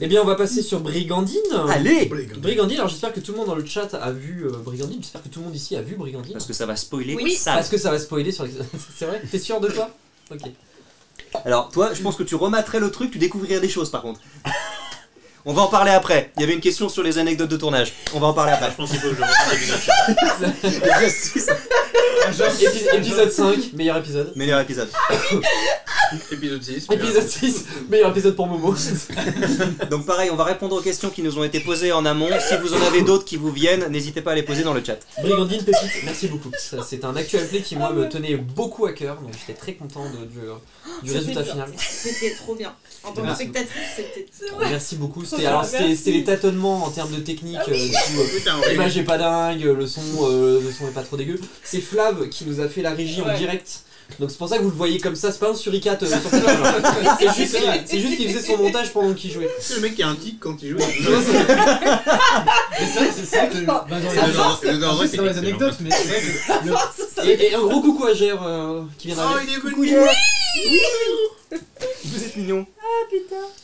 Eh bien, on va passer sur Brigandine. Allez. Brigandine, alors j'espère que tout le monde dans le chat a vu Brigandine. J'espère que tout le monde ici a vu Brigandine. Parce que ça va spoiler. Oui. Ça. Parce que ça va spoiler sur les... C'est vrai? T'es sûr de toi? Ok. Alors, toi, je pense que tu rematerais le truc, tu découvrirais des choses par contre. On va en parler après. Il y avait une question sur les anecdotes de tournage. On va en parler après. Je pense qu'il faut que je regarde Épisode 5, meilleur épisode. Meilleur épisode. Épisode 6. Épisode 6, meilleur épisode pour Momo. Donc pareil, on va répondre aux questions qui nous ont été posées en amont. Si vous en avez d'autres qui vous viennent, n'hésitez pas à les poser dans le chat. Brigandine Pépite, merci beaucoup. C'est un actual play qui moi me tenait beaucoup à cœur, donc j'étais très content du résultat bien. final. C'était trop bien. En tant que Merci. spectatrice, c'était Merci beaucoup. C'était Merci. les tâtonnements en termes de technique. Putain, L'image est pas dingue, le son est pas trop dégueu. C'est Flav qui nous a fait la régie en direct. Donc c'est pour ça que vous le voyez comme ça, c'est pas un suricate sur cette page. C'est juste qu'il faisait son montage pendant qu'il jouait. C'est le mec qui a un tic quand il joue. Mais c'est ça que. Bah, dans les dans les anecdotes, mais c'est vrai que. Et un gros coucou à Gère qui vient Oh, d'arriver. il est venu. Vous êtes mignons.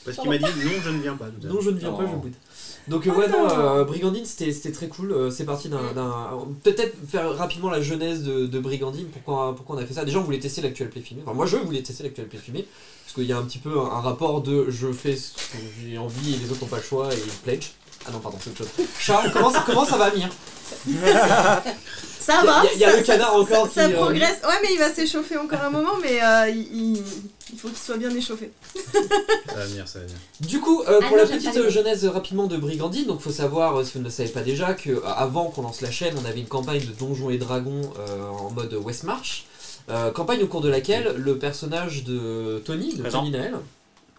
Parce qu'il m'a dit non, je ne viens pas. Tout à l'heure. Non, je ne viens pas, je boude. Donc ouais, non, Brigandine c'était très cool. C'est parti d'un... Peut-être faire rapidement la genèse de Brigandine, pourquoi on a fait ça. Déjà on voulait tester l'actuel play filmé. Enfin moi je voulais tester l'actuel play filmé, parce qu'il y a un petit peu un rapport de je fais ce que j'ai envie et les autres n'ont pas le choix et pledge. Ah non pardon, c'est autre chose. Charles, comment ça va Amir? Ça va. Il y a le canard encore ça qui... progresse. Ouais, mais il va s'échauffer encore un moment, mais il faut qu'il soit bien échauffé. Ça va venir, ça va venir. Du coup, pour non, la j'aime petite pas les genèse rapidement de Brigandine, donc faut savoir, si vous ne le savez pas déjà, que avant qu'on lance la chaîne, on avait une campagne de Donjons et Dragons en mode Westmarch. Campagne au cours de laquelle le personnage de Tony Naël,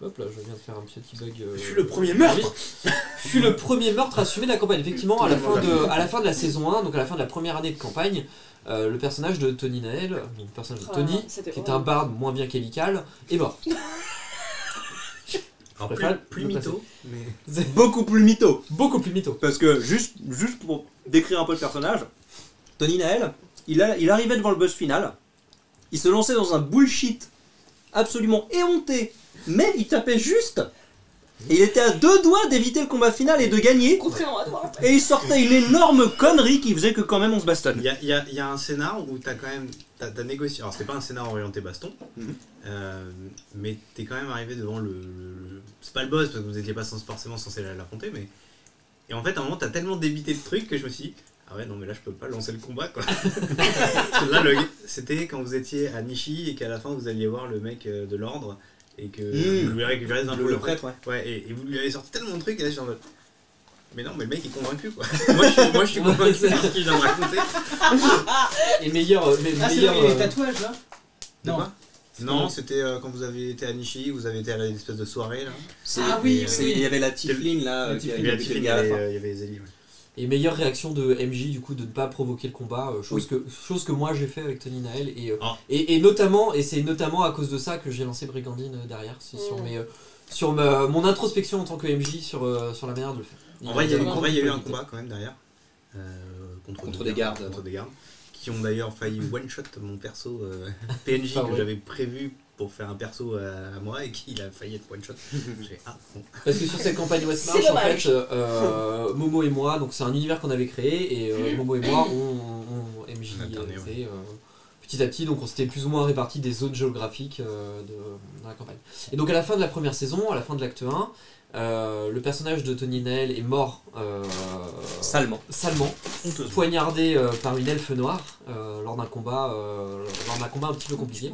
hop là, je viens de faire un petit bug. Fut le premier meurtre. Fut le premier meurtre assumé de la campagne. Effectivement, à la fin de la saison 1, donc à la fin de la première année de campagne, le personnage de Tony Naël, le personnage de Tony, qui est un barde moins bien qu'Hélical, est mort. Alors plus mytho, mais... Beaucoup plus mytho. Beaucoup plus mytho. Parce que juste pour décrire un peu le personnage, Tony Naël, il arrivait devant le boss final, il se lançait dans un bullshit absolument éhonté, mais il tapait juste, et il était à 2 doigts d'éviter le combat final et de gagner, Contrairement à toi. et il sortait une énorme connerie qui faisait que quand même on se bastonne. Il y a un scénar où t'as quand même t'as négocié. Alors c'était pas un scénar orienté baston, mais t'es quand même arrivé devant le... C'est pas le boss parce que vous étiez pas forcément censé l'affronter, mais... Et en fait à un moment t'as tellement débité le truc que je me suis dit ah ouais non mais là je peux pas lancer le combat quoi. Là c'était quand vous étiez à Nishi et qu'à la fin vous alliez voir le mec de l'ordre et que vous lui récupérez des infos. Le prêtre, ouais. Ouais, et vous lui avez sorti tellement de trucs et là je suis en mode... Mais non, mais le mec est convaincu quoi. moi je suis convaincu de ce qu'il vient de raconter. Et meilleur. Ah, c'est les tatouages là? Non. Non, c'était quand vous avez été à Nishi, vous avez été à l'espèce de soirée là. Ah oui, Il y avait la Tiflin là, qui Il y avait fait le gars à la fin. Zélie. Ouais. Et meilleure réaction de MJ du coup de ne pas provoquer le combat, chose que moi j'ai fait avec Tony Naël et notamment, et c'est notamment à cause de ça que j'ai lancé Brigandine derrière, c'est sur mon introspection en tant que MJ sur la manière de le faire. En vrai, il y a eu un combat quand même derrière contre des gardes. Qui ont d'ailleurs failli one-shot mon perso PNJ que j'avais prévu pour faire un perso à moi et qu'il a failli être one-shot. Parce que sur cette campagne Westmarch, en fait, Momo et moi, donc c'est un univers qu'on avait créé et Momo et moi on MJ petit à petit, donc on s'était plus ou moins réparti des zones géographiques dans la campagne. Et donc à la fin de la première saison, à la fin de l'acte 1, le personnage de Tony Naël est mort salement, poignardé par une elfe noire lors d'un combat un petit peu compliqué.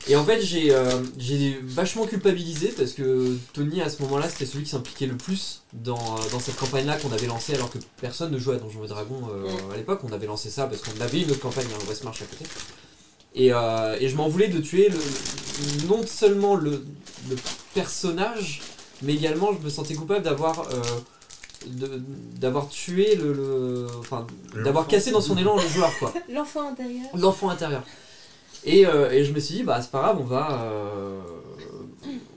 Et en fait j'ai vachement culpabilisé parce que Tony à ce moment-là c'était celui qui s'impliquait le plus dans cette campagne-là qu'on avait lancée alors que personne ne jouait à Donjons et Dragons à l'époque. On avait lancé ça parce qu'on avait une autre campagne à Westmarch à côté. Et je m'en voulais de tuer non seulement le personnage, mais également je me sentais coupable d'avoir tué d'avoir cassé dans son élan le joueur quoi. L'enfant intérieur. Et je me suis dit bah c'est pas grave,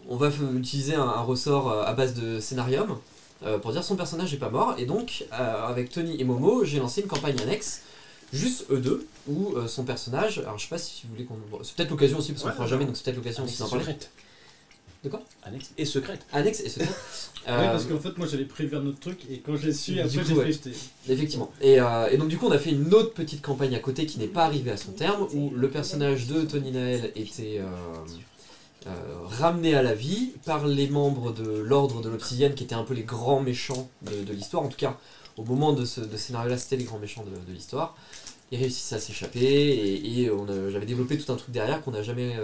on va utiliser un ressort à base de scénarium pour dire son personnage n'est pas mort, et donc avec Tony et Momo j'ai lancé une campagne annexe juste eux deux où son personnage, alors je sais pas si vous voulez qu'on... C'est peut-être l'occasion aussi parce qu'on ne fera jamais, donc c'est peut-être l'occasion aussi d'en parler. De quoi? Annexe et secrète. Annexe et secrète. Ouais, parce qu'en fait, moi j'avais prévu un autre truc et quand j'ai su, après coup, j'ai ouais. fait jeter. Effectivement. Et donc du coup on a fait une autre petite campagne à côté qui n'est pas arrivée à son terme, où le personnage de Tony Nael était ramené à la vie par les membres de l'ordre de l'Obsidienne, qui étaient un peu les grands méchants de l'histoire. En tout cas, au moment de ce scénario-là, c'était les grands méchants de l'histoire. Ils réussissaient à s'échapper et j'avais développé tout un truc derrière qu'on n'a jamais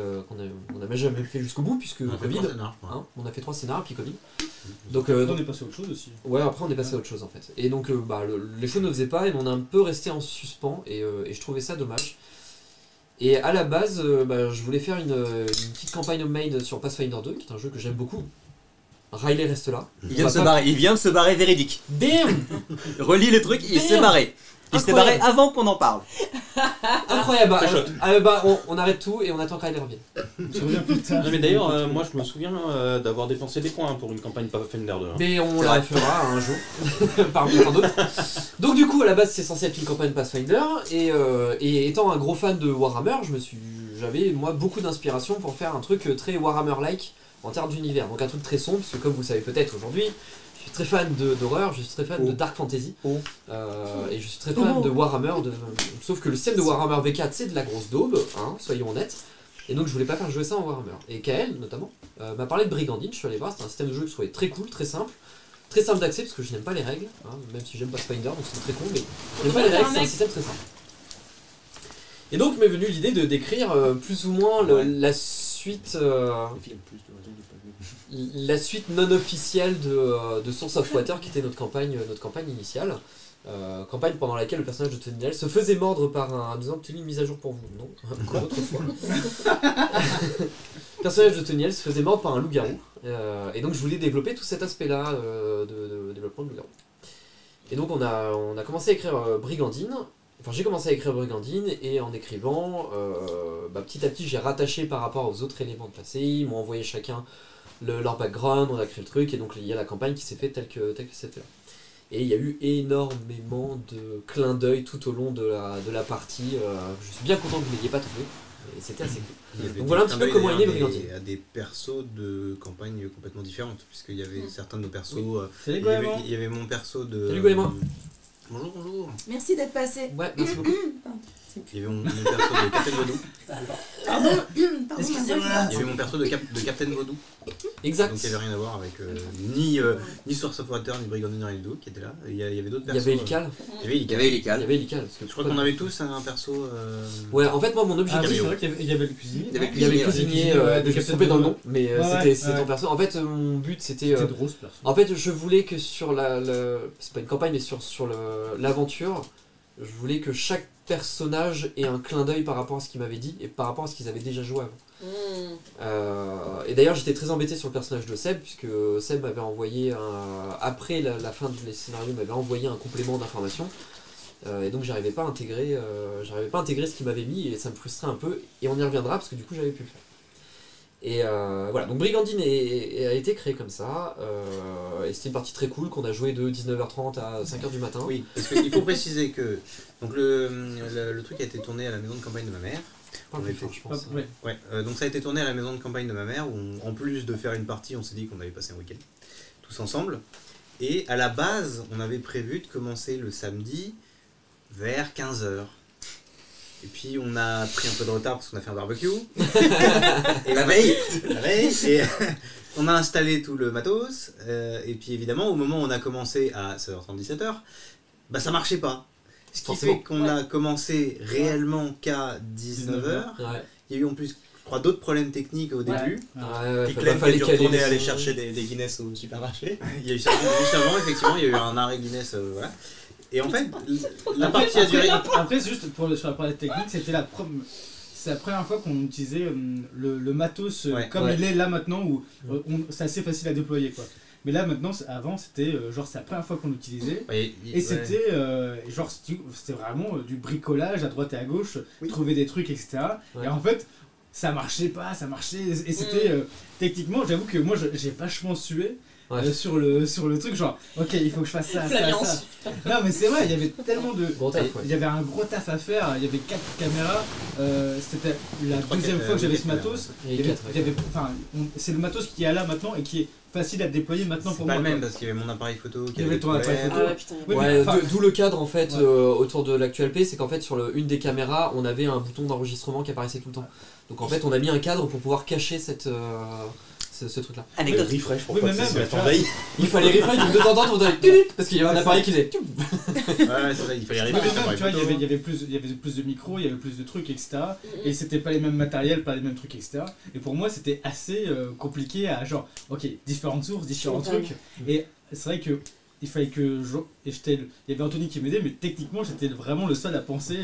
fait jusqu'au bout, puisque Covid. Hein, on a fait 3 scénarios puis Covid. Donc, Après, on est passé à autre chose aussi. Ouais, après on est passé à autre chose en fait. Et donc les choses ne faisaient pas et on a un peu resté en suspens et je trouvais ça dommage. Et à la base, je voulais faire une petite campagne homemade sur Pathfinder 2, qui est un jeu que j'aime beaucoup. Riley reste là. Il vient de se barrer véridique. Damn. Relis les trucs, il s'est barré. Il s'est barré avant qu'on en parle. Incroyable. On arrête tout et on attend que Riley revienne. Je reviens plus tard. Non, mais d'ailleurs, moi je me souviens d'avoir dépensé des points pour une campagne Pathfinder 2. Mais on la fera un jour, parmi tant d'autres. Donc du coup, à la base, c'est censé être une campagne Pathfinder, et étant un gros fan de Warhammer, j'avais moi beaucoup d'inspiration pour faire un truc très Warhammer-like en termes d'univers. Donc un truc très sombre, parce que comme vous savez peut-être aujourd'hui, je suis très fan d'horreur, je suis très fan de Dark Fantasy, et je suis très fan de Warhammer, sauf que le système de Warhammer V4 c'est de la grosse daube, hein, soyons honnêtes, et donc je voulais pas faire jouer ça en Warhammer. Et Kael notamment m'a parlé de Brigandine, je suis allé voir, c'est un système de jeu que je trouvais très cool, très simple d'accès, parce que je n'aime pas les règles, hein, même si j'aime Pathfinder, donc c'est très con, mais je n'aime pas les règles, c'est un système très simple. Et donc m'est venue l'idée de décrire plus ou moins la suite... la suite non officielle de Source of Water, qui était notre campagne initiale. Campagne pendant laquelle le personnage de Tony Nael se faisait mordre par un... Nous avons obtenu une mise à jour pour vous, non? Encore d'autres fois. Le personnage de Tony Nael se faisait mordre par un loup-garou. Et donc je voulais développer tout cet aspect-là de développement de loup-garou. Et donc on a commencé à écrire Brigandine. Enfin, j'ai commencé à écrire Brigandine, et en écrivant, petit à petit j'ai rattaché par rapport aux autres éléments de passé. Ils m'ont envoyé chacun leur background, on a créé le truc, et donc il y a la campagne qui s'est faite telle que c'était là. Et il y a eu énormément de clins d'œil tout au long de la partie. Je suis bien content que vous ne l'ayez pas trouvé, et c'était assez cool. Donc voilà un petit peu comment est né Brigandine. Il y a des persos de campagne complètement différentes, puisqu'il y avait certains de nos persos. Salut Il y avait mon perso de. Salut Goémon. Bonjour. Merci d'être passé. Ouais, merci beaucoup. Il y avait mon perso de Captain Vaudou. Pardon. Excusez-moi. Il y avait mon perso de Captain Vaudou. Exact. Donc il n'y avait rien à voir avec ni Source of Water, ni Brigandine, ni Rildo qui était là. Il y avait d'autres persos. Il y avait Elical. Il y avait Elical. Parce que Je crois qu'on avait tous un perso. Ouais, en fait, moi, mon objectif. Ah oui, c'est vrai qu'il y avait le cuisinier. Il y avait le cuisinier, je me suis trompé dans le nom, mais c'était ton perso. En fait, mon but c'était. C'était drôle ce perso. En fait, je voulais que sur c'est pas une campagne, mais sur l'aventure, je voulais que chaque personnage ait un clin d'œil par rapport à ce qu'il m'avait dit et par rapport à ce qu'ils avaient déjà joué avant. Et d'ailleurs, j'étais très embêté sur le personnage de Seb, puisque Seb m'avait envoyé, après la fin du scénario, m'avait envoyé un complément d'information. Et donc j'arrivais pas à intégrer ce qu'il m'avait mis, et ça me frustrait un peu, et on y reviendra parce que du coup j'avais pu le faire. Et voilà, donc Brigandine a été créé comme ça, et c'était une partie très cool qu'on a joué de 19h30 à 5h du matin. Oui, parce qu'il faut préciser que donc le truc a été tourné à la maison de campagne de ma mère. Je pense. Ouais, donc ça a été tourné à la maison de campagne de ma mère, où en plus de faire une partie, on s'est dit qu'on allait passer un week-end tous ensemble. Et à la base, on avait prévu de commencer le samedi vers 15h. Et puis on a pris un peu de retard parce qu'on a fait un barbecue. Et la veille, et on a installé tout le matos. Et puis évidemment, au moment où on a commencé à 16h30, 17h, ça marchait pas. Ce qui fait qu'on a commencé réellement qu'à 19h. Il y a eu en plus, je crois, d'autres problèmes techniques au début. Puis Clem qui a dû retourner aller chercher des Guinness au supermarché. Il y a eu ça juste avant, effectivement, il y a eu un arrêt Guinness. Voilà. Et en fait, la partie a duré. Après, juste sur la partie technique, c'est la première fois qu'on utilisait le matos comme il est là maintenant, où c'est assez facile à déployer, quoi. Mais là maintenant, avant c'était c'est la première fois qu'on l'utilisait, et c'était c'était vraiment du bricolage à droite et à gauche, trouver des trucs, etc. Et en fait, ça marchait, et c'était techniquement, j'avoue que moi j'ai vachement sué. sur le truc, genre ok il faut que je fasse ça. Non mais c'est vrai, il y avait tellement de... Il y avait un gros taf à faire, il y avait 4 caméras, c'était la deuxième fois que j'avais ce matos. C'est le matos qui est là maintenant et qui est facile à déployer maintenant pour moi. C'est pas le même parce qu'il y avait mon appareil photo. Il y avait ton appareil photo. D'où le cadre en fait autour de l'actualité, c'est qu'en fait sur une des caméras on avait un bouton d'enregistrement qui apparaissait tout le temps. Donc en fait on a mis un cadre pour pouvoir cacher ce truc là. Anecdote refresh pour pas que ça se mette en veille. Il fallait refresh donc de temps en temps on devait parce qu'il y avait un appareil qui faisait ouais c'est vrai, il fallait refresh. Tu vois il y avait plus de micros, il y avait plus de trucs etc. Et c'était pas les mêmes matériels, pas les mêmes trucs etc. Et pour moi c'était assez compliqué à genre ok différentes sources, différents trucs. Et c'est vrai que il fallait que il y avait Anthony qui m'aidait mais techniquement j'étais vraiment le seul à penser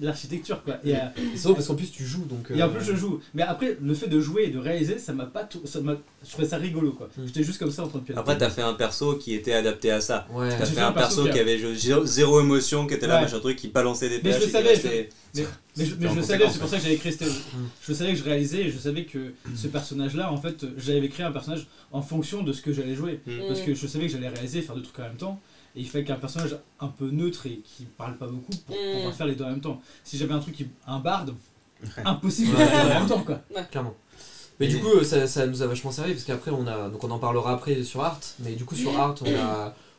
l'architecture quoi. Et c'est vrai parce qu'en plus tu joues donc et en plus je joue mais après le fait de jouer et de réaliser ça m'a pas tout je trouvais ça rigolo quoi. J'étais juste comme ça en train de piloter. Après t'as fait un perso qui était adapté à ça. T'as fait un perso qui avait zéro émotion, qui était là machin truc, qui balançait des perches. Mais je le savais, c'est pour ça que j'avais créé je savais que je réalisais et je savais que ce personnage là en fait j'avais créé un personnage en fonction de ce que j'allais jouer parce que je savais que j'allais réaliser, faire deux trucs en même temps et il fallait qu'un personnage un peu neutre et qui parle pas beaucoup pour pouvoir faire les deux en même temps. Si j'avais un truc un barde, impossible de faire en même temps quoi. Clairement. Mais du coup ça nous a vachement servi parce qu'après on en parlera après sur Art, mais du coup sur Art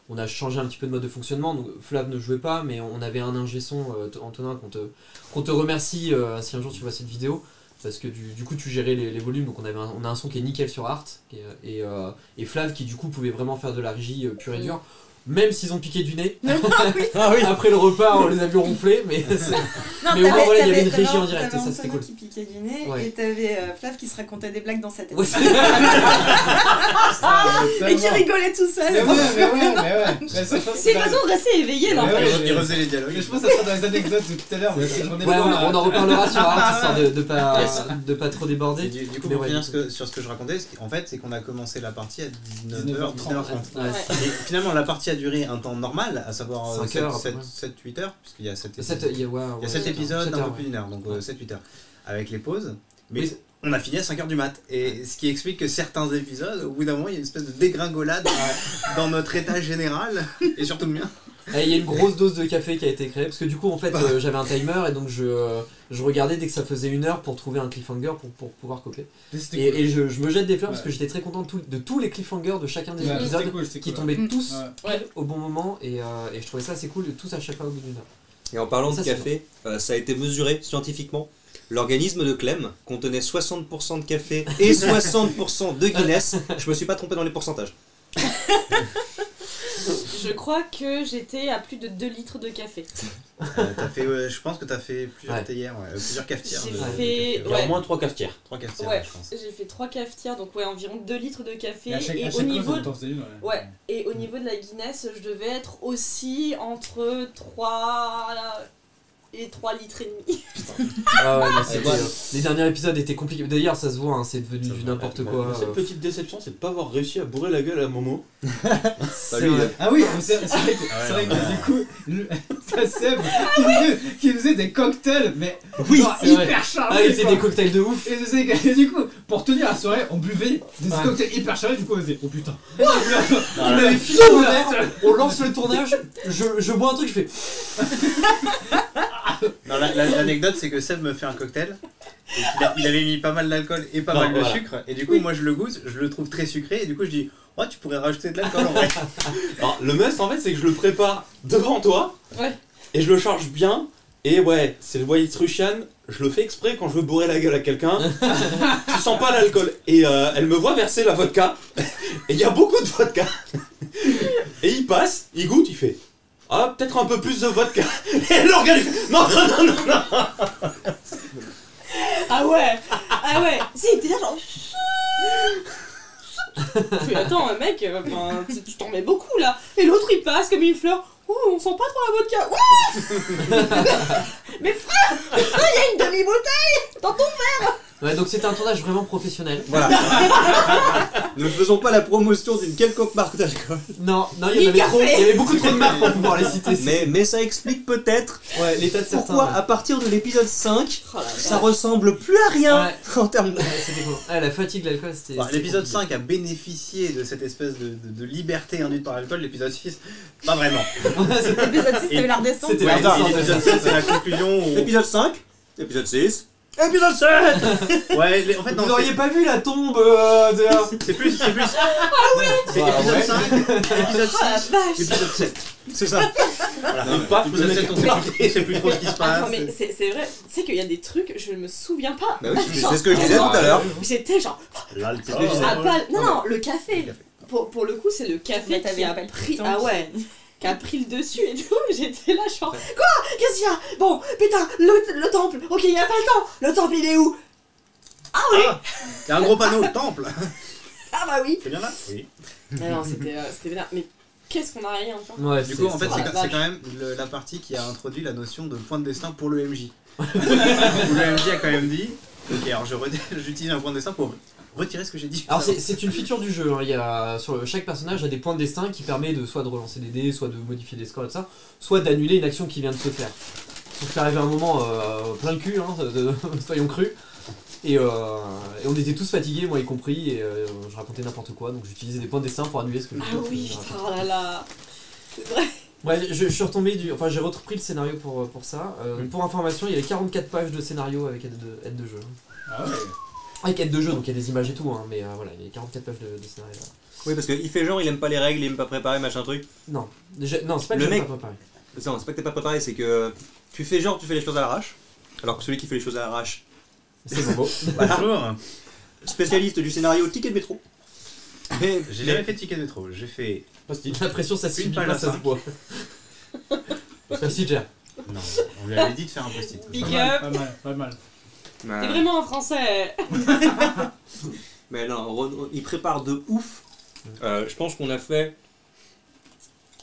on a changé un petit peu de mode de fonctionnement. Donc Flav ne jouait pas mais on avait un ingé son Antonin qu'on te remercie si un jour tu vois cette vidéo. Parce que du coup tu gérais les volumes, donc on a un son qui est nickel sur Art et Flav qui du coup pouvait vraiment faire de la régie pure et dure, même s'ils ont piqué du nez. Après le repas on les a vu ronfler, mais au moins voilà, il y avait une régie en direct et ça c'était cool. Qui piquait du nez et t'avais Flav qui se racontait des blagues dans sa tête. Et qui rigolait tout seul. Mais ouais. C'est une façon de rester éveillé là. Il refaisait les dialogues. Je pense que ça sera dans les anecdotes de tout à l'heure. On en reparlera sur Art histoire de pas trop déborder. Du coup pour finir sur ce que je racontais, en fait c'est qu'on a commencé la partie à 19h30. Et finalement la partie a duré un temps normal, à savoir 7-8 heures, puisqu'il y a 7 épisodes d'un peu plus d'une heure, donc 7-8 heures, avec les pauses. Mais on a fini à 5h du mat. Et ce qui explique que certains épisodes, au bout d'un moment, il y a une espèce de dégringolade dans notre état général, et surtout le mien. Il y a une grosse dose de café qui a été créée, parce que du coup, en fait, j'avais un timer, et donc je regardais dès que ça faisait 1 heure pour trouver un cliffhanger pour pouvoir copier. Et je me jette des fleurs parce que j'étais très content de tous les cliffhangers de chacun des épisodes qui tombaient tous au bon moment, et je trouvais ça assez cool, tous à chaque fois au bout d'1 heure. Et en parlant de café, ça a été mesuré scientifiquement. L'organisme de Clem contenait 60% de café et 60% de Guinness. Je me suis pas trompé dans les pourcentages. Je crois que j'étais à plus de 2 litres de café. Je pense que t'as fait plusieurs théières, plusieurs cafetières. Il y a au moins 3 cafetières. 3 cafetières, je pense. J'ai fait 3 cafetières, donc environ 2 litres de café. Et au niveau de la Guinness, je devais être aussi entre 3 et 3 litres et demi. Les derniers épisodes étaient compliqués. D'ailleurs, ça se voit, c'est devenu du n'importe quoi. Cette petite déception, c'est de pas avoir réussi à bourrer la gueule à Momo. C'est vrai que du coup, ça Seb qui faisait des cocktails, mais hyper chargés. Il faisait des cocktails de ouf. Et du coup, pour tenir la soirée, on buvait des cocktails hyper chargés. Du coup, on faisait oh putain. Il m'avait filé on lance le tournage, je bois un truc, je fais. Non, l'anecdote c'est que Seb me fait un cocktail et il avait mis pas mal d'alcool et pas mal de sucre et du coup moi je le goûte, je le trouve très sucré et du coup je dis oh tu pourrais rajouter de l'alcool en vrai. Alors, le must en fait c'est que je le prépare devant toi et je le charge bien et c'est le White Russian, je le fais exprès quand je veux bourrer la gueule à quelqu'un. Tu sens pas l'alcool et elle me voit verser la vodka et il y a beaucoup de vodka et il passe, il goûte, il fait ah, peut-être un peu plus de vodka. Et l'organisme. Non. Ah ouais. Si, t'es là genre. Mais attends, mec, tu t'en mets beaucoup là. Et l'autre il passe comme une fleur. Ouh, on sent pas trop la vodka. Mais frère, il y a une demi-bouteille dans ton verre. Ouais, donc c'était un tournage vraiment professionnel. Voilà. Nous ne faisons pas la promotion d'une quelconque marque d'alcool. Non, il y avait beaucoup trop de marques pour pouvoir les citer. Mais ça explique peut-être l'état de certains. pourquoi à partir de l'épisode 5, ça ressemble plus à rien en termes de... la fatigue de l'alcool, c'était... L'épisode 5 a bénéficié de cette espèce de liberté induite par l'alcool, l'épisode 6, pas vraiment. L'épisode 6, t'avais l'air descendre. C'était l'épisode 6, c'est la conclusion où... Épisode 5, épisode 6... Épisode 7. Ouais, en fait, non, vous auriez pas vu la tombe c'est plus... C'est épisode 5, épisode 6, épisode 7. C'est ça. Voilà. Paf, vous êtes c'est plus trop ce qui se passe. Attends, mais c'est vrai, tu sais qu'il y a des trucs, je me souviens pas. Bah oui, c'est ce que je disais tout à l'heure. J'étais genre... L'alcool. Non, le café. Pour le coup, c'est le café qui a pris... Ah ouais, qui a pris le dessus et tout. J'étais là, genre... Quoi? Qu'est-ce qu'il y a? Bon, putain, le temple. Ok, il y a pas le temps. Le temple, il est où? Ah oui. Il y a un gros panneau, temple. Ah bah oui. C'est bien là? Oui. Non, c'était bien. Mais qu'est-ce qu'on a rien encore? Ouais, du coup, en fait, c'est quand même la partie qui a introduit la notion de point de destin pour le MJ. Où le MJ a quand même dit, ok, alors j'utilise un point de destin pour retirer ce que j'ai dit. Alors c'est une feature du jeu, hein. Il y a, sur chaque personnage a des points de destin qui permet soit de relancer des dés, soit de modifier des scores et tout ça, soit d'annuler une action qui vient de se faire. Sauf qu'arrivé à un moment plein de cul, hein, soyons crus. Et on était tous fatigués, moi y compris, et je racontais n'importe quoi, donc j'utilisais des points de destin pour annuler ce que je disais. Ah oui, oh là là. C'est vrai. Ouais, je suis retombé enfin j'ai repris le scénario pour ça. Pour information, il y avait 44 pages de scénario avec aide de jeu. Ah ouais. Avec aide de jeu, donc il y a des images et tout, hein, mais voilà, il y a 44 pages de scénario là. Oui, parce qu'il fait genre, il aime pas les règles, il aime pas préparer machin truc. Non, non, c'est pas que Le j'aime mec- pas préparer. Non, c'est pas que t'es pas préparé, c'est que tu fais genre, tu fais les choses à l'arrache. Alors que celui qui fait les choses à l'arrache, C'est Bobo. Bonjour. spécialiste du scénario ticket de métro. Mais J'ai jamais fait de ticket de métro, j'ai fait... J'ai l'impression que ça se Une subit page pas, à ça se 5. boit. Merci, Jer. Non, on lui avait dit de faire un post-it. Big Pas up. mal, pas mal. T'es vraiment un français. Mais non, il prépare de ouf. Je pense qu'on a fait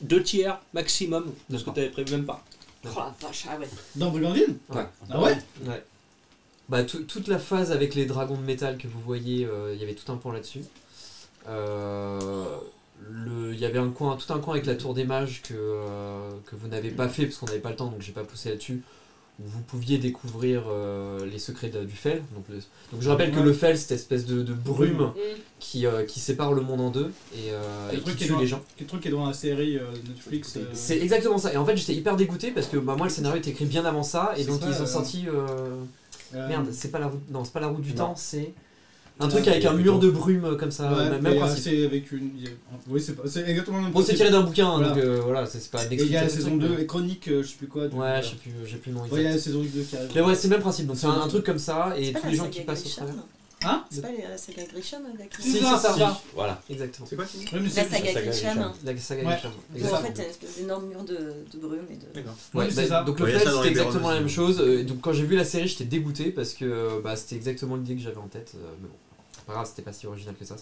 2 tiers maximum de ce que t'avais prévu, même pas. Oh la vache, ah ouais. Dans Brigandine? Ouais. Ah ouais? Ouais. Bah, toute la phase avec les dragons de métal que vous voyez, il y avait tout un point là-dessus. Il y avait tout un coin avec la tour des mages que vous n'avez pas fait parce qu'on n'avait pas le temps, donc j'ai pas poussé là-dessus. Où vous pouviez découvrir les secrets du Fel. Donc je rappelle que le Fel, c'est cette espèce de brume qui sépare le monde en deux et qui tue les gens. Le truc qui est dans la série Netflix. C'est exactement ça. Et en fait, j'étais hyper dégoûté parce que moi, le scénario était écrit bien avant ça, et donc ils ont sorti. Merde, c'est pas la route. Non, c'est pas la route du temps, c'est un truc avec un mur de brume comme ça. Ouais, même principe. c'est avec une. Oui, c'est exactement le même Bon, c'est principe. tiré d'un bouquin, Voilà. donc voilà, c'est pas Et il y a la saison 2, mais... et Chronique, je sais plus quoi. Ouais, j'ai plus le nom exact. Ouais, il y a la saison 2 qui arrive. Mais ouais, c'est le même principe, donc c'est un truc comme ça, et C'est pas tous la les gens saga qui passent au Grisham. travers. Hein? C'est pas la saga Grisham avec Si, c'est ça. Voilà. Exactement. C'est quoi Ouais, mais la c'est saga saga Grisham. La saga Ouais. Grisham. Où en Exactement. fait, t'as une espèce d'énorme mur de brume et de. D'accord. Ouais, Oui, c'est ça. donc le Ouais, fait ça dans c'était les exactement la Heroes même aussi. chose. Donc quand j'ai vu la série, j'étais dégoûté parce que c'était exactement l'idée que j'avais en tête. Mais bon, c'est pas grave, c'était pas si original que ça.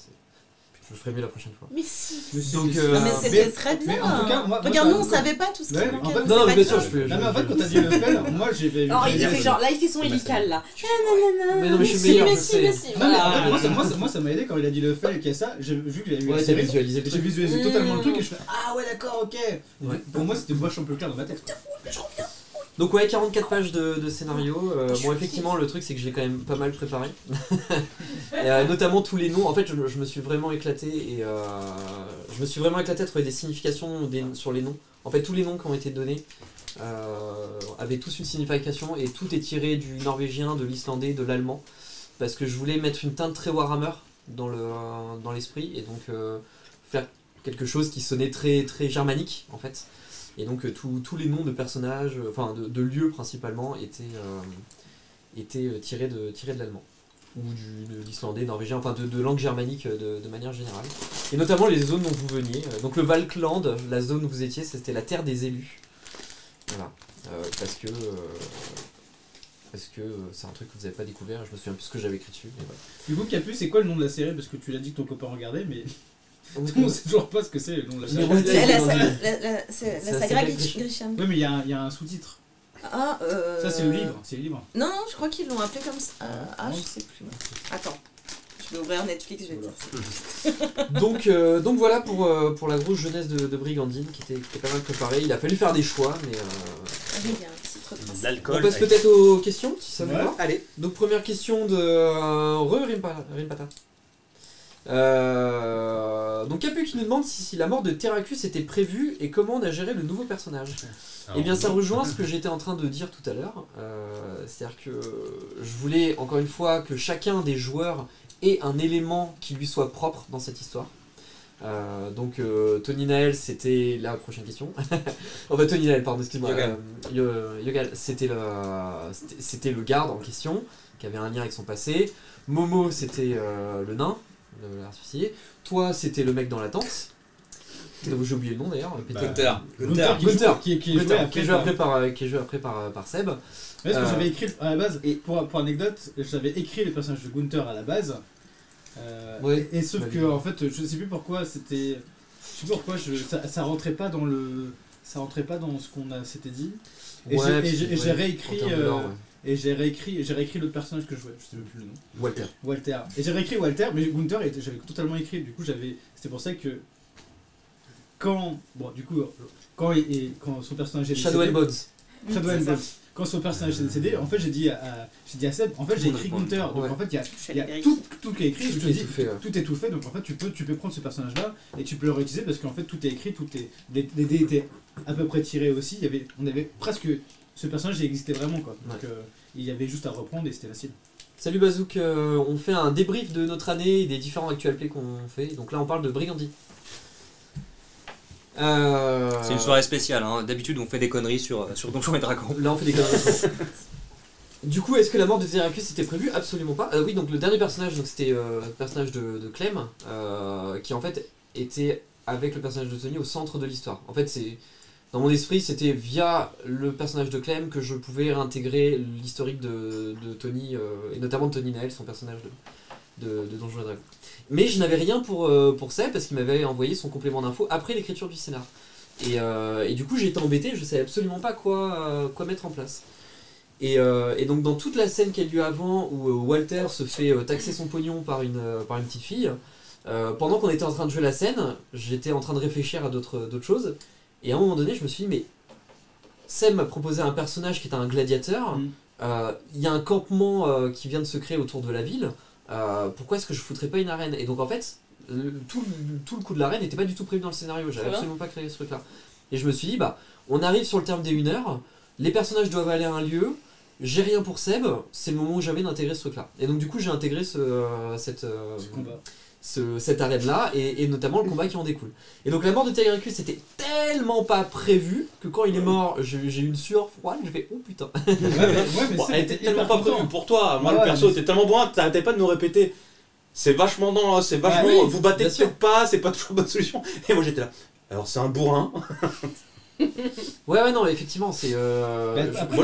Je le ferai mieux la prochaine fois. Mais si. Donc, Mais c'était très mais bien. en tout cas, moi, Regarde, ça- nous on savait pas tout ce qui Ouais, manquait. en fait- donc Non, c'est mais pas bien sûr, grave. je peux. Non, mais en fait, quand t'as dit le Fel, moi j'ai fait. Alors il j'ai- fait genre, là il fait son hélical là. Mais non, mais je suis meilleur, je sais. Mais si, Non, mais en voilà. fait, moi ça m'a aidé quand il a dit le Fel et qu'il y a ça. J'ai vu qu'il y a eu Ouais, la t'as série. visualisé le J'ai truc. visualisé totalement le truc et je fais ah ouais, d'accord, ok. Ouais. Pour moi, c'était vachement plus clair dans ma tête. Donc ouais, 44 pages de scénario. Bon, effectivement, le truc c'est que j'ai quand même pas mal préparé. Et, notamment tous les noms. En fait, je me suis vraiment éclaté à trouver des significations sur les noms. En fait, tous les noms qui ont été donnés avaient tous une signification et tout est tiré du norvégien, de l'islandais, de l'allemand. Parce que je voulais mettre une teinte très Warhammer dans l'esprit et donc faire quelque chose qui sonnait très, très germanique en fait. Et donc tous les noms de personnages, enfin de lieux principalement, étaient tirés de l'allemand. Ou de l'islandais, norvégien, enfin de langue germanique de manière générale. Et notamment les zones dont vous veniez. Donc le Valkland, la zone où vous étiez, c'était la terre des élus. Voilà. Parce que c'est un truc que vous n'avez pas découvert, je me souviens plus ce que j'avais écrit dessus. Mais voilà. Du coup, Capu, c'est quoi le nom de la série? Parce que tu l'as dit que ton copain regardait, mais on sait toujours pas ce que c'est le nom de la série. Mais C'est ouais, la c'est saga saga Grisham. Ouais, mais il y a un sous-titre. Ah, Ça, c'est le livre. Non, je crois qu'ils l'ont appelé comme ça. Je sais plus. Attends. Je vais ouvrir Netflix, je vais dire. Donc voilà pour la grosse jeunesse de Brigandine qui était pas mal préparée. Il a fallu faire des choix, mais. Il y a un petit truc. L'alcool. On passe peut-être aux questions, si ça vous va. Allez. Donc première question de Rimpata. Donc Capu qui nous demande si la mort de Terracus était prévue et comment on a géré le nouveau personnage. Eh bien ça rejoint ce que j'étais en train de dire tout à l'heure. C'est-à-dire que je voulais encore une fois que chacun des joueurs ait un élément qui lui soit propre dans cette histoire. Donc Tony Naël, c'était la prochaine question. Tony Naël, pardon, excuse-moi. Yogal, c'était le garde en question, qui avait un lien avec son passé. Momo, c'était le nain, l'artificier. Toi, c'était le mec dans la tente. J'ai oublié le nom d'ailleurs. Gunther, qui est joué après par Seb. Parce que j'avais écrit à la base, pour anecdote, j'avais écrit le personnage de Gunther à la base. Et sauf que en fait, je sais plus pourquoi c'était. Je sais plus pourquoi ça rentrait pas dans le. Ça rentrait pas dans ce qu'on s'était dit. Et j'ai réécrit. Et j'ai réécrit l'autre personnage que je jouais, je sais même plus le nom. Walter. Et j'ai réécrit Walter, mais Gunther j'avais totalement écrit. Du coup c'était pour ça que quand son personnage est décédé. Shadow and Bones. Quand son personnage est décédé, en fait j'ai dit à Seb, en fait j'ai écrit Gunther, donc en fait il y a tout qui est écrit, je te dis tout est tout fait, donc en fait tu peux prendre ce personnage là et tu peux le réutiliser parce qu'en fait tout est écrit, les dés étaient à peu près tirés aussi, on avait presque, ce personnage il existait vraiment quoi, donc il y avait juste à reprendre et c'était facile. Salut Bazouk, on fait un débrief de notre année et des différents actual plays qu'on fait, donc là on parle de Brigandine. C'est une soirée spéciale, hein. D'habitude on fait des conneries sur Donjons et Dragons. Là on fait des conneries. Du coup, est-ce que la mort de Terracus était prévue? Absolument pas. Oui, donc le dernier personnage, c'était le personnage de Clem, qui en fait était avec le personnage de Tony au centre de l'histoire. En fait, dans mon esprit, c'était via le personnage de Clem que je pouvais réintégrer l'historique de Tony, et notamment de Tony Naël, son personnage de Donjons et Dragons. Mais je n'avais rien pour Seb parce qu'il m'avait envoyé son complément d'info après l'écriture du scénar. Et du coup j'étais embêté, je savais absolument pas quoi mettre en place. Et donc dans toute la scène qui a lieu avant où Walter se fait taxer son pognon par une petite fille, pendant qu'on était en train de jouer la scène, j'étais en train de réfléchir à d'autres choses. Et à un moment donné je me suis dit mais Seb m'a proposé un personnage qui est un gladiateur, il y a un campement qui vient de se créer autour de la ville. Pourquoi est-ce que je foutrais pas une arène? Et donc en fait, tout le coup de l'arène n'était pas du tout prévu dans le scénario, j'avais absolument pas créé ce truc là. Et je me suis dit, on arrive sur le terme des 1 heure, les personnages doivent aller à un lieu, j'ai rien pour Seb, c'est le moment où j'avais d'intégrer ce truc là. Et donc du coup j'ai intégré cette arène là, et notamment le combat qui en découle. Et donc la mort de Terracus c'était tellement pas prévu que quand il est mort, j'ai eu une sueur froide, je fais oh putain. Elle était tellement pas prévue pour toi. Moi le perso était tellement bon, t'arrêtais pas de nous répéter. C'est vachement vous battez peut-être pas, c'est pas toujours bonne solution. Et moi j'étais là. Alors c'est un bourrin. Ouais non effectivement c'est moi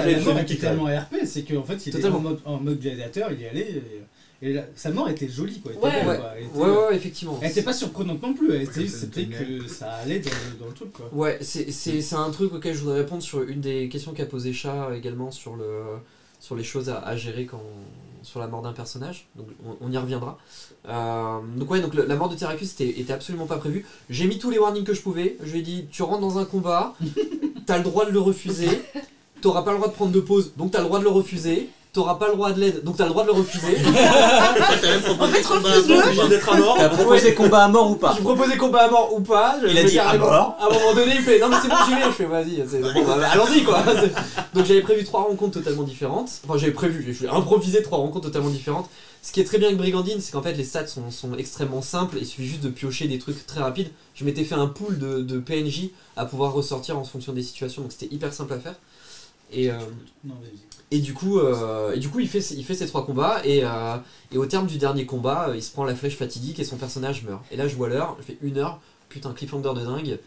la mort était tellement RP, c'est qu'en fait il était en mode gladiateur, il y allait. Et sa mort était jolie quoi. Ouais, effectivement. Elle était pas surprenante non plus, c'était que ça allait dans le truc quoi. Ouais, c'est un truc auquel je voudrais répondre sur une des questions qu'a posé Chat également sur les choses à gérer sur la mort d'un personnage. Donc on y reviendra. Donc la mort de Terracus était absolument pas prévue. J'ai mis tous les warnings que je pouvais. Je lui ai dit tu rentres dans un combat, t'as le droit de le refuser, t'auras pas le droit de prendre de pause, donc t'as le droit de le refuser. T'auras pas le droit de l'aide, donc t'as le droit de le refuser. T'as proposé combat à mort ou pas? J'ai proposé combat à mort ou pas. Il a dit à mort. À un moment donné, il fait non mais c'est bon, j'y vais. Je fais vas-y, allons-y quoi. Donc j'avais prévu 3 rencontres totalement différentes. Enfin j'ai improvisé 3 rencontres totalement différentes. Ce qui est très bien avec Brigandine, c'est qu'en fait les stats sont extrêmement simples. Il suffit juste de piocher des trucs très rapides. Je m'étais fait un pool de PNJ à pouvoir ressortir en fonction des situations, donc c'était hyper simple à faire. Et du coup il fait ces 3 combats et au terme du dernier combat, il se prend la flèche fatidique et son personnage meurt. Et là je vois l'heure, je fais 1 heure, putain cliffhanger de dingue,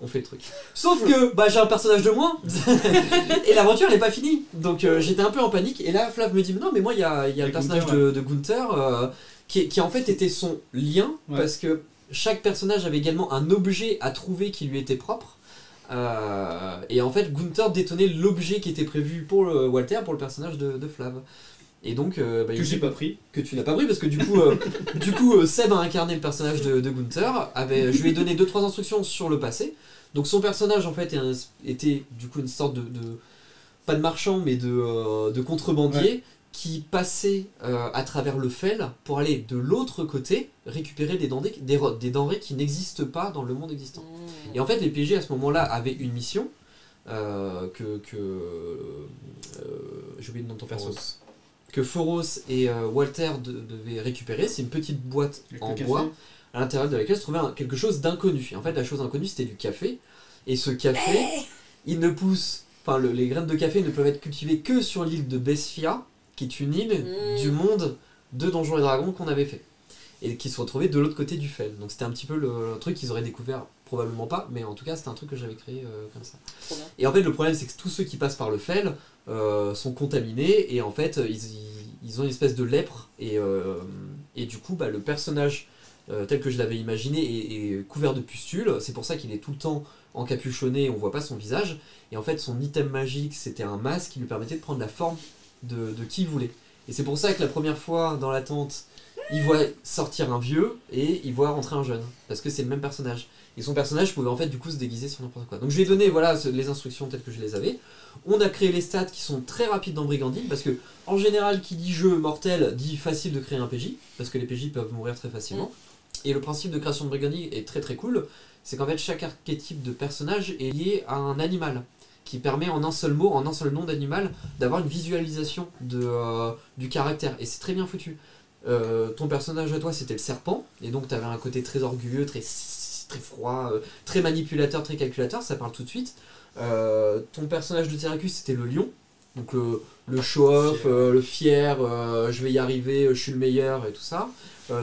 on fait le truc. Sauf que j'ai un personnage de moins et l'aventure elle est pas finie. Donc j'étais un peu en panique et là Flav me dit non mais moi il y a le personnage de Gunther qui en fait était son lien parce que chaque personnage avait également un objet à trouver qui lui était propre. Et en fait, Gunther détonnait l'objet qui était prévu pour Walter, pour le personnage de Flav. Et donc, que j'ai pas pris. Que tu n'as pas pris parce que du coup, Seb a incarné le personnage de Gunther. Je lui ai donné 2-3 instructions sur le passé. Donc son personnage en fait était du coup une sorte de pas de marchand mais de contrebandier qui passait à travers le fel pour aller de l'autre côté récupérer des denrées qui n'existent pas dans le monde existant. Et en fait les PJ à ce moment-là avaient une mission j'ai oublié le nom de ton perso. Que Foros et Walter devaient récupérer. C'est une petite boîte en bois à l'intérieur de laquelle se trouvait quelque chose d'inconnu. Et en fait, la chose inconnue, c'était du café. Et ce café, il ne pousse... Enfin, les graines de café ne peuvent être cultivées que sur l'île de Besfia, qui est une île du monde de Donjons et Dragons qu'on avait fait. Et qui se retrouvait de l'autre côté du fel. Donc c'était un petit peu le truc qu'ils auraient découvert, probablement pas, mais en tout cas, c'était un truc que j'avais créé comme ça. Et en fait, le problème, c'est que tous ceux qui passent par le fel sont contaminés, et en fait, ils ont une espèce de lèpre, et du coup, le personnage tel que je l'avais imaginé est couvert de pustules. C'est pour ça qu'il est tout le temps encapuchonné, on voit pas son visage. Et en fait, son item magique, c'était un masque qui lui permettait de prendre la forme de qui il voulait. Et c'est pour ça que la première fois, dans la tente, il voit sortir un vieux et il voit rentrer un jeune. Parce que c'est le même personnage. Et son personnage pouvait en fait du coup se déguiser sur n'importe quoi. Donc je lui ai donné les instructions telles que je les avais. On a créé les stats qui sont très rapides dans Brigandine. Parce que en général, qui dit jeu mortel dit facile de créer un PJ. Parce que les PJ peuvent mourir très facilement. Et le principe de création de Brigandine est très très cool. C'est qu'en fait chaque archétype de personnage est lié à un animal. Qui permet en un seul mot, en un seul nom d'animal, d'avoir une visualisation du caractère. Et c'est très bien foutu. Ton personnage à toi c'était le serpent, et donc tu avais un côté très orgueilleux, très froid, très manipulateur, très calculateur, ça parle tout de suite. Ton personnage de Tyracus c'était le lion, donc le show-off, le fier, je vais y arriver, je suis le meilleur et tout ça.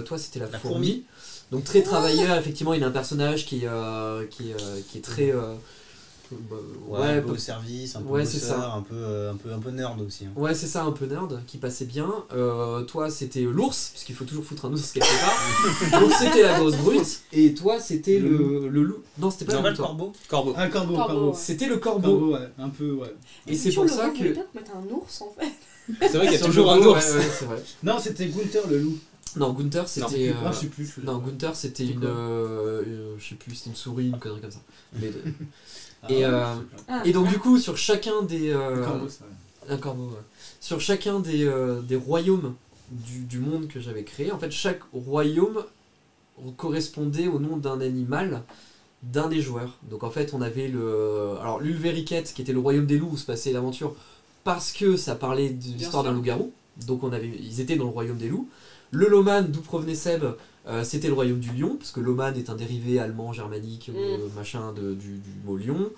Toi c'était la fourmi, donc très travailleur, effectivement il a un personnage qui est très... un peu au service, un peu bosseur, un peu nerd aussi. Ouais, c'est ça, un peu nerd, qui passait bien. Toi, c'était l'ours, parce qu'il faut toujours foutre un ours quelque part. Donc c'était la grosse brute. Et toi, c'était le loup. Non, c'était pas le corbeau. Un corbeau. C'était le corbeau. Ouais, un peu, ouais. Et c'est pour ça que... Vous mettre un ours, en fait. C'est vrai qu'il y a toujours un ours. Ouais, c'est vrai. Non, c'était Gunther le loup. Non, Gunther c'était. Je sais plus. Non, Gunther c'était une. Je sais plus, c'était une souris, une connerie comme ça. Mais, et donc, du coup, sur chacun des. Un corbeau, ouais. Sur chacun des royaumes du monde que j'avais créé, en fait, chaque royaume correspondait au nom d'un animal d'un des joueurs. Donc, en fait, on avait alors, l'Ulveriket, qui était le royaume des loups où se passait l'aventure, parce que ça parlait de l'histoire d'un loup-garou. Donc, ils étaient dans le royaume des loups. Le Loman, d'où provenait Seb, c'était le royaume du lion, parce que Loman est un dérivé allemand, germanique, machin du mot lion.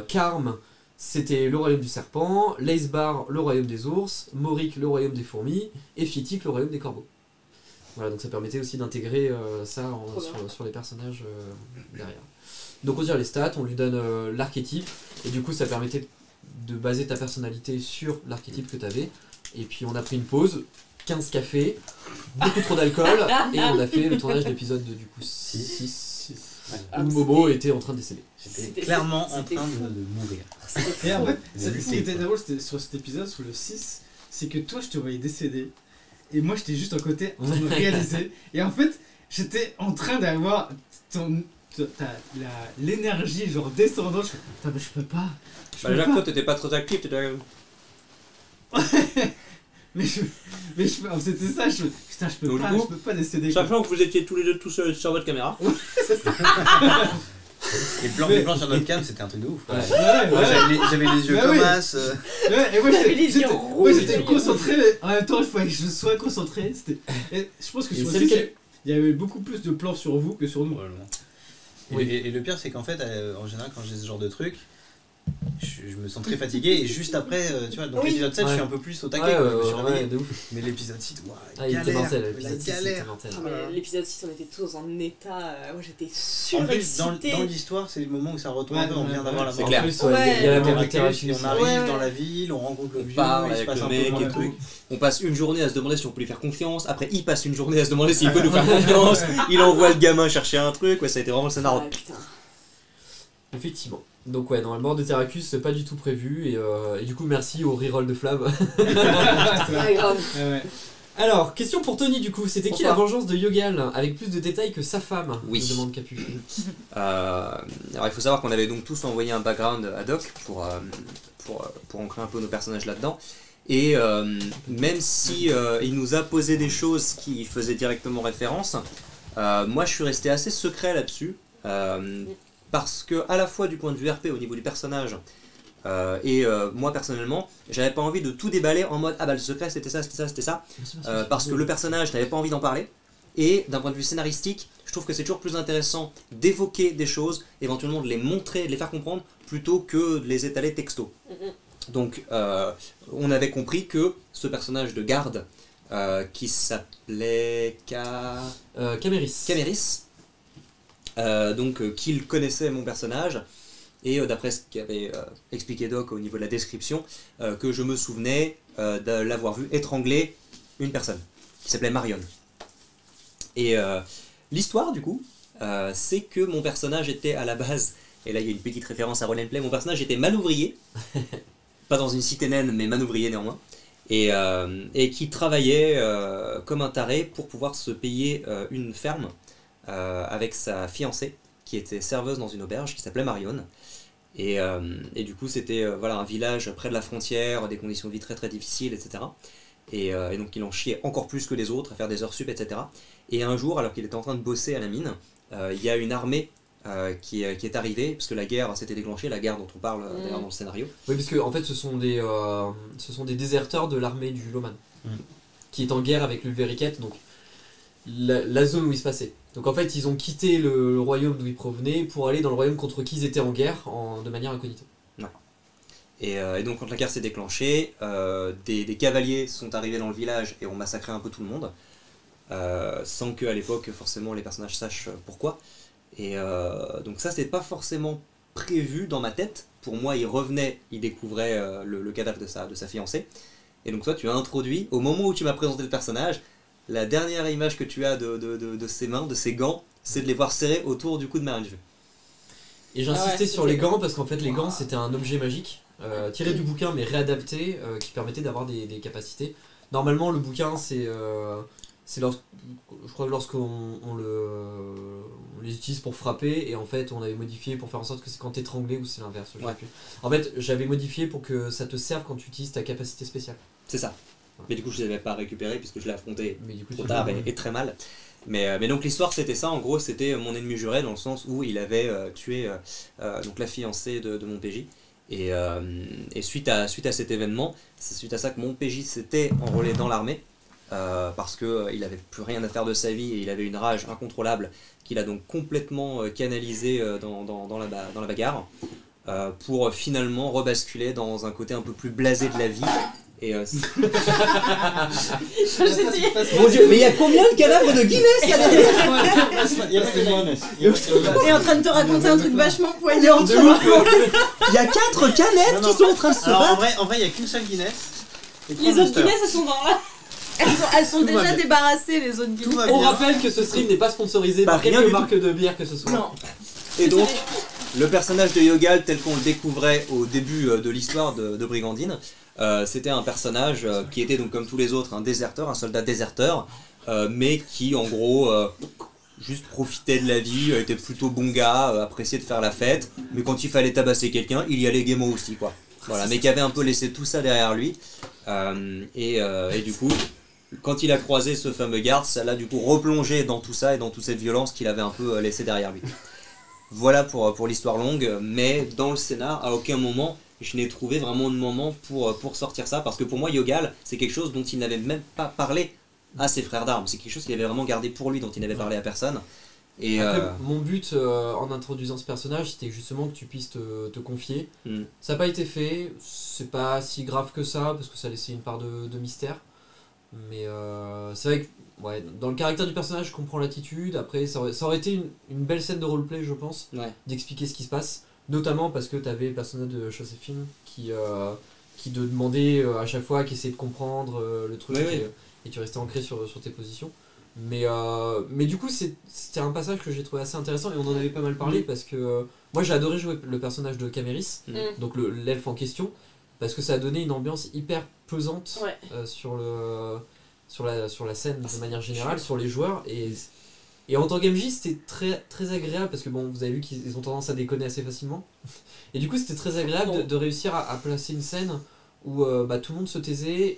Karm, c'était le royaume du serpent. Leisbar, le royaume des ours. Morik, le royaume des fourmis. Et Fitik, le royaume des corbeaux. Voilà, donc ça permettait aussi d'intégrer ça sur les personnages derrière. Donc on tire les stats, on lui donne l'archétype, et du coup ça permettait de baser ta personnalité sur l'archétype que tu avais. Et puis on a pris une pause. 15 cafés, beaucoup trop d'alcool, et on a fait le tournage de l'épisode du coup 6 où Momo était en train de décéder. J'étais clairement en train de mourir. Et en fait, ce qui était drôle sur cet épisode, sur le 6, c'est que toi je te voyais décéder, et moi j'étais juste à côté en train de réaliser, et en fait j'étais en train d'avoir l'énergie genre descendante, je peux pas. Déjà que toi t'étais pas trop actif, t'étais... Mais c'était ça, putain, je peux pas décéder. Sachant que vous étiez tous les deux tout seuls sur votre caméra. Les plans sur notre cam, c'était un truc de ouf. Ouais. J'avais les yeux comme as. Et moi j'étais concentré, en même temps il fallait que je sois concentré. Et je pense que sur le site, il y avait beaucoup plus de plans sur vous que sur nous. Et le pire, c'est qu'en fait, en général, quand j'ai ce genre de truc, je me sens très fatigué, et juste après, tu vois, donc l'épisode 7, je suis un peu plus au taquet, je me suis réveillé. Mais l'épisode 6, galère. L'épisode 6, on était tous en état, moi j'étais surexcité. En plus, dans l'histoire, c'est le moment où ça retombe un peu, on vient d'avoir la mort. C'est clair. Il y a la mort de Tyracus. On arrive dans la ville, on rencontre le vieux, il se passe un peu de trucs. On passe une journée à se demander si on peut lui faire confiance, après il passe une journée à se demander s'il peut nous faire confiance, il envoie le gamin chercher un truc, ça a été vraiment le scénario. Effectivement. Donc ouais, normalement de Terracus c'est pas du tout prévu et du coup merci au reroll de Flav. C'est pas grave. Ouais. Alors, question pour Tony du coup, c'était qui la Bonsoir. vengeance de Yogal avec plus de détails que sa femme Oui. me demande Capu. Alors il faut savoir qu'on avait donc tous envoyé un background ad hoc pour ancrer un peu nos personnages là-dedans. Et même si il nous a posé des choses qui faisaient directement référence, moi je suis resté assez secret là-dessus. Parce que à la fois du point de vue RP au niveau du personnage et moi personnellement j'avais pas envie de tout déballer en mode ah bah le secret c'était ça parce que le personnage n'avait pas envie d'en parler et d'un point de vue scénaristique je trouve que c'est toujours plus intéressant d'évoquer des choses, éventuellement de les montrer, de les faire comprendre plutôt que de les étaler texto. Donc on avait compris que ce personnage de garde qui s'appelait Caméris, donc qu'il connaissait mon personnage et d'après ce qu'avait expliqué Doc au niveau de la description, que je me souvenais de l'avoir vu étrangler une personne qui s'appelait Marion. Et l'histoire du coup, c'est que mon personnage était à la base, et là il y a une petite référence à Roll and Play, mon personnage était manouvrier, pas dans une cité naine mais manouvrier néanmoins, et qui travaillait comme un taré pour pouvoir se payer une ferme avec sa fiancée qui était serveuse dans une auberge qui s'appelait Marion. Et du coup c'était voilà, un village près de la frontière, des conditions de vie très très difficiles, etc. Et donc il en chiait encore plus que les autres à faire des heures sup, etc. Et un jour, alors qu'il était en train de bosser à la mine, il y a une armée qui est arrivée, parce que la guerre s'était déclenchée, la guerre dont on parle d'ailleurs dans le scénario. Oui, parce que en fait ce sont des déserteurs de l'armée du Loman qui est en guerre avec le Veriket, donc la zone où il se passait. Donc en fait ils ont quitté le royaume d'où ils provenaient pour aller dans le royaume contre qui ils étaient en guerre de manière incognito. Et donc quand la guerre s'est déclenchée, des cavaliers sont arrivés dans le village et ont massacré un peu tout le monde, sans qu'à l'époque forcément les personnages sachent pourquoi. Et donc ça c'était pas forcément prévu dans ma tête. Pour moi il revenait, il découvrait le cadavre de sa fiancée. Et donc toi tu as introduit, au moment où tu m'as présenté le personnage, la dernière image que tu as de ses mains, de ses gants, c'est de les voir serrés autour du cou de Marion. Et j'insistais sur les gants parce qu'en fait les gants c'était un objet magique tiré du bouquin mais réadapté qui permettait d'avoir des capacités. Normalement le bouquin c'est je crois que lorsqu'on les utilise pour frapper, et en fait on avait modifié pour faire en sorte que c'est quand t'es étranglé ou c'est l'inverse. Ouais. En fait j'avais modifié pour que ça te serve quand tu utilises ta capacité spéciale. C'est ça. Mais du coup je ne les avais pas récupérés puisque je l'ai affronté trop c'est tard et très mal. Mais donc l'histoire c'était ça, en gros c'était mon ennemi juré dans le sens où il avait tué donc la fiancée de mon PJ. Et suite à cet événement, c'est suite à ça que mon PJ s'était enrôlé dans l'armée. Parce qu'il n'avait plus rien à faire de sa vie et il avait une rage incontrôlable qu'il a donc complètement canalisé dans la bagarre pour finalement rebasculer dans un côté un peu plus blasé de la vie. Et Mon Dieu, mais il y a combien de cadavres de Guinness là derrière? Et en train de te raconter un truc vachement poignant. Il y a 4 canettes qui sont en train de se Alors battre. en vrai il y a qu'une seule Guinness. Les autres Guinness elles sont dans là. Elles sont Tout va déjà bien. débarrassées les autres Tout va Guinness. On bien. rappelle que ce stream n'est pas sponsorisé Bah, par rien quelque du marque de bière que ce soit. Non. Et donc, le personnage de Yogal tel qu'on le découvrait au début de l'histoire de Brigandine, c'était un personnage qui était donc comme tous les autres un déserteur, un soldat déserteur, mais qui en gros juste profitait de la vie, était plutôt bon gars, appréciait de faire la fête, mais quand il fallait tabasser quelqu'un, il y allait gaiement aussi quoi. Voilà, mais qui avait un peu laissé tout ça derrière lui, et du coup, quand il a croisé ce fameux garde, ça l'a du coup replongé dans tout ça et dans toute cette violence qu'il avait un peu laissé derrière lui. Voilà pour l'histoire longue, mais dans le scénar, à aucun moment je n'ai trouvé vraiment de moment pour sortir ça, parce que pour moi Yogal c'est quelque chose dont il n'avait même pas parlé à ses frères d'armes, c'est quelque chose qu'il avait vraiment gardé pour lui, dont il n'avait parlé à personne. Et après, mon but en introduisant ce personnage c'était justement que tu puisses te confier. Ça n'a pas été fait, c'est pas si grave que ça parce que ça laissait une part de mystère, mais c'est vrai que ouais, dans le caractère du personnage je comprends l'attitude. Après ça aurait été une belle scène de roleplay je pense, d'expliquer ce qui se passe, notamment parce que tu avais le personnage de Joséphine qui te demandait à chaque fois, qui essayait de comprendre le truc, et tu restais ancré sur tes positions. Mais du coup, c'était un passage que j'ai trouvé assez intéressant et on en avait pas mal parlé parce que moi j'ai adoré jouer le personnage de Caméris, donc l'elfe en question, parce que ça a donné une ambiance hyper pesante sur la scène de manière générale, sur les joueurs. Et en tant qu'MJ, c'était très, très agréable parce que bon, vous avez vu qu'ils ont tendance à déconner assez facilement. Et du coup, c'était très agréable de réussir à placer une scène où tout le monde se taisait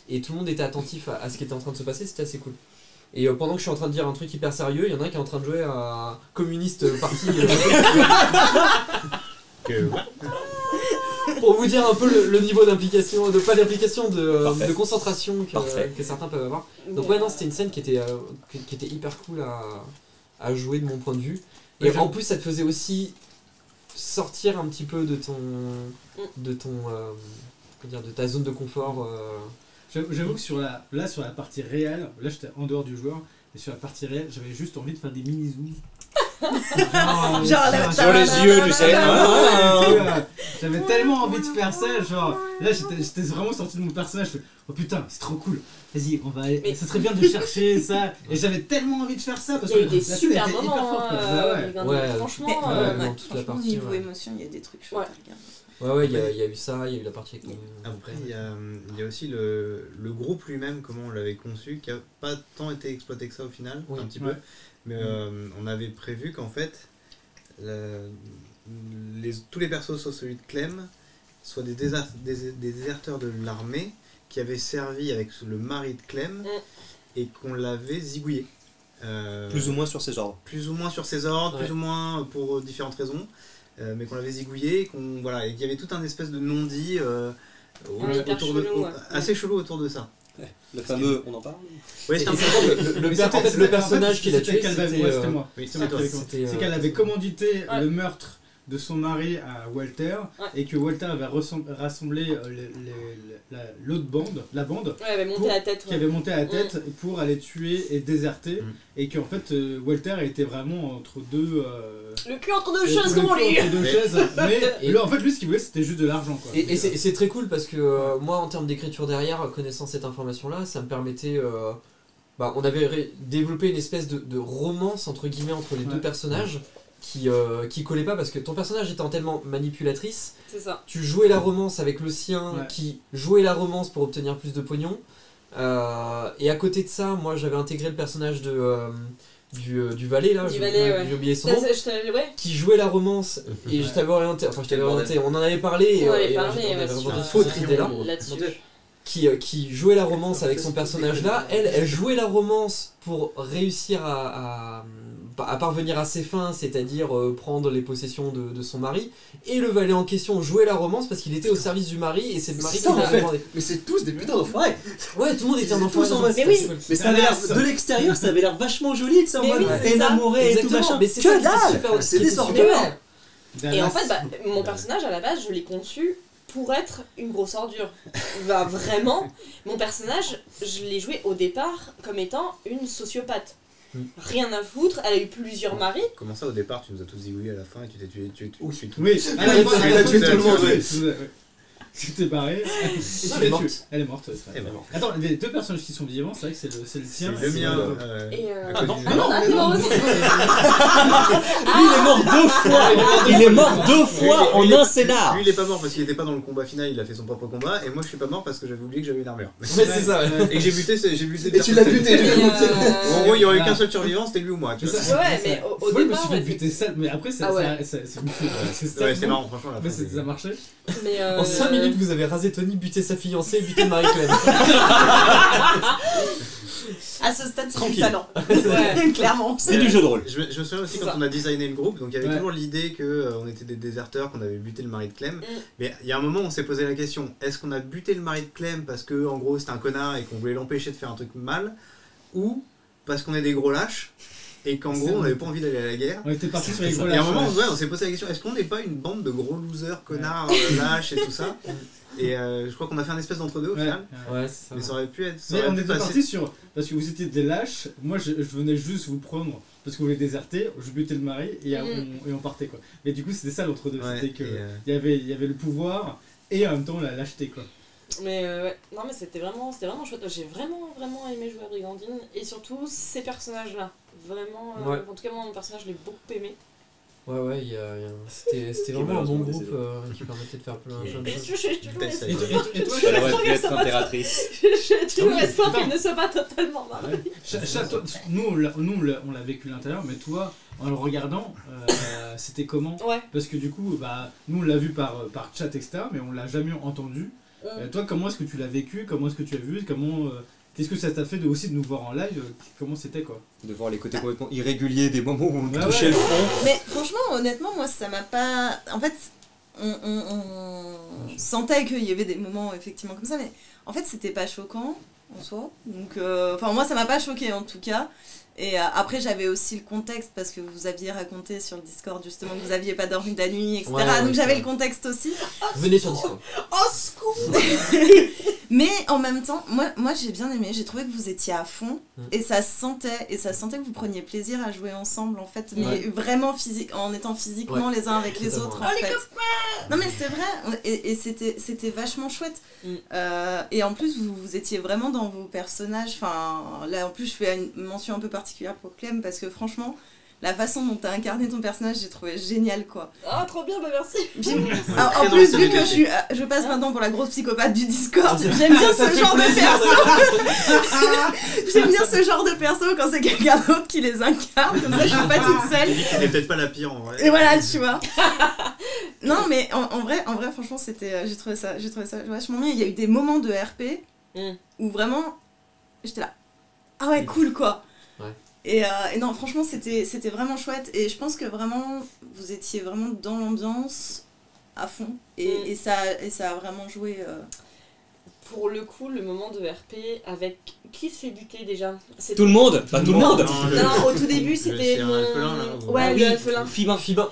et tout le monde était attentif à ce qui était en train de se passer. C'était assez cool. Et pendant que je suis en train de dire un truc hyper sérieux, il y en a un qui est en train de jouer à communiste parti. Pour vous dire un peu le niveau d'implication, pas d'implication, de concentration que certains peuvent avoir. Donc ouais, non, c'était une scène qui était hyper cool à jouer de mon point de vue. Et en plus, ça te faisait aussi sortir un petit peu de ta zone de confort. J'avoue que sur la partie réelle, là j'étais en dehors du joueur, et sur la partie réelle, j'avais juste envie de faire des mini-zooms. Sur les yeux, tu sais. J'avais tellement envie de faire ça, genre là j'étais vraiment sorti de mon personnage, je fais, oh putain c'est trop cool, vas-y on va aller, ça serait bien de chercher ça, et j'avais tellement envie de faire ça parce que il y a eu des super moments, franchement, toute la partie niveau émotion il y a des trucs chouettes. Ouais, il y a eu ça, il y a eu la partie avec Après, il y a aussi le groupe lui-même, comment on l'avait conçu, qui a pas tant été exploité que ça au final, un petit peu. Mais on avait prévu qu'en fait, tous les persos, sauf celui de Clem, soient des déserteurs de l'armée qui avaient servi avec le mari de Clem et qu'on l'avait zigouillé. Plus ou moins sur ses ordres. Plus ou moins sur ses ordres, plus ou moins pour différentes raisons. Mais qu'on l'avait zigouillé et qu'il y avait tout un espèce de non-dit assez chelou autour de ça. Le fameux, on en parle. Oui, c'est le personnage qui l'a tué, c'était moi. C'est qu'elle avait commandité le meurtre de son mari à Walter et que Walter avait rassemblé l'autre bande, la bande, qui avait monté à la tête pour aller tuer et déserter, et qu'en fait Walter était vraiment entre deux. Le cul entre deux chaises, comme on dit. Mais en fait lui ce qu'il voulait c'était juste de l'argent quoi. Et c'est très cool parce que moi en termes d'écriture derrière, connaissant cette information là, ça me permettait. On avait développé une espèce de romance entre guillemets entre les deux personnages. Qui collait pas parce que ton personnage étant tellement manipulatrice, tu jouais la romance avec le sien qui jouait la romance pour obtenir plus de pognon, et à côté de ça moi j'avais intégré le personnage du valet là, j'ai oublié son nom, qui jouait la romance et je t'avais orienté, on en avait parlé et on avait cette idée là qui jouait la romance avec son personnage là, elle jouait la romance pour réussir à parvenir à ses fins, c'est-à-dire prendre les possessions de son mari, et le valet en question jouait la romance parce qu'il était au service du mari et c'est le mari qui l'a demandé. Mais c'est tous des putains d'enfoirés. Ouais, tout le monde était un enfoiré. Mais ça avait l'air de l'extérieur, ça avait l'air vachement joli de ça, en mode énamoré et tout machin. Mais c'est que dalle, c'est des ordures. Et en fait, mon personnage à la base, je l'ai conçu pour être une grosse ordure. Vraiment, mon personnage, je l'ai joué au départ comme étant une sociopathe. Rien à foutre, elle a eu plusieurs maris. Comment ça au départ tu nous as tous zigouillés à la fin et tu t'es tué tout. Oui, elle a tué tout le monde. C'était pareil. Elle est morte. Attends, les deux personnages qui sont vivants, c'est vrai que c'est le tien. C'est le mien. Non, lui il est mort 2 fois. Il est mort 2 fois en un scénar. Lui il est pas mort parce qu'il était pas dans le combat final, il a fait son propre combat, et moi je suis pas mort parce que j'avais oublié que j'avais une armure. Ouais, c'est ça. Et que j'ai buté. Et tu l'as buté. En gros il y aurait eu qu'un seul survivant, c'était lui ou moi. Ouais, mais au départ. Je me suis fait buter ça, mais après c'est marrant franchement. Mais ça marchait. En 5 minutes, vous avez rasé Tony, buté sa fiancée et buté Marie-Claire. À ce stade, c'est du talent. Ouais, clairement. C'est du jeu de rôle. Je me souviens aussi quand on a designé le groupe, donc il y avait toujours l'idée qu'on était des déserteurs, qu'on avait buté le mari de Clem. Mais il y a un moment où on s'est posé la question, est-ce qu'on a buté le mari de Clem parce que en gros c'était un connard et qu'on voulait l'empêcher de faire un truc mal, ou parce qu'on est des gros lâches et qu'en gros on n'avait pas envie d'aller à la guerre. On était partis sur les gros lâches. Et à un moment on s'est posé la question, est-ce qu'on n'est pas une bande de gros losers, connards, lâches et tout ça? Et je crois qu'on a fait un espèce d'entre-deux au final. Ouais, c'est ça. Mais ça aurait pu être. Mais on était partis sur. Parce que vous étiez des lâches, moi je venais juste vous prendre parce que vous voulez déserter, je butais le mari et on partait quoi. Mais du coup c'était ça l'entre-deux, c'était que il y avait le pouvoir et en même temps la lâcheté quoi. Mais ouais, non mais c'était vraiment chouette. J'ai vraiment aimé jouer à Brigandine et surtout ces personnages-là. Vraiment, en tout cas moi mon personnage je l'ai beaucoup aimé. Ouais, c'était vraiment un bon groupe qui permettait de faire plein de choses. J'ai toujours espoir. Et toi, elle aurait pu être impératrice. J'ai toujours espoir qu'elle ne soit pas totalement mariée. Nous on l'a vécu à l'intérieur, mais toi, en le regardant, c'était comment? Parce que du coup, nous on l'a vu par chat, etc., mais on l'a jamais entendu. Toi, comment est-ce que tu l'as vécu? Comment est-ce que tu as vu? Qu'est-ce que ça t'a fait aussi de nous voir en live? Comment c'était quoi? De voir les côtés complètement irréguliers des moments où on touchait le front. Mais franchement, honnêtement, moi ça m'a pas... En fait, on sentait qu'il y avait des moments effectivement comme ça, mais en fait c'était pas choquant en soi. Donc, moi ça m'a pas choqué en tout cas. Et après j'avais aussi le contexte parce que vous aviez raconté sur le Discord justement que vous aviez pas dormi de la nuit, etc. Donc j'avais le contexte aussi. Venez sur Discord. Oh secours. Mais en même temps, moi j'ai bien aimé, j'ai trouvé que vous étiez à fond et ça se sentait que vous preniez plaisir à jouer ensemble en fait, mais vraiment en étant physiquement les uns avec les autres en fait. Non mais c'est vrai, et c'était vachement chouette. Et en plus vous étiez vraiment dans vos personnages, enfin là en plus je fais une mention un peu particulière pour Clem parce que franchement la façon dont t'as incarné ton personnage, j'ai trouvé génial quoi. Ah trop bien, merci. Alors, en plus vu que je passe maintenant pour la grosse psychopathe du Discord, j'aime bien ce genre de perso. J'aime bien ce genre de perso quand c'est quelqu'un d'autre qui les incarne, comme ça je suis pas toute seule. Elle est peut-être pas la pire en vrai. Et voilà, tu vois. Non mais en vrai franchement c'était, j'ai trouvé ça vachement bien. Il y a eu des moments de RP où vraiment j'étais là. Ah ouais, cool quoi. Et non, franchement, c'était vraiment chouette. Et je pense que vraiment, vous étiez vraiment dans l'ambiance à fond. Et ça a vraiment joué. Pour le coup, le moment de RP avec qui se fait buter déjà? Tout le monde. Pas tout le monde. Non, au tout début, c'était mon... Ouais, le alphelin. Fibin. Fibin.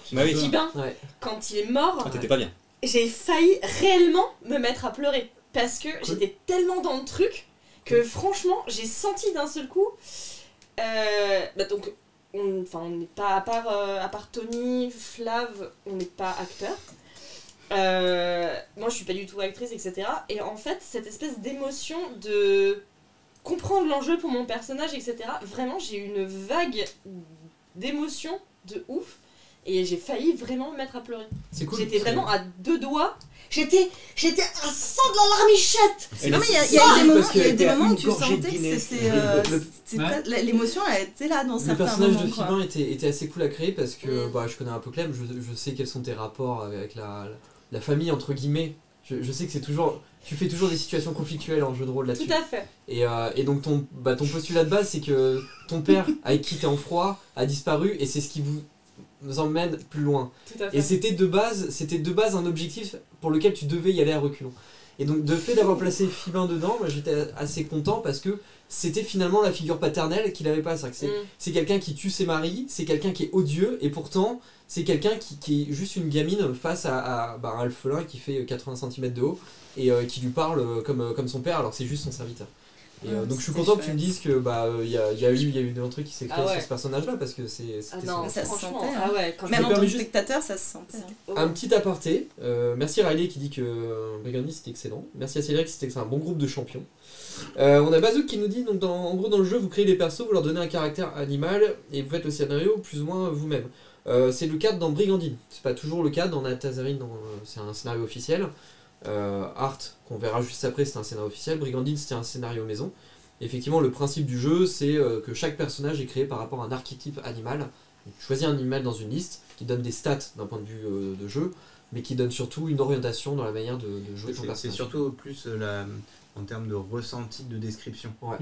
Quand il est mort, t'étais pas bien. J'ai failli réellement me mettre à pleurer. Parce que j'étais tellement dans le truc que franchement, j'ai senti d'un seul coup... donc on n'est pas, à part Tony, Flav, on n'est pas acteur. Moi je suis pas du tout actrice, etc. Et en fait cette espèce d'émotion de comprendre l'enjeu pour mon personnage, etc. Vraiment j'ai eu une vague d'émotion de ouf. Et j'ai failli vraiment me mettre à pleurer. C'est cool. J'étais vraiment à 2 doigts. J'étais à 100 de la larmichette. Non mais il y a eu des moments où tu sentais que c'était l'émotion elle était là dans certains moments. Le personnage de Fibin était assez cool à créer parce que je connais un peu Clem, je sais quels sont tes rapports avec la famille entre guillemets. Je sais que c'est toujours... Tu fais toujours des situations conflictuelles en jeu de rôle là-dessus. Tout à fait. Et donc ton postulat de base c'est que ton père avec qui t'es en froid a disparu et c'est ce qui vous emmène plus loin. Et c'était de base un objectif pour lequel tu devais y aller à reculons. Et donc de fait d'avoir placé Fibin dedans, moi j'étais assez content parce que c'était finalement la figure paternelle qu'il avait pas. C'est quelqu'un qui tue ses maris, c'est quelqu'un qui est odieux et pourtant c'est quelqu'un qui est juste une gamine face à un alphelin qui fait 80 cm de haut et qui lui parle comme son père alors que c'est juste son serviteur. Et donc je suis content que tu me dises que il y a eu un truc qui s'est créé sur ce personnage là parce que c'était ça se sentait quand même en tant que spectateur ça se sentait un petit aparté, merci Riley qui dit que Brigandine c'était excellent, merci à Cédric c'était un bon groupe de champions. On a Bazook qui nous dit donc en gros dans le jeu vous créez des persos, vous leur donnez un caractère animal et vous faites le scénario plus ou moins vous-même. C'est le cas dans Brigandine, c'est pas toujours le cas dans Natazarine, c'est un scénario officiel. Art, qu'on verra juste après, c'était un scénario officiel. Brigandine, c'était un scénario maison. Et effectivement, le principe du jeu, c'est que chaque personnage est créé par rapport à un archétype animal. Donc, tu choisis un animal dans une liste qui donne des stats d'un point de vue de jeu, mais qui donne surtout une orientation dans la manière de jouer ton personnage. C'est surtout plus en termes de ressenti, de description. Ouais.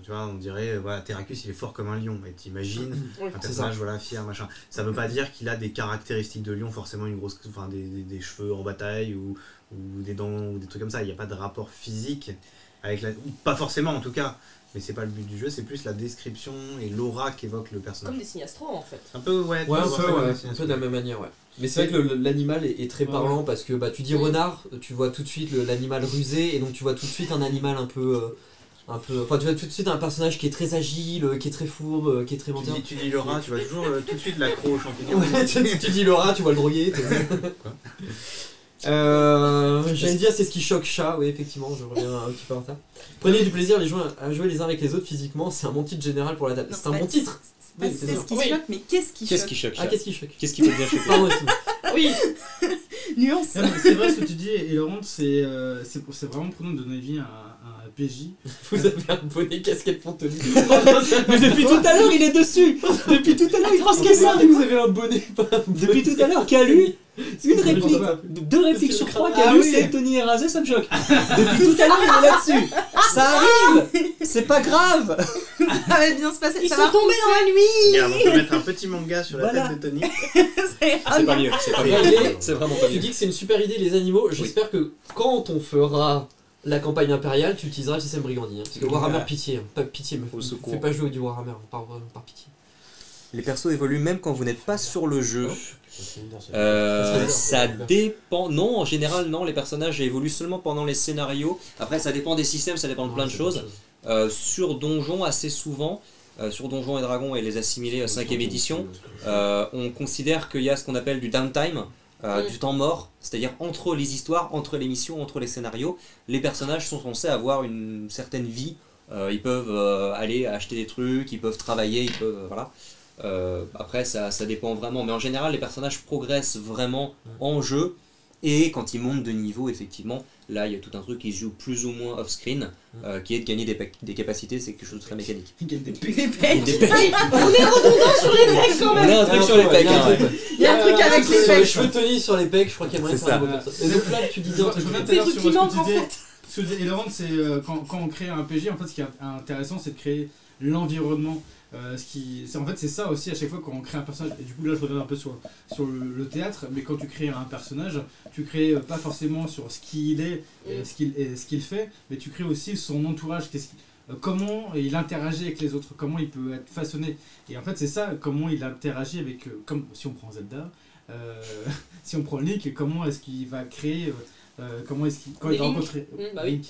Tu vois, on dirait, Terracus il est fort comme un lion, et t'imagines un personnage fier, machin. Ça veut pas dire qu'il a des caractéristiques de lion, forcément des cheveux en bataille ou des dents ou des trucs comme ça. Il n'y a pas de rapport physique avec pas forcément en tout cas, mais c'est pas le but du jeu, c'est plus la description et l'aura qu'évoque le personnage. Comme des Signastro en fait. Un peu, un peu de la même manière, ouais. Mais c'est vrai que l'animal est très parlant parce que tu dis renard, tu vois tout de suite l'animal rusé et donc tu vois tout de suite un animal un peu tu vois tout de suite un personnage qui est très agile, qui est très fourbe, qui est très menteur. Tu dis le rat, tu vois toujours tout de suite l'accro aux champignons. Tu dis le rat, tu vois le brouillé. J'allais dire c'est ce qui choque chat, oui effectivement, je reviens un petit peu en retard. Prenez du plaisir à jouer les uns avec les autres physiquement, c'est un bon titre général pour la table. C'est un bon titre. C'est ce qui choque, mais qu'est-ce qui choque? Ah, qu'est-ce qui choque? Qu'est-ce qui peut bien choquer? Pardon, Oui. Nuance. C'est vrai ce que tu dis, et Laurent, c'est vraiment pour nous de donner vie à un PJ. Vous avez un bonnet casquette Pantoli. Mais depuis tout à l'heure, il est dessus. Depuis tout à l'heure, il transmet ça. Vous avez un bonnet, Depuis tout à l'heure, Calu, une réplique, 2 répliques sur 3, Calu, c'est Tony est rasé, ça me choque. Depuis tout à l'heure, il est là-dessus. Ça arrive. C'est pas grave. Ça va bien se passer. Ils ça sont va tombés dans la nuit. Regarde, on peut mettre un petit manga sur la tête de Tony. C'est pas mieux, c'est pas mieux. C'est vraiment pas Tu mieux. dis que c'est une super idée les animaux, j'espère que quand on fera la campagne impériale, tu utiliseras le système brigandine. Parce que Warhammer, pitié, pas pitié, me fais pas jouer du Warhammer, par pitié. Les persos évoluent même quand vous n'êtes pas sur le jeu. Ça dépend. Non, en général, non. Les personnages évoluent seulement pendant les scénarios. Après, ça dépend des systèmes, ça dépend de plein de choses. Sur Donjon, assez souvent, sur Donjons et Dragons et les assimilés 5ème édition, on considère qu'il y a ce qu'on appelle du downtime. Du temps mort, c'est-à-dire entre les histoires, entre les missions, entre les scénarios, les personnages sont censés avoir une certaine vie. Ils peuvent aller acheter des trucs, ils peuvent travailler, ils peuvent voilà. Après ça dépend vraiment, mais en général les personnages progressent vraiment en jeu, et quand ils montent de niveau, effectivement, là il y a tout un truc qui se joue plus ou moins off-screen, qui est de gagner des capacités, c'est quelque chose de très mécanique. Il gagne des pecs. On est redondant sur les pecs quand même. On a un truc sur les pecs. Il y a un truc avec les Les pecs. cheveux de Tony sur les pecs, je crois qu'il y a moyen de C'est faire un ça. beau comme ça. Et donc là, tu disais un truc. Je C'est le truc qui manque en fait. Et Laurent, c'est quand on crée un PJ, en fait, ce qui est intéressant, c'est de créer l'environnement. C'est ça aussi à chaque fois quand on crée un personnage. Et du coup, là, je reviens un peu sur le théâtre, mais quand tu crées un personnage, tu crées pas forcément sur ce qu'il est et ce qu'il fait, mais tu crées aussi son entourage. Comment il interagit avec les autres, comment il peut être façonné. Et en fait, c'est ça, comment il interagit avec. Comme si on prend Zelda, si on prend Link, comment est-ce qu'il va créer. Comment est-ce qu'il. Quand il va rencontrer. Bah oui.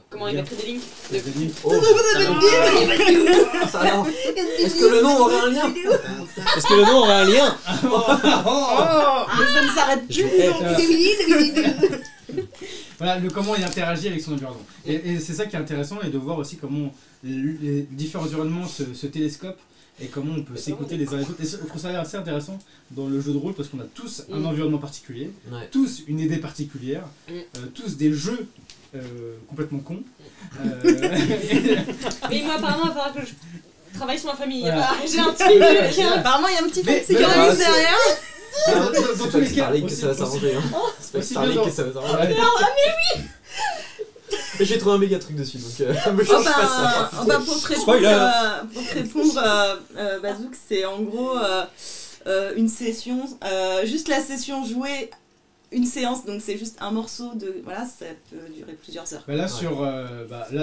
Comment il va créer des links Oh, ça alors. Est-ce que le nom aurait un lien? Est-ce que le nom aurait un lien? Mais ça ne s'arrête plus. Voilà, comment il interagit avec son environnement. Et c'est ça qui est intéressant, et de voir aussi comment les différents environnements se télescopent et comment on peut s'écouter les uns les autres. Et je trouve ça assez intéressant dans le jeu de rôle parce qu'on a tous un environnement particulier, tous une idée particulière, tous des jeux complètement cons. Mais moi apparemment il va falloir que je travaille sur ma famille. Voilà. J'ai un petit Apparemment, il y a un petit fond de Mais- sécurité derrière. Dans tous les cas, que ça va s'arranger. C'est pas aussi Starlink bien que ça va s'arranger. Et j'ai trouvé un méga truc dessus, donc me change pas ça. Pour te répondre, Bazook, c'est en gros une session, juste la session jouée, une séance, donc c'est juste un morceau de. Voilà, ça peut durer plusieurs heures. Là,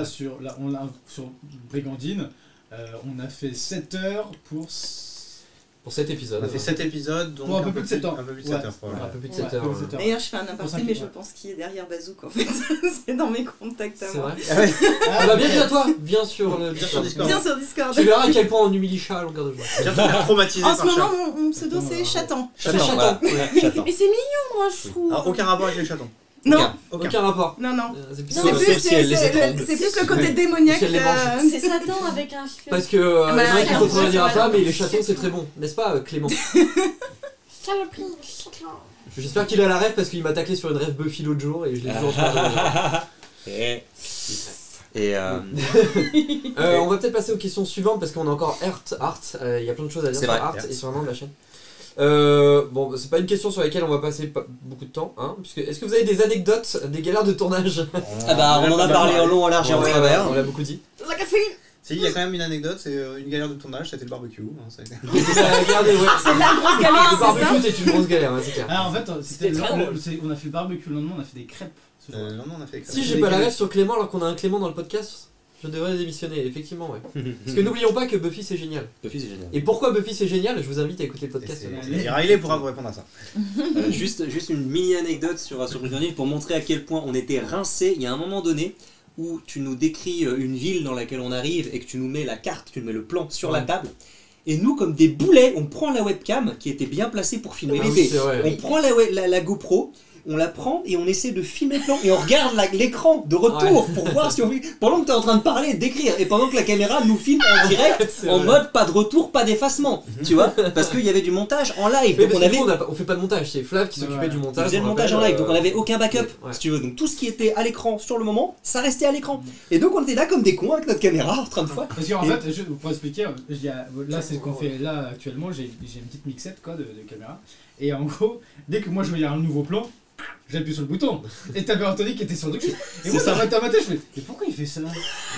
sur Brigandine, on a fait 7 heures pour 7 épisodes. On a fait 7 épisodes, donc pour un peu plus de 7 ans. Un peu plus de 7 heures. Un peu plus de 7 heures. D'ailleurs, je fais un aparté, mais je pense qu'il est derrière Bazook en fait. C'est dans mes contacts à C'est moi. vrai. Bah bienvenue à toi, viens sur le Discord. Viens sur Discord. Tu verras à quel point on humilie chat à longueur de journée. Viens te faire traumatiser En par ce moment, chat. mon pseudo c'est Chatan. Voilà. Chaton. Mais c'est mignon moi je trouve. Alors, aucun rapport avec les chatons. Non, Aucun rapport. non. C'est Non, plus- Sauf si elle les étrangle. C'est plus le côté démoniaque. Si elle les mange. C'est Satan avec un cheveu. Parce que il y en a qui la contredira carte, pas, mais les chatons c'est très bon, n'est-ce pas Clément? Saloperie, Satan. J'espère qu'il a la rêve parce qu'il m'a taclé sur une rêve Buffy l'autre jour et je l'ai toujours trouvé. On va peut-être passer aux questions suivantes parce qu'on a encore Art. Il y a plein de choses à dire C'est sur vrai, Art Art. et sur le nom de la chaîne. Bon, c'est pas une question sur laquelle on va passer beaucoup de temps, hein, puisque est-ce que vous avez des anecdotes des galères de tournage? Ah bah on en a parlé en long, en large et en travers. On l'a beaucoup dit. La caféine. Si, il y a quand même une anecdote, c'est une galère de tournage, c'était le barbecue. Hein, ça a été- Regardez, ouais. C'est de la grosse galère, Le c'est ça. barbecue est une grosse galère, hein, c'est clair. Ah, en fait, C'était très drôle. on a fait le barbecue le lendemain, on a fait des crêpes. Ce jour-là. Non, on a fait. Si j'ai pas la rêve sur Clément alors qu'on a un Clément dans le podcast, je devrais démissionner, effectivement, ouais. Parce que n'oublions pas que Buffy c'est génial. Buffy c'est génial. Et pourquoi Buffy c'est génial? Je vous invite à écouter le podcast. Et Riley pourra vous répondre à ça. Juste une mini anecdote sur Brigandine pour montrer à quel point on était rincés. Il y a un moment donné où tu nous décris une ville dans laquelle on arrive et que tu nous mets la carte, tu nous mets le plan sur la table. Et nous, comme des boulets, on prend la webcam qui était bien placée pour filmer Ah les oui, dés. c'est vrai. On prend la GoPro, on la prend et on essaie de filmer le plan et on regarde l'écran de retour pour voir si on vit. Pendant que tu es en train de parler et d'écrire et pendant que la caméra nous filme en direct en mode pas de retour, pas d'effacement. Tu vois, parce qu'il y avait du montage en live. Donc on fait pas de montage, c'est Flav qui s'occupait du montage. On faisait le montage en live, donc on n'avait aucun backup si tu veux. Donc tout ce qui était à l'écran sur le moment, ça restait à l'écran. Et donc on était là comme des cons avec notre caméra en train de faire. Parce qu'en fait, pour expliquer, là c'est ce qu'on fait là actuellement, j'ai une petite mixette quoi, de caméra. Et en gros, dès que moi je voyais un nouveau plan, j'appuie sur le bouton. Et t'avais Anthony qui était sur le cul. Et moi ça m'était à ma tête, je fais mais pourquoi il fait ça?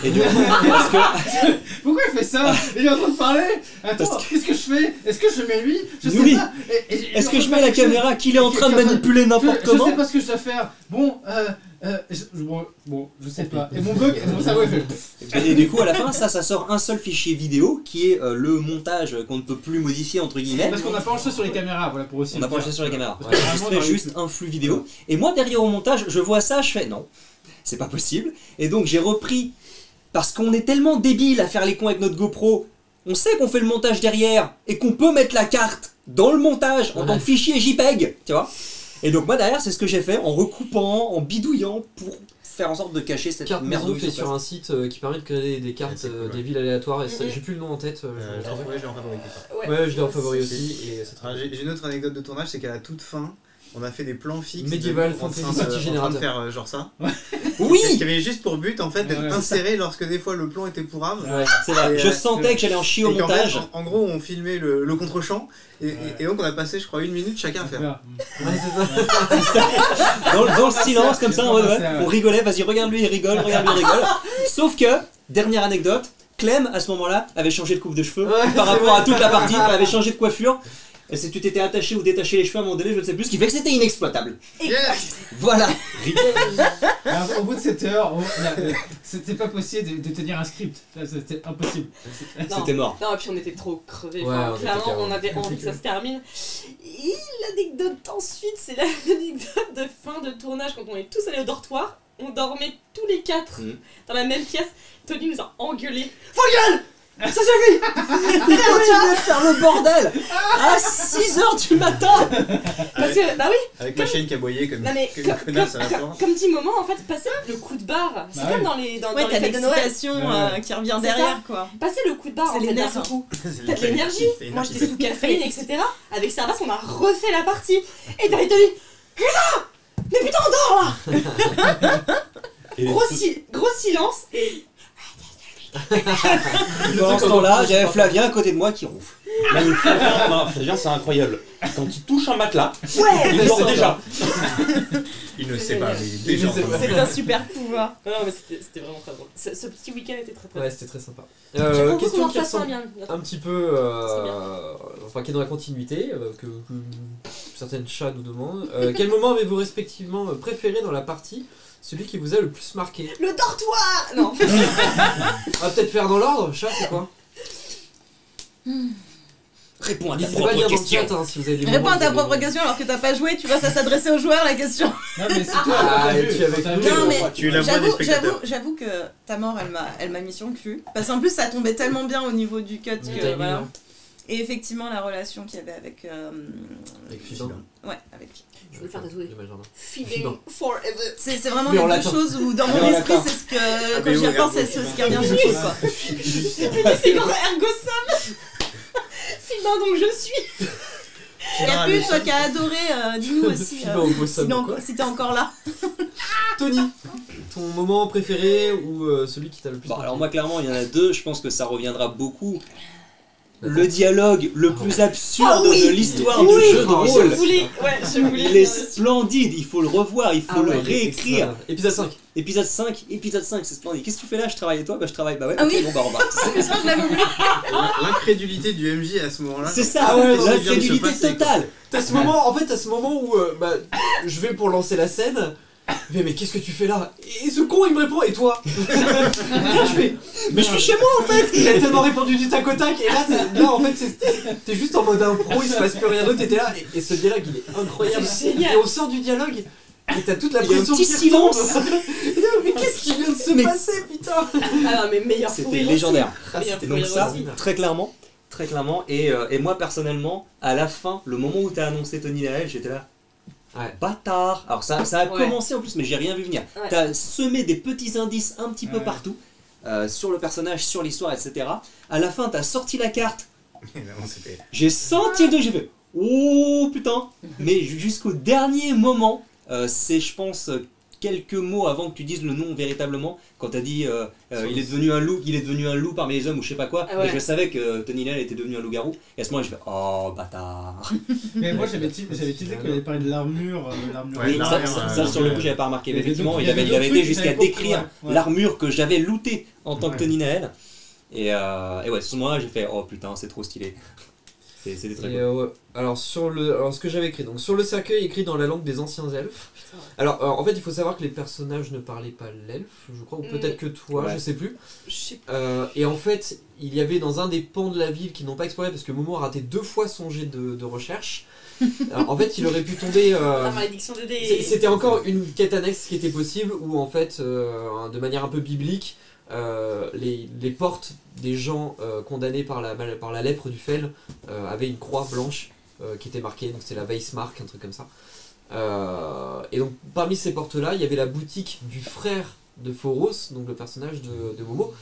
Et du coup, parce que... pourquoi il fait ça? Il est en train de parler. Attends, qu'est-ce que je fais? Est-ce que je mets lui? Je sais pas. Est-ce que je mets la caméra qu'il est en train de manipuler n'importe comment? Je sais pas ce que je dois faire. Bon, je sais pas. Et mon bug, mon cerveau il fait. Et du coup, à la fin, ça sort un seul fichier vidéo qui est le montage qu'on ne peut plus modifier entre guillemets. Parce qu'on n'a pas enregistré sur les caméras, voilà pour aussi. On n'a pas enregistré sur les caméras. On a enregistré juste un flux vidéo. Et moi, derrière au montage, je vois ça, je fais non, c'est pas possible. Et donc j'ai repris parce qu'on est tellement débile à faire les cons avec notre GoPro. On sait qu'on fait le montage derrière et qu'on peut mettre la carte dans le montage en tant que fichier JPEG, tu vois. Et donc moi derrière c'est ce que j'ai fait en recoupant, en bidouillant pour faire en sorte de cacher cette merde. Fait sur un site qui permet de créer des cartes des villes aléatoires et j'ai plus le nom en tête. Je l'ai en favori. Ouais, je l'ai en favori aussi. J'ai une autre anecdote de tournage, c'est qu'à la toute fin, on a fait des plans fixes médiéval fantasy en train de faire genre ça. Oui. Qui avait juste pour but en fait d'être inséré lorsque des fois le plan était pourrave. Ouais, c'est vrai. Je sentais que j'allais en chier au montage. En gros, on filmait le contre-champ et donc on a passé je crois 1 minute chacun à faire. Ouais, c'est ça. Dans le silence comme ça, on rigolait, vas-y regarde lui il rigole, regarde lui il rigole. Sauf que, dernière anecdote, Clem à ce moment-là avait changé de coupe de cheveux par rapport à toute la partie, elle avait changé de coiffure. Et si tu t'étais attaché ou détaché les cheveux à un moment donné, je ne sais plus, ce qui fait que c'était inexploitable. Voilà. Alors, au bout de 7 heures, c'était pas possible de tenir un script. C'était impossible. C'était mort. Non, et puis on était trop crevés. Enfin, clairement, on avait envie que ça se termine. Et l'anecdote ensuite, c'est l'anecdote de fin de tournage quand on est tous allés au dortoir. On dormait tous les 4 dans la même pièce. Tony nous a engueulé. Faut gueule! Ça suffit! Continuez de faire le bordel à 6h du matin! Parce que, bah oui! Avec ma chaîne qui aboyait comme comme dit Moment, en fait, passer le coup de barre, c'est comme dans les fêtes de Noël. Qui revient derrière, quoi. Passer le coup de barre, en fait, d'un coup. T'as de l'énergie. Moi, j'étais sous caféine, etc. Avec Servas, on a refait la partie. Et t'avais tenu. Putain! Mais putain, on dort là! Gros silence et. Pendant ce temps-là, j'avais Flavien à côté de moi qui ronfle. Flavien, c'est incroyable. Quand il touche un matelas, il dort déjà. Il ne sait pas, mais il est déjà. C'est un super pouvoir. Non, mais c'était vraiment très drôle. Ce petit week-end était très très. Ouais, c'était très sympa. Question qui ressemble un petit peu, enfin qui est dans la continuité, que certaines chats nous demandent. Quel moment avez-vous respectivement préféré dans la partie? Celui qui vous a le plus marqué? Le dortoir! Non. On va peut-être faire dans l'ordre. Chat, c'est quoi? Réponds à ta propre question. Réponds à ta propre question alors que t'as pas joué, tu vois, ça s'adressait aux joueurs la question. Non mais c'est toi, tu es la voix des spectateurs. J'avoue que ta mort elle m'a mis sur le cul. Parce qu'en plus ça tombait tellement bien au niveau du cut que voilà. Et effectivement la relation qu'il y avait avec Fidan. Ouais, avec je vais le faire désolé. Feeding forever. C'est vraiment quelque chose où dans mon esprit c'est ce que quand j'y repense c'est ce qui revient beaucoup quoi. C'est quand Ergo Sam. Fidan donc je suis. Et plus toi qui as adoré, dis-nous aussi si t'es encore là. Tony, ton moment préféré ou celui qui t'a le plus marqué? Alors moi clairement il y en a deux, je pense que ça reviendra beaucoup. Le dialogue le plus absurde de l'histoire du jeu de rôle. Je voulais. Il est splendide, il faut le revoir, il faut le réécrire. Épisode 5. Épisode 5, c'est splendide. Qu'est-ce que tu fais là? Je travaille et toi? Bah je travaille, bah ouais, ok, bon bah on va. C'est ça, je l'avais oublié. L'incrédulité du MJ à ce moment-là. C'est ça, l'incrédulité totale. T'as ce moment, où je vais pour lancer la scène. Mais qu'est-ce que tu fais là? Et ce con il me répond, et toi? Mais je suis chez moi en fait. Il a tellement répondu du tac au tac, et là en fait t'es juste en mode impro, il se passe plus rien d'autre, t'étais là, et ce dialogue il est incroyable. Et on sort du dialogue, et t'as toute la pression qui retombe. Mais qu'est-ce qui vient de se passer, putain? Ah non mais meilleur fou C'était légendaire. Et donc ça, très clairement, et moi personnellement, à la fin, le moment où t'as annoncé Tony Naël, j'étais là. Bâtard. Alors ça a commencé en plus, mais j'ai rien vu venir. T'as semé des petits indices un petit peu partout, sur le personnage, sur l'histoire, etc. À la fin, t'as sorti la carte. J'ai senti le 2, j'ai fait oh putain. Mais jusqu'au dernier moment, c'est je pense quelques mots avant que tu dises le nom véritablement, quand t'as dit il est devenu un loup parmi les hommes ou je sais pas quoi, mais je savais que Tony Nell était devenu un loup-garou, et à ce moment j'ai fait oh bâtard. Mais moi j'avais tilté qu'il avait parlé de l'armure. Oui, ça sur le coup j'avais pas remarqué, mais effectivement il avait été jusqu'à décrire l'armure que j'avais lootée en tant que Tony Nell, et ouais, ce moment-là j'ai fait oh putain c'est trop stylé. C'était très cool. Alors ce que j'avais écrit, donc sur le cercueil écrit dans la langue des anciens elfes. Alors en fait il faut savoir que les personnages ne parlaient pas l'elfe, je crois, ou peut-être que toi, je sais plus. Et en fait il y avait dans un des pans de la ville qui n'ont pas exploré parce que Momo a raté 2 fois son jet de recherche. Alors, en fait il aurait pu tomber. La malédiction de dés. C'était encore une quête annexe qui était possible où en fait de manière un peu biblique. Les portes des gens condamnés par la lèpre du fel avaient une croix blanche qui était marquée, donc c'est la Weissmark, un truc comme ça. Et donc parmi ces portes là il y avait la boutique du frère de Phoros, donc le personnage de Momo,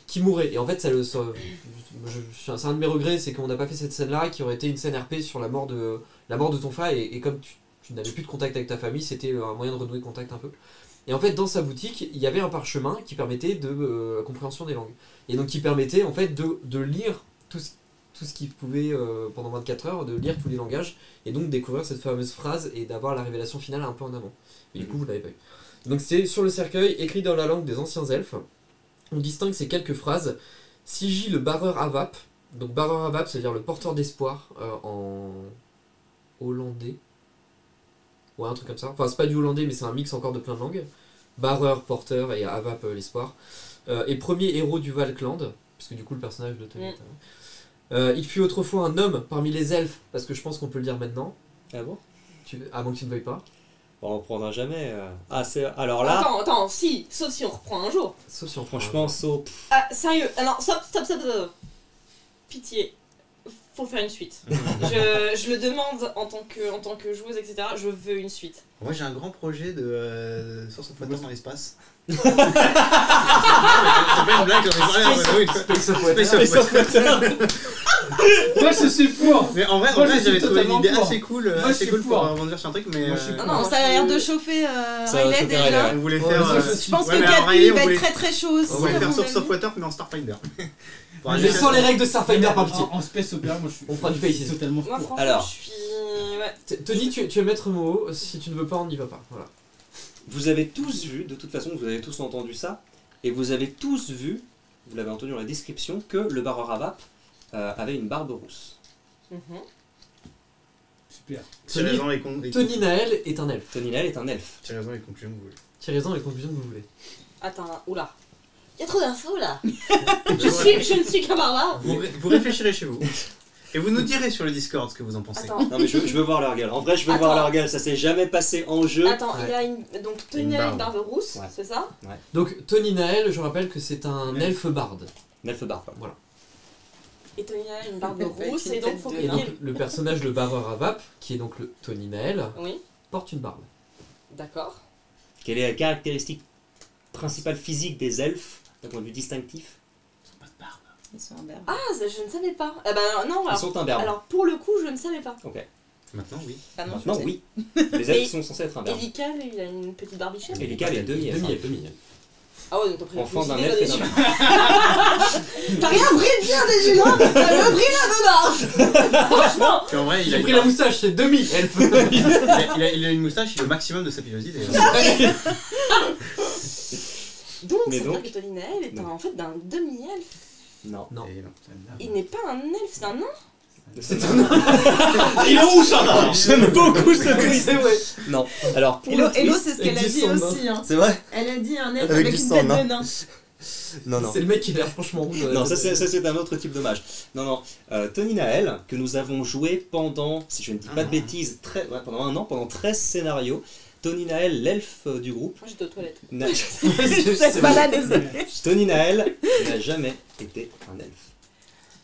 qui mourait. Et en fait c'est un de mes regrets, c'est qu'on n'a pas fait cette scène là qui aurait été une scène RP sur la mort de ton frère, et comme tu n'avais plus de contact avec ta famille, c'était un moyen de renouer contact un peu. Et en fait, dans sa boutique, il y avait un parchemin qui permettait de la compréhension des langues. Et donc qui permettait en fait de lire tout ce qu'il pouvait pendant 24 heures, de lire tous les langages, et donc découvrir cette fameuse phrase et d'avoir la révélation finale un peu en amont. Et du coup, vous l'avez pas eu. Donc c'était sur le cercueil, écrit dans la langue des anciens elfes. On distingue ces quelques phrases. Sigi le barreur Avap. Donc barreur Avap, c'est-à-dire le porteur d'espoir en hollandais. Ouais, un truc comme ça. Enfin, c'est pas du hollandais, mais c'est un mix encore de plein de langues. Barreur, porteur, et Avap, l'espoir. Et premier héros du Valkland, parce que du coup, le personnage de Tony. Il fut autrefois un homme parmi les elfes, parce que je pense qu'on peut le dire maintenant. Ah bon À moins que tu ne veuilles pas. Bon, on reprendra jamais. Alors là. Attends, si, sauf si on reprend un jour. Sauf si on franchement, sauf. Ah, sérieux, alors, stop. Pitié. Faut faire une suite. je le demande en tant que joueuse, etc. Je veux une suite. Moi j'ai un grand projet de Source of Water dans l'espace. C'est pas une blague, j'en ai parlé. Space of Water. Moi je suis pour. Mais en vrai j'avais trouvé une idée assez cool pour rebondir sur un truc, mais non, ça a l'air de chauffer Riley déjà. On voulait faire. Je pense que Capi va être très chaud aussi. On voulait faire Source of Water mais en Starfinder. Je sens les règles de Starfinder par pitié. En Space Opera, moi je suis. On fera du face totalement. Moi franchement je suis. Ouais. Tony, tu es maître mot. Si tu ne veux pas, on n'y va pas. Voilà. Vous avez tous vu, de toute façon, vous avez tous entendu ça, et vous avez tous vu, vous l'avez entendu dans la description, que le barreur Avap avait une barbe rousse. Super. Tony Naël est un elfe. Tony Naël est un elfe. Tirez-en les conclusions que vous voulez. Tirez-en les conclusions que vous voulez. Attends, oula. Il y a trop d'infos là. Je ne suis qu'un barbare. Vous réfléchirez chez vous. Et vous nous direz sur le Discord ce que vous en pensez. Attends. Non mais je veux voir leur gueule. En vrai je veux voir leur gueule, ça s'est jamais passé en jeu. Attends, il a donc Tony Naël a une barbe rousse, c'est ça? Donc Tony Naël, je rappelle que c'est un elfe barde. Un elfe barde, voilà. Et Tony Naël a une barbe rousse, et donc faut que... Et donc le personnage de barreur Avap, qui est donc le Tony Naël, porte une barbe. D'accord. Quelle est la caractéristique principale physique des elfes, d'un point de vue distinctif? Ils sont imberbes. Ah, je ne savais pas. Eh ben non, alors, ils sont imberbes. Alors pour le coup, je ne savais pas. Ok. Maintenant, oui. Maintenant, oui. Les elfes sont censés être imberbes. Et Lical, il a une petite barbichette. Et Lical, il a demi. Ah ouais, donc t'as pris enfant d'un elfe et d'un T'as rien pris de bien des humains, t'as pris la beubare. Franchement. En vrai, il a pris la moustache, c'est demi-elfe. il a une moustache, il a le maximum de sa pilosité. Donc, ça veut dire que Tony Naël est en fait d'un demi-elfe. Non. Il n'est pas un elfe, c'est un nain. C'est un nain. Il est où ça nain? J'aime beaucoup ce twist. Non. Alors pour Hello, c'est ce qu'elle a dit aussi. C'est vrai. Elle a dit un elfe avec une tête de nain. Non. C'est le mec qui a l'air franchement rouge. Non, ça c'est un autre type de mage. Non. Tony Naël, que nous avons joué pendant, si je ne dis pas de bêtises, pendant un an, pendant 13 scénarios. Tony Naël, l'elfe du groupe. Moi j'étais aux toilettes. C'est pas là, désolé. Tony Naël n'a jamais été un elfe.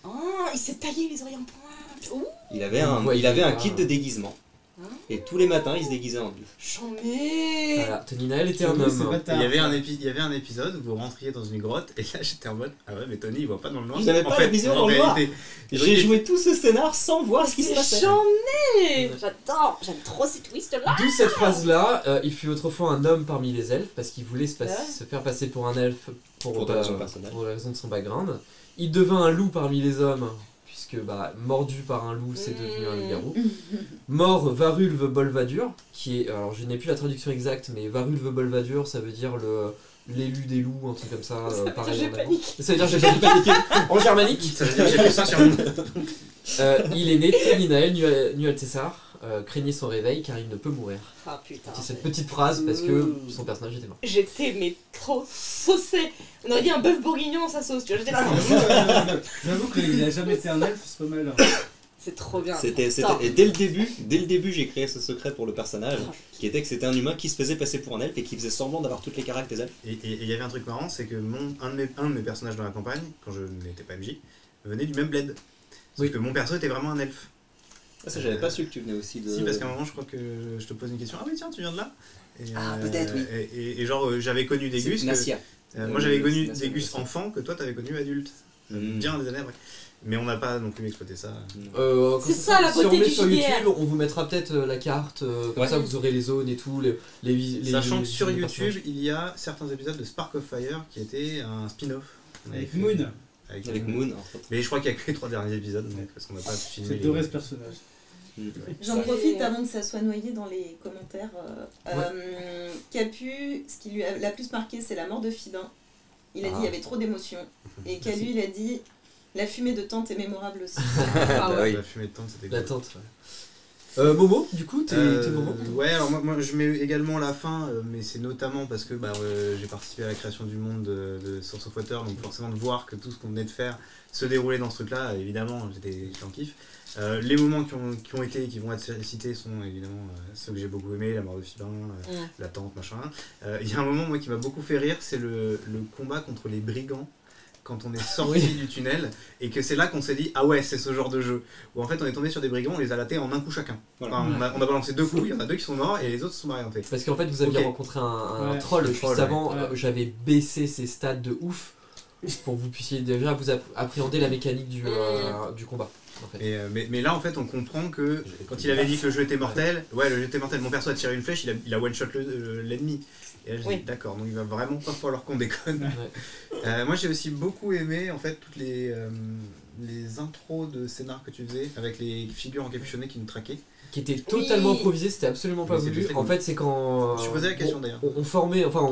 Oh, il s'est taillé les oreilles en pointe. Il avait un kit de déguisement. et tous les matins il se déguisait en elfe. J'en ai. Voilà, Tony Naël était un homme. Il y avait un épisode où vous rentriez dans une grotte et là j'étais en mode ah ouais mais Tony il voit pas dans le noir. Je n'avais pas la vision dans le noir. J'ai joué tout ce scénar sans voir ce qui se passait. J'en ai. J'adore, j'aime trop ces twists là. D'où cette phrase là, il fut autrefois un homme parmi les elfes parce qu'il voulait se faire passer pour un elfe pour la raison de son background. Il devint un loup parmi les hommes. Que mordu par un loup, c'est devenu un loup-garou. Mort Varulve Bolvadur, qui est, alors je n'ai plus la traduction exacte, mais Varulve Bolvadur, ça veut dire l'élu des loups, un truc comme ça. Pareil, ça veut dire j'ai paniqué. En germanique. Ça veut dire j'ai fait ça sur mon. Il est né Tony Naël Nualtessar, craignait son réveil car il ne peut mourir. Ah putain. C'est cette petite phrase parce que son personnage était mort. J'étais mais trop saucé. On aurait dit un bœuf bourguignon dans sa sauce, tu vois. J'étais là. J'avoue qu'il a jamais été un elfe, c'est pas mal. C'est trop bien. Et dès le début, j'ai créé ce secret pour le personnage, qui était que c'était un humain qui se faisait passer pour un elfe et qui faisait semblant d'avoir toutes les caractères des elfes. Et il y avait un truc marrant, c'est que un de mes personnages dans la campagne, quand je n'étais pas MJ, venait du même bled. Sauf que mon perso était vraiment un elfe. Ah, ça, j'avais pas su que tu venais aussi de. Si, parce qu'à un moment, je crois que je te pose une question. Ah oui, tiens, tu viens de là peut-être, oui. Et genre, j'avais connu Dégus. Moi, j'avais connu Dégus enfant que toi, t'avais connu adulte. Bien des années après. Mais on n'a pas non plus exploité ça. C'est ça la beauté du JDR. Sur YouTube, on vous mettra peut-être la carte, comme ça vous aurez les zones et tout. Sachant que sur YouTube, il y a certains épisodes de Spark of Fire qui étaient un spin-off. Avec Moon. Avec Moon. Mais je crois qu'il n'y a que les 3 derniers épisodes, donc, parce qu'on n'a pas filmé. J'adorais ce personnage. J'en profite avant que ça soit noyé dans les commentaires. Capu, ce qui lui a plus marqué, c'est la mort de Fidin. Il a dit il y avait trop d'émotions. Et Calu, il a dit la fumée de tante est mémorable aussi. La fumée de tante, c'était cool. La tante, Momo, du coup, t'es Momo. Ouais, alors moi je mets également la fin, mais c'est notamment parce que j'ai participé à la création du monde de Source of Water, donc forcément de voir que tout ce qu'on venait de faire se déroulait dans ce truc-là, évidemment, j'étais en kiff. Les moments qui vont être cités sont évidemment ceux que j'ai beaucoup aimés, la mort de Fibin, la tante, machin. Il y a un moment moi qui m'a beaucoup fait rire, c'est le combat contre les brigands. Quand on est sorti du tunnel et que c'est là qu'on s'est dit ah ouais c'est ce genre de jeu où en fait on est tombé sur des brigands, on les a latés en un coup chacun. Voilà. Enfin, on a balancé 2 coups, il y en a 2 qui sont morts et les autres sont morts en fait. Parce qu'en fait vous aviez rencontré un troll juste avant, j'avais baissé ses stats de ouf pour que vous puissiez déjà vous appréhender la mécanique du combat. En fait. Mais là en fait on comprend que quand il avait dit que le jeu était mortel, le jeu était mortel, mon perso a tiré une flèche, il a one shot l'ennemi. Et là je dis d'accord, donc il va vraiment pas falloir qu'on déconne. Moi j'ai aussi beaucoup aimé en fait toutes les intros de scénar que tu faisais avec les figures encapuchonnées qui nous traquaient. Qui étaient totalement improvisées, c'était absolument pas voulu. En fait c'est quand... Je posais la question d'ailleurs. On formait, enfin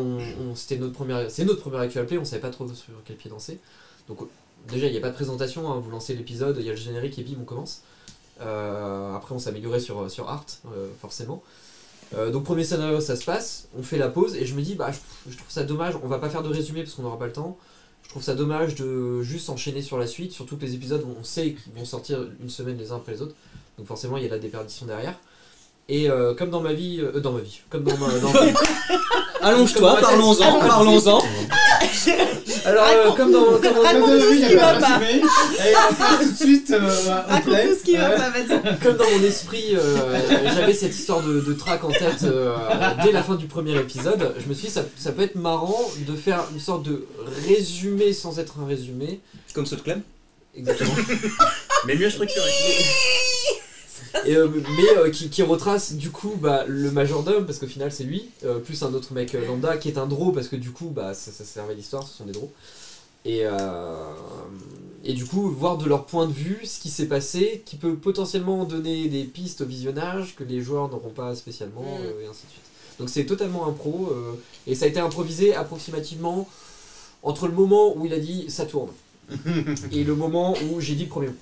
c'est notre première actual play, on savait pas trop sur quel pied danser. Donc déjà il n'y a pas de présentation, vous lancez l'épisode, il y a le générique et bim on commence. Après on s'améliorait sur Art, forcément. Donc premier scénario ça se passe, on fait la pause et je me dis je trouve ça dommage, on va pas faire de résumé parce qu'on n'aura pas le temps. Je trouve ça dommage de juste enchaîner sur la suite, surtout que les épisodes on sait qu'ils vont sortir une semaine les uns après les autres. Donc forcément il y a de la déperdition derrière. Et comme dans ma vie, comme dans allonge-toi, parlons-en. Alors comme dans il n'y a pas de résumé, et on passe tout de suite au play. Ce qui va pas, vas-y. Comme dans mon esprit, j'avais cette histoire de track en tête dès la fin du premier épisode. Je me suis dit ça peut être marrant de faire une sorte de résumé sans être un résumé. Comme ceux de Clem. Exactement. Mais mieux structuré. Qui retrace du coup le majordome parce qu'au final c'est lui plus un autre mec lambda qui est un draw parce que du coup ça servait l'histoire, ce sont des draws et du coup voir de leur point de vue ce qui s'est passé qui peut potentiellement donner des pistes au visionnage que les joueurs n'auront pas spécialement et ainsi de suite. Donc c'est totalement impro et ça a été improvisé approximativement entre le moment où il a dit ça tourne et le moment où j'ai dit le premier mot.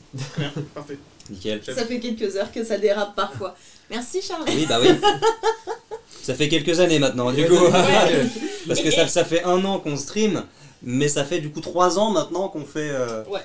Parfait. Nickel. Ça fait quelques heures que ça dérape parfois. Merci Charles. Oui, oui. Ça fait quelques années maintenant, du coup. Parce que ça fait 1 an qu'on stream, mais ça fait du coup 3 ans maintenant qu'on fait,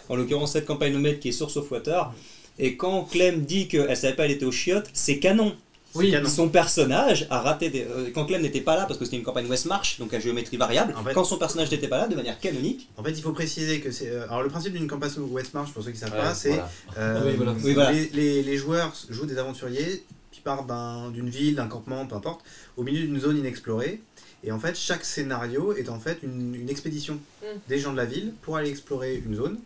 en l'occurrence, cette campagne nomade qui est Source of Water. Et quand Clem dit qu'elle savait pas, elle était aux chiottes, c'est canon. Oui, son personnage a raté quand Clem n'était pas là parce que c'était une campagne Westmarch donc à géométrie variable, en fait, quand son personnage n'était pas là de manière canonique. En fait il faut préciser que c'est alors le principe d'une campagne Westmarch pour ceux qui savent pas c'est voilà. les joueurs jouent des aventuriers qui part d'une ville, d'un campement, peu importe, au milieu d'une zone inexplorée. Et en fait, chaque scénario est en fait une expédition des gens de la ville pour aller explorer une zone.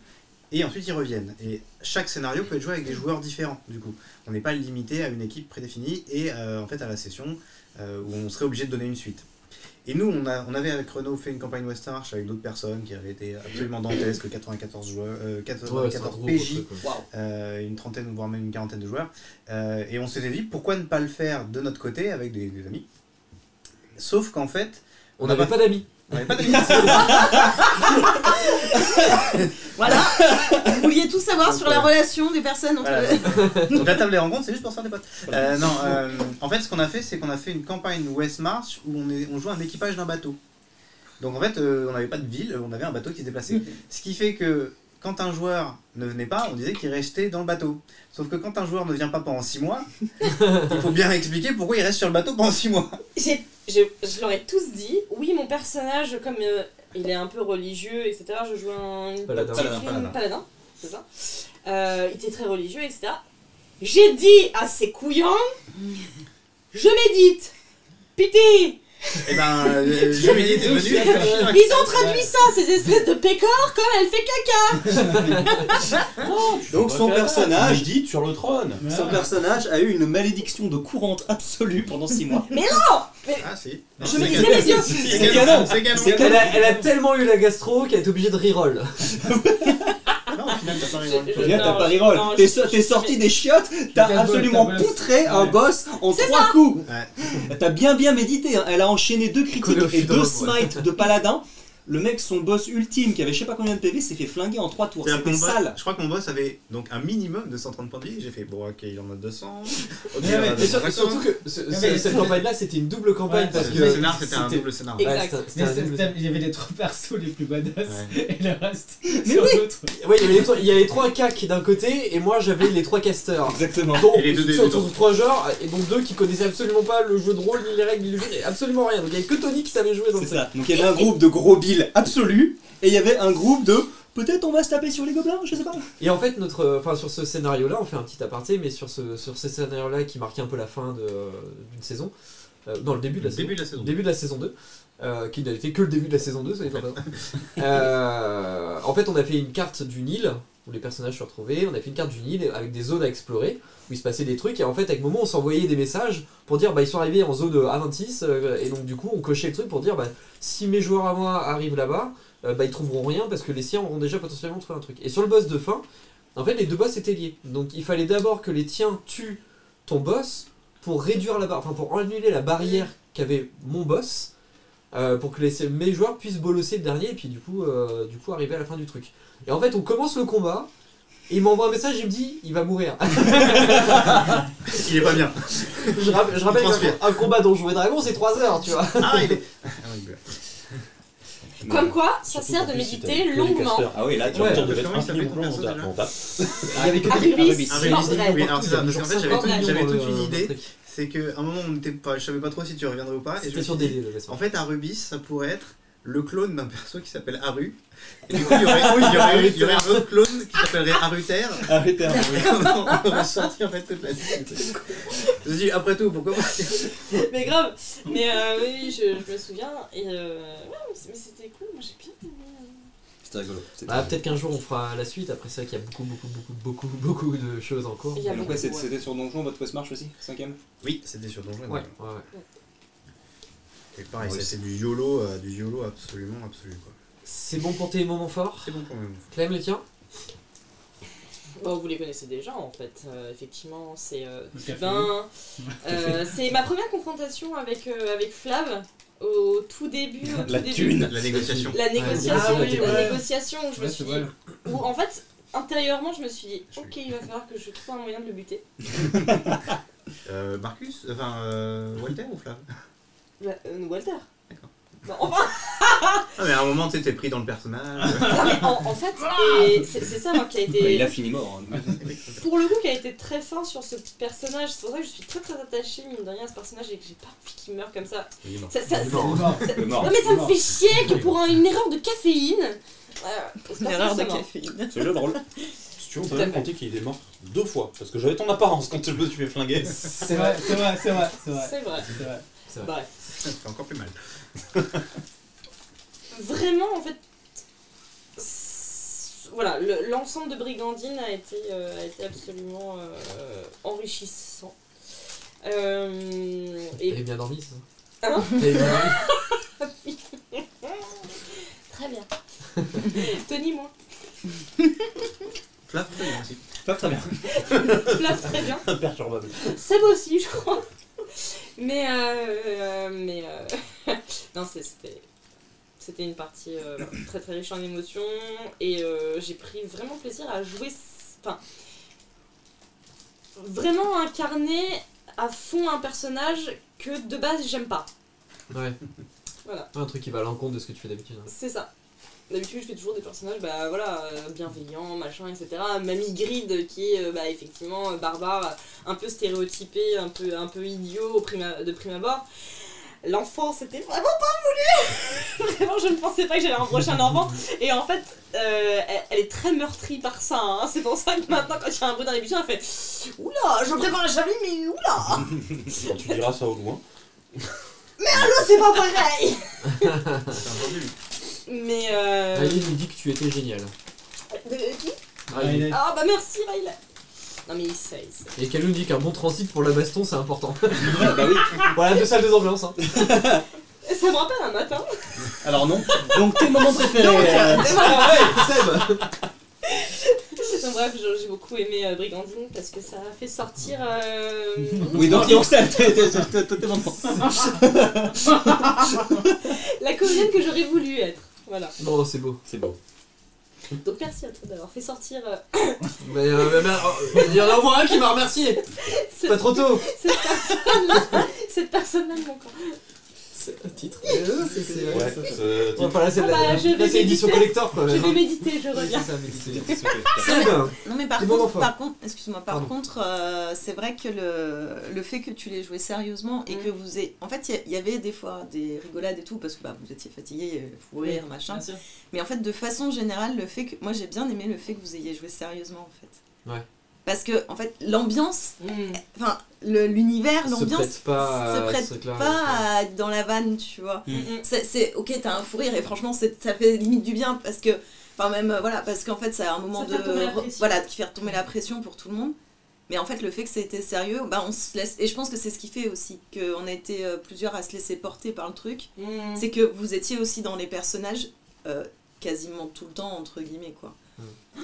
Et ensuite, ils reviennent. Et chaque scénario peut être joué avec des joueurs différents, du coup. On n'est pas limité à une équipe prédéfinie et en fait à la session où on serait obligé de donner une suite. Et nous, on avait avec Renaud fait une campagne West March avec d'autres personnes qui avaient été absolument dantesques, 94 joueurs, 94 PJ, une trentaine voire même une quarantaine de joueurs. Et on s'était dit pourquoi ne pas le faire de notre côté avec des amis. Sauf qu'en fait, on n'avait pas d'amis. On n'avait pas d'amis. Voilà. Vous vouliez tout savoir sur la relation des personnes entre Donc la table des rencontres, c'est juste pour se faire des potes. En fait, ce qu'on a fait, c'est qu'on a fait une campagne West March où on joue un équipage d'un bateau. Donc en fait, on n'avait pas de ville, on avait un bateau qui se déplaçait. Ce qui fait que quand un joueur ne venait pas, on disait qu'il restait dans le bateau. Sauf que quand un joueur ne vient pas pendant 6 mois, il faut bien expliquer pourquoi il reste sur le bateau pendant 6 mois. Je leur ai tous dit, oui, mon personnage, comme il est un peu religieux, etc., je joue un paladin, c'est ça. Il était très religieux, etc. J'ai dit à ces couillons, je médite, pitié. Et je médite est venu. Ils ont traduit ça, ces espèces de pécores, comme elle fait caca. Donc son personnage médite sur le trône. Son personnage a eu une malédiction de courante absolue pendant 6 mois. Mais non. Ah si. Je me disais les yeux. C'est canon. Elle a tellement eu la gastro qu'elle est obligée de reroll. Non, au final, t'as pas reroll. Au final, t'as pas reroll. T'es sorti des chiottes, t'as absolument poutré un boss en 3 coups. T'as bien médité. Hein. Elle a enchaîné 2 critiques et 2 smites de paladin. Le mec, son boss ultime, qui avait je sais pas combien de PV, s'est fait flinguer en 3 tours. C'était sale. Je crois que mon boss avait donc un minimum de 130 points de vie. J'ai fait bon, ok, il en a 200. Mais surtout que cette campagne-là, c'était une double campagne parce que le scénar, c'était un double scénar. Il y avait les 3 persos les plus badass et le reste sur l'autre. Oui, il y avait les 3 cacs d'un côté et moi j'avais les 3 casters. Exactement. Donc, sur 3 joueurs et donc 2 qui connaissaient absolument pas le jeu de rôle, ni les règles, ni le jeu, absolument rien. Donc il y avait que Tony qui savait jouer dans le truc. C'est ça. Donc il y avait un groupe de gros billes absolu et il y avait un groupe de peut-être on va se taper sur les gobelins, je sais pas. Et en fait sur ce scénario là on fait un petit aparté, mais sur ce scénario là qui marquait un peu la fin d'une saison, dans le début de la saison 2, qui n'a été que le début de la saison 2, soyez pas en fait on a fait une carte du Nil où les personnages se retrouvaient, on a fait une carte du Nil avec des zones à explorer où il se passait des trucs, et en fait avec Momo on s'envoyait des messages pour dire ils sont arrivés en zone A26, et donc du coup on cochait le truc pour dire si mes joueurs à moi arrivent là-bas, ils trouveront rien parce que les siens auront déjà potentiellement trouvé un truc. Et sur le boss de fin, en fait les 2 boss étaient liés, donc il fallait d'abord que les tiens tuent ton boss pour réduire pour annuler la barrière qu'avait mon boss, pour que mes joueurs puissent bolosser le dernier et puis du coup arriver à la fin du truc. Et en fait on commence le combat et il m'envoie un message, il me dit il va mourir. Il est pas bien. Je rappelle qu'un combat Donjons et Dragons c'est 3 heures, tu vois. Ah il est. Comme quoi, ça sert de méditer longuement. Ah oui, là tu retournes de mettre infiniment plus longtemps. Il y avait que Arubis. Oui, alors c'est ça, parce qu'en fait j'avais toute une idée. C'est qu'à un moment je savais pas trop si tu reviendrais ou pas. C'était sur des. En fait, Arubis, ça pourrait être le clone d'un perso qui s'appelle Aru. Et du coup, il y aurait un autre clone qui s'appellerait Aruter. Aruter, on aurait sorti en fait toute la suite. Je me dis, après tout, pourquoi pas. Mais grave. Mais oui, je me souviens. Et mais c'était cool, moi j'ai bien aimé. C'était rigolo. Peut-être qu'un jour on fera la suite, après ça qu'il y a beaucoup de choses en cours. Donc ouais, c'était sur Donjon votre West March aussi, 5ème? Oui, c'était sur Donjon. Ouais. Et pareil, c'est du YOLO absolument absolu quoi. C'est bon pour tes moments forts? C'est bon pour mes moments forts. Clem, les tiens? Vous les connaissez déjà en fait, effectivement, c'est c'est ma première confrontation avec Flav au tout début. La négociation. La négociation où je me suis dit, où en fait intérieurement je me suis dit, ok, il va falloir que je trouve un moyen de le buter. Marcus, Walter ou Flav? Walter. D'accord. Bon, enfin. Mais à un moment, tu sais, t'es pris dans le personnage. Non, mais en fait, c'est ça moi qui a été. Il a fini mort. Hein. Pour le coup, qui a été très fin sur ce personnage. C'est pour ça que je suis très attachée, mine de rien, à ce personnage et que j'ai pas envie qu'il meure comme ça. Non, mais ça me fait chier que pour une erreur de caféine. Une erreur de caféine. C'est le jeu de rôle. Si tu veux, on peut même compter qu'il est mort 2 fois. Parce que j'avais ton apparence quand je me suis fait flinguer. C'est vrai. Bref. Ça fait encore plus mal. Vraiment, en fait, voilà, l'ensemble de Brigandine a été absolument enrichissant. Et bien dormi, ça. Hein? T'avais bien dormi. Très bien. Tony, moi. Flav, très bien aussi. Flav, très bien. Flav, très bien. Imperturbable. Seb aussi, je crois. Mais non, c'était une partie très très riche en émotions et j'ai pris vraiment plaisir à jouer, enfin, vraiment incarner à fond un personnage que de base j'aime pas. Ouais. Voilà. Un truc qui va à l'encontre de ce que tu fais d'habitude. Hein. C'est ça. D'habitude, je fais toujours des personnages bienveillants, machin, etc. Mamie Grid qui est effectivement barbare, un peu stéréotypé, un peu idiot de prime abord. L'enfant, c'était vraiment pas voulu. Vraiment, je ne pensais pas que j'allais embaucher un enfant. Et en fait, elle est très meurtrie par ça. Hein. C'est pour ça que maintenant, quand il y a un bruit dans l'émission, elle fait oula, je prépare la javeline, mais oula. Tu diras ça au loin. Mais allô, c'est pas pareil. C'est entendu. Mais Riley nous dit que tu étais génial. Qui Riley. Ah bah merci Riley. Non mais il sait. Et qu'elle nous dit qu'un bon transit pour la baston c'est important. Bah oui. Voilà, 2 salles, 2 ambiances. Hein. Ça me rappelle un matin. Alors non. Donc tes moments préférés. Seb. Donc, bref, j'ai beaucoup aimé Brigandine parce que ça a fait sortir. Oui, donc ça t'es moment. La comédienne que j'aurais voulu être. Voilà. Non, c'est beau. C'est beau. Donc merci à toi d'avoir fait sortir. Mais il y en a au moins un qui m'a remercié. Pas trop tôt. Cette personne-là me manque. C'est un titre. Ouais, Enfin, là, c'est édition méditer. collector quoi. Je vais méditer, je reviens. C'est ça, méditer. Seb. Non mais par contre, excuse-moi, Pardon. c'est vrai que le fait que tu l'aies joué sérieusement et que vous ayez... En fait, il y avait des fois des rigolades et tout, parce que vous étiez fatigué, fou rire, machin. Bien sûr. Mais en fait, de façon générale, le fait que... Moi, j'ai bien aimé le fait que vous ayez joué sérieusement, en fait. Ouais. Parce que, en fait, l'ambiance... Enfin, l'univers, l'ambiance... Se prête pas à être dans la vanne, tu vois. C'est ok, t'as un fou rire et franchement ça fait limite du bien parce que enfin même voilà parce qu'en fait c'est un moment ça qui fait retomber la pression pour tout le monde, mais en fait le fait que c'était sérieux, on se laisse, et je pense que c'est ce qui fait aussi qu'on a été plusieurs à se laisser porter par le truc, c'est que vous étiez aussi dans les personnages quasiment tout le temps entre guillemets quoi.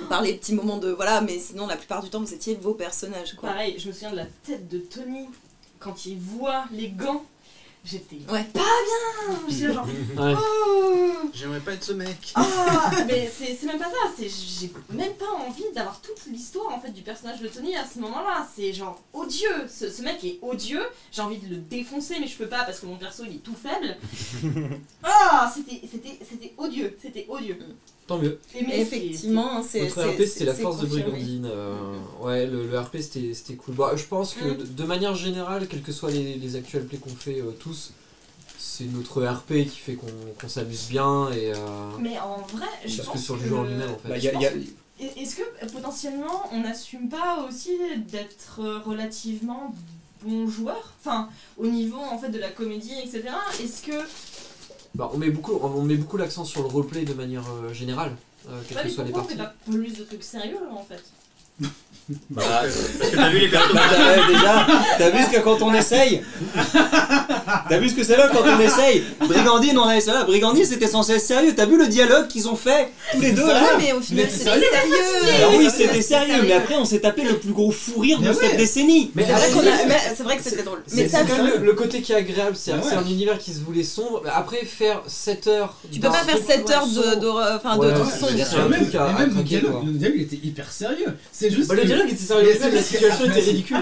Par les petits moments de voilà, mais sinon la plupart du temps vous étiez vos personnages quoi. Pareil, je me souviens de la tête de Tony quand il voit les gants. J'étais pas bien. J'étais genre J'aimerais pas être ce mec. Mais c'est même pas ça, j'ai même pas envie d'avoir toute l'histoire en fait du personnage de Tony à ce moment-là. C'est genre odieux, ce mec est odieux, j'ai envie de le défoncer mais je peux pas parce que mon perso il est tout faible. C'était odieux. Tant mieux. Et effectivement, notre RP c'était la force de Brigandine. Ouais, le RP c'était cool. Bon, je pense que de manière générale, quels que soient les actuels plays qu'on fait tous, c'est notre RP qui fait qu'on s'amuse bien et. Mais en vrai, je pense que sur le jeu en lui-même en fait. Est-ce que potentiellement on n'assume pas aussi d'être relativement bon joueur, enfin au niveau en fait de la comédie etc. Est-ce que on met beaucoup l'accent sur le roleplay de manière générale, quelles que soient les parties. On fait pas plus de trucs sérieux en fait. Parce que t'as vu les personnes. Déjà, t'as vu ce que quand on essaye. T'as vu ce que c'est là quand on essaye. Brigandine, on a ça là. Brigandine, c'était censé être sérieux. T'as vu le dialogue qu'ils ont fait tous les deux là. Ouais, mais au final, c'était sérieux. Alors oui, c'était sérieux, mais après, on s'est tapé le plus gros fou rire de cette décennie. Mais c'est vrai que c'était drôle. Mais c'est quand même le côté qui est agréable, c'est un univers qui se voulait sombre. Après, faire 7 heures. Tu peux pas faire 7 heures de trucs sombres. Même le dialogue, il était hyper sérieux. C'est juste. Le dialogue était sérieux, la situation était ridicule.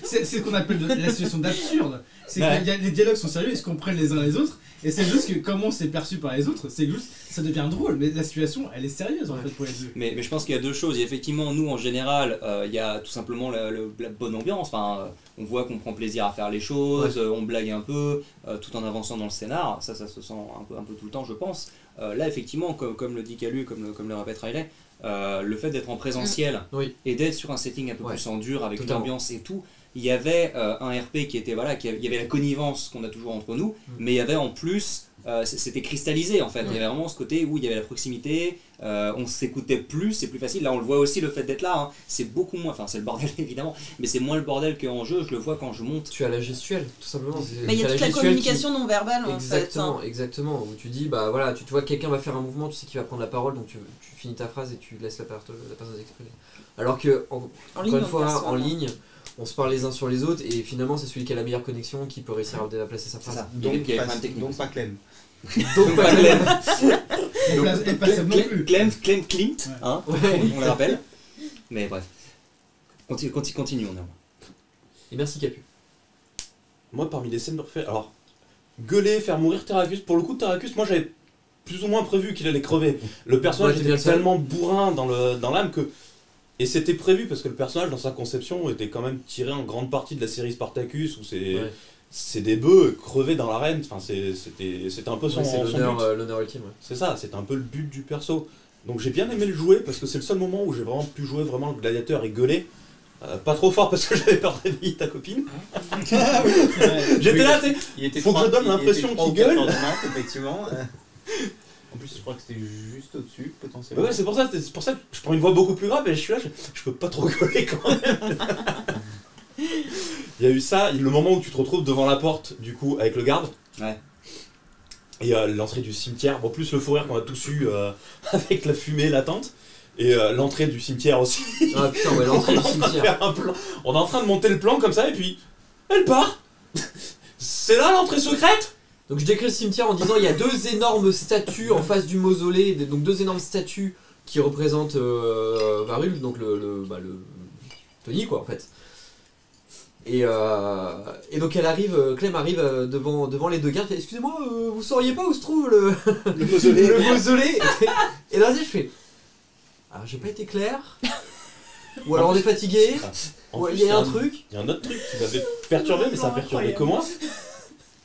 C'est ce qu'on appelle la situation d'absurde. C'est que les dialogues sont sérieux, ils se comprennent les uns les autres. Et c'est juste que comment c'est perçu par les autres, c'est juste ça devient drôle, mais la situation elle est sérieuse en fait pour les deux. Mais je pense qu'il y a deux choses. Effectivement, nous en général, il y a tout simplement la bonne ambiance. Enfin, on voit qu'on prend plaisir à faire les choses, on blague un peu, tout en avançant dans le scénar. Ça se sent un peu tout le temps, je pense. Là, effectivement, comme le dit Calu, comme le répète Riley, le fait d'être en présentiel et d'être sur un setting un peu plus en dur avec une ambiance et tout. Il y avait un RP qui était il y avait la connivence qu'on a toujours entre nous, mais il y avait en plus c'était cristallisé en fait. Il y avait vraiment ce côté où il y avait la proximité, on s'écoutait plus, c'est plus facile. Là on le voit aussi, le fait d'être là, hein, c'est beaucoup moins, enfin c'est le bordel évidemment, mais c'est moins le bordel qu'en jeu. Je le vois quand je monte. Tu as la gestuelle tout simplement. Mais il y a toute la communication non verbale en fait. Exactement. Où tu dis bah voilà, tu vois quelqu'un va faire un mouvement, tu sais qu'il va prendre la parole, donc tu finis ta phrase et tu laisses la personne s'exprimer. Alors que encore une fois en ligne. On se parle les uns sur les autres et finalement c'est celui qui a la meilleure connexion qui peut réussir à placer sa phrase. Donc pas Clem. Donc pas Clem. Et pas Seb non plus. Clem Clint, hein, on le rappelle. Mais bref. Continuons. Et merci Capu. Moi parmi les scènes de refait, alors gueuler, faire mourir Terracus, pour le coup Terracus, moi j'avais plus ou moins prévu qu'il allait crever. Le personnage était tellement bourrin dans l'âme que... Et c'était prévu parce que le personnage dans sa conception était quand même tiré en grande partie de la série Spartacus où c'est des bœufs crevés dans l'arène, enfin c'était un peu son l'honneur ultime. C'est ça, c'était un peu le but du perso. Donc j'ai bien aimé le jouer parce que c'est le seul moment où j'ai vraiment pu jouer vraiment le gladiateur et gueuler. Pas trop fort parce que j'avais peur de réveiller ta copine. J'étais là, faut que je donne l'impression qu'il gueule. Effectivement. En plus, je crois que c'était juste au-dessus, potentiellement. Ouais, c'est pour ça que je prends une voix beaucoup plus grave et je suis là, je peux pas trop gueuler quand même. Il y a eu ça, le moment où tu te retrouves devant la porte, du coup, avec le garde. Ouais. Et l'entrée du cimetière, bon, plus le fou rire qu'on a tous eu avec la fumée latente. Et l'entrée du cimetière aussi. Ah putain, ouais, l'entrée du cimetière. On est en train de monter le plan comme ça et puis elle part. C'est là l'entrée secrète. Donc je décris le cimetière en disant il y a deux énormes statues en face du mausolée, donc deux énormes statues qui représentent Varul, donc le Tony quoi en fait. Et donc elle arrive, Clem arrive devant les deux gardes, fait, excusez-moi, vous sauriez pas où se trouve le mausolée. Le mausolée. Et là je fais, alors j'ai pas été clair, ou alors on est fatigué, ou il y a un truc. Il y a un autre truc qui m'avait perturbé, mais ça a perturbé que moi.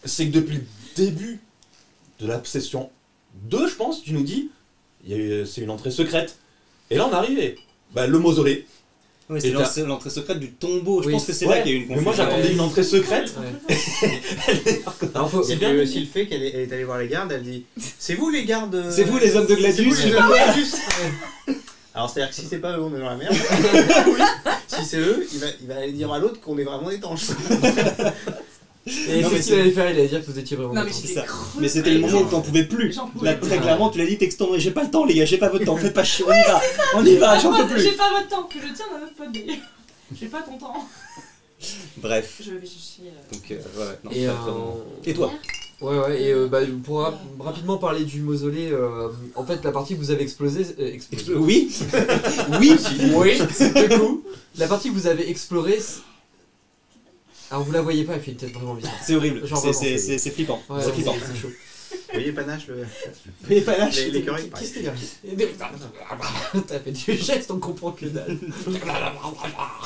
C'est que depuis le début de la session 2, je pense, tu nous dis, c'est une entrée secrète. Et là on arrive et le mausolée. Oui, c'est l'entrée secrète du tombeau. Je pense que c'est là qu'il y a eu une confusion. Mais moi j'attendais une entrée secrète. C'est bien aussi le fait qu'elle est allée voir les gardes, elle dit c'est vous les gardes. C'est vous les hommes de Gladius. Alors c'est-à-dire que si c'est pas eux, on est dans la merde. Si c'est eux, il va aller dire à l'autre qu'on est vraiment étanche. Et c'est ce qu'il allait faire, il allait dire que vous étiez vraiment ça. Mais c'était le moment où t'en pouvais plus. Là, très clairement, tu l'as dit textant, j'ai pas le temps les gars, j'ai pas votre temps, faites pas chier, on y va, j'en peux plus. J'ai pas votre temps, que je tiens à votre pote, mais j'ai pas ton temps. Bref. Je vais chercher. Donc, non, et toi? Ouais, et pour rapidement parler du mausolée, en fait, la partie que vous avez explosée. Oui. C'est cool. La partie que vous avez explorée. Alors vous la voyez pas, elle fait une tête vraiment bizarre. C'est horrible, c'est flippant. Ouais, c'est flippant. C'est chaud. Vous voyez Panache l'écureuil. Qu'est-ce que t'as fait du geste, on comprend que dalle.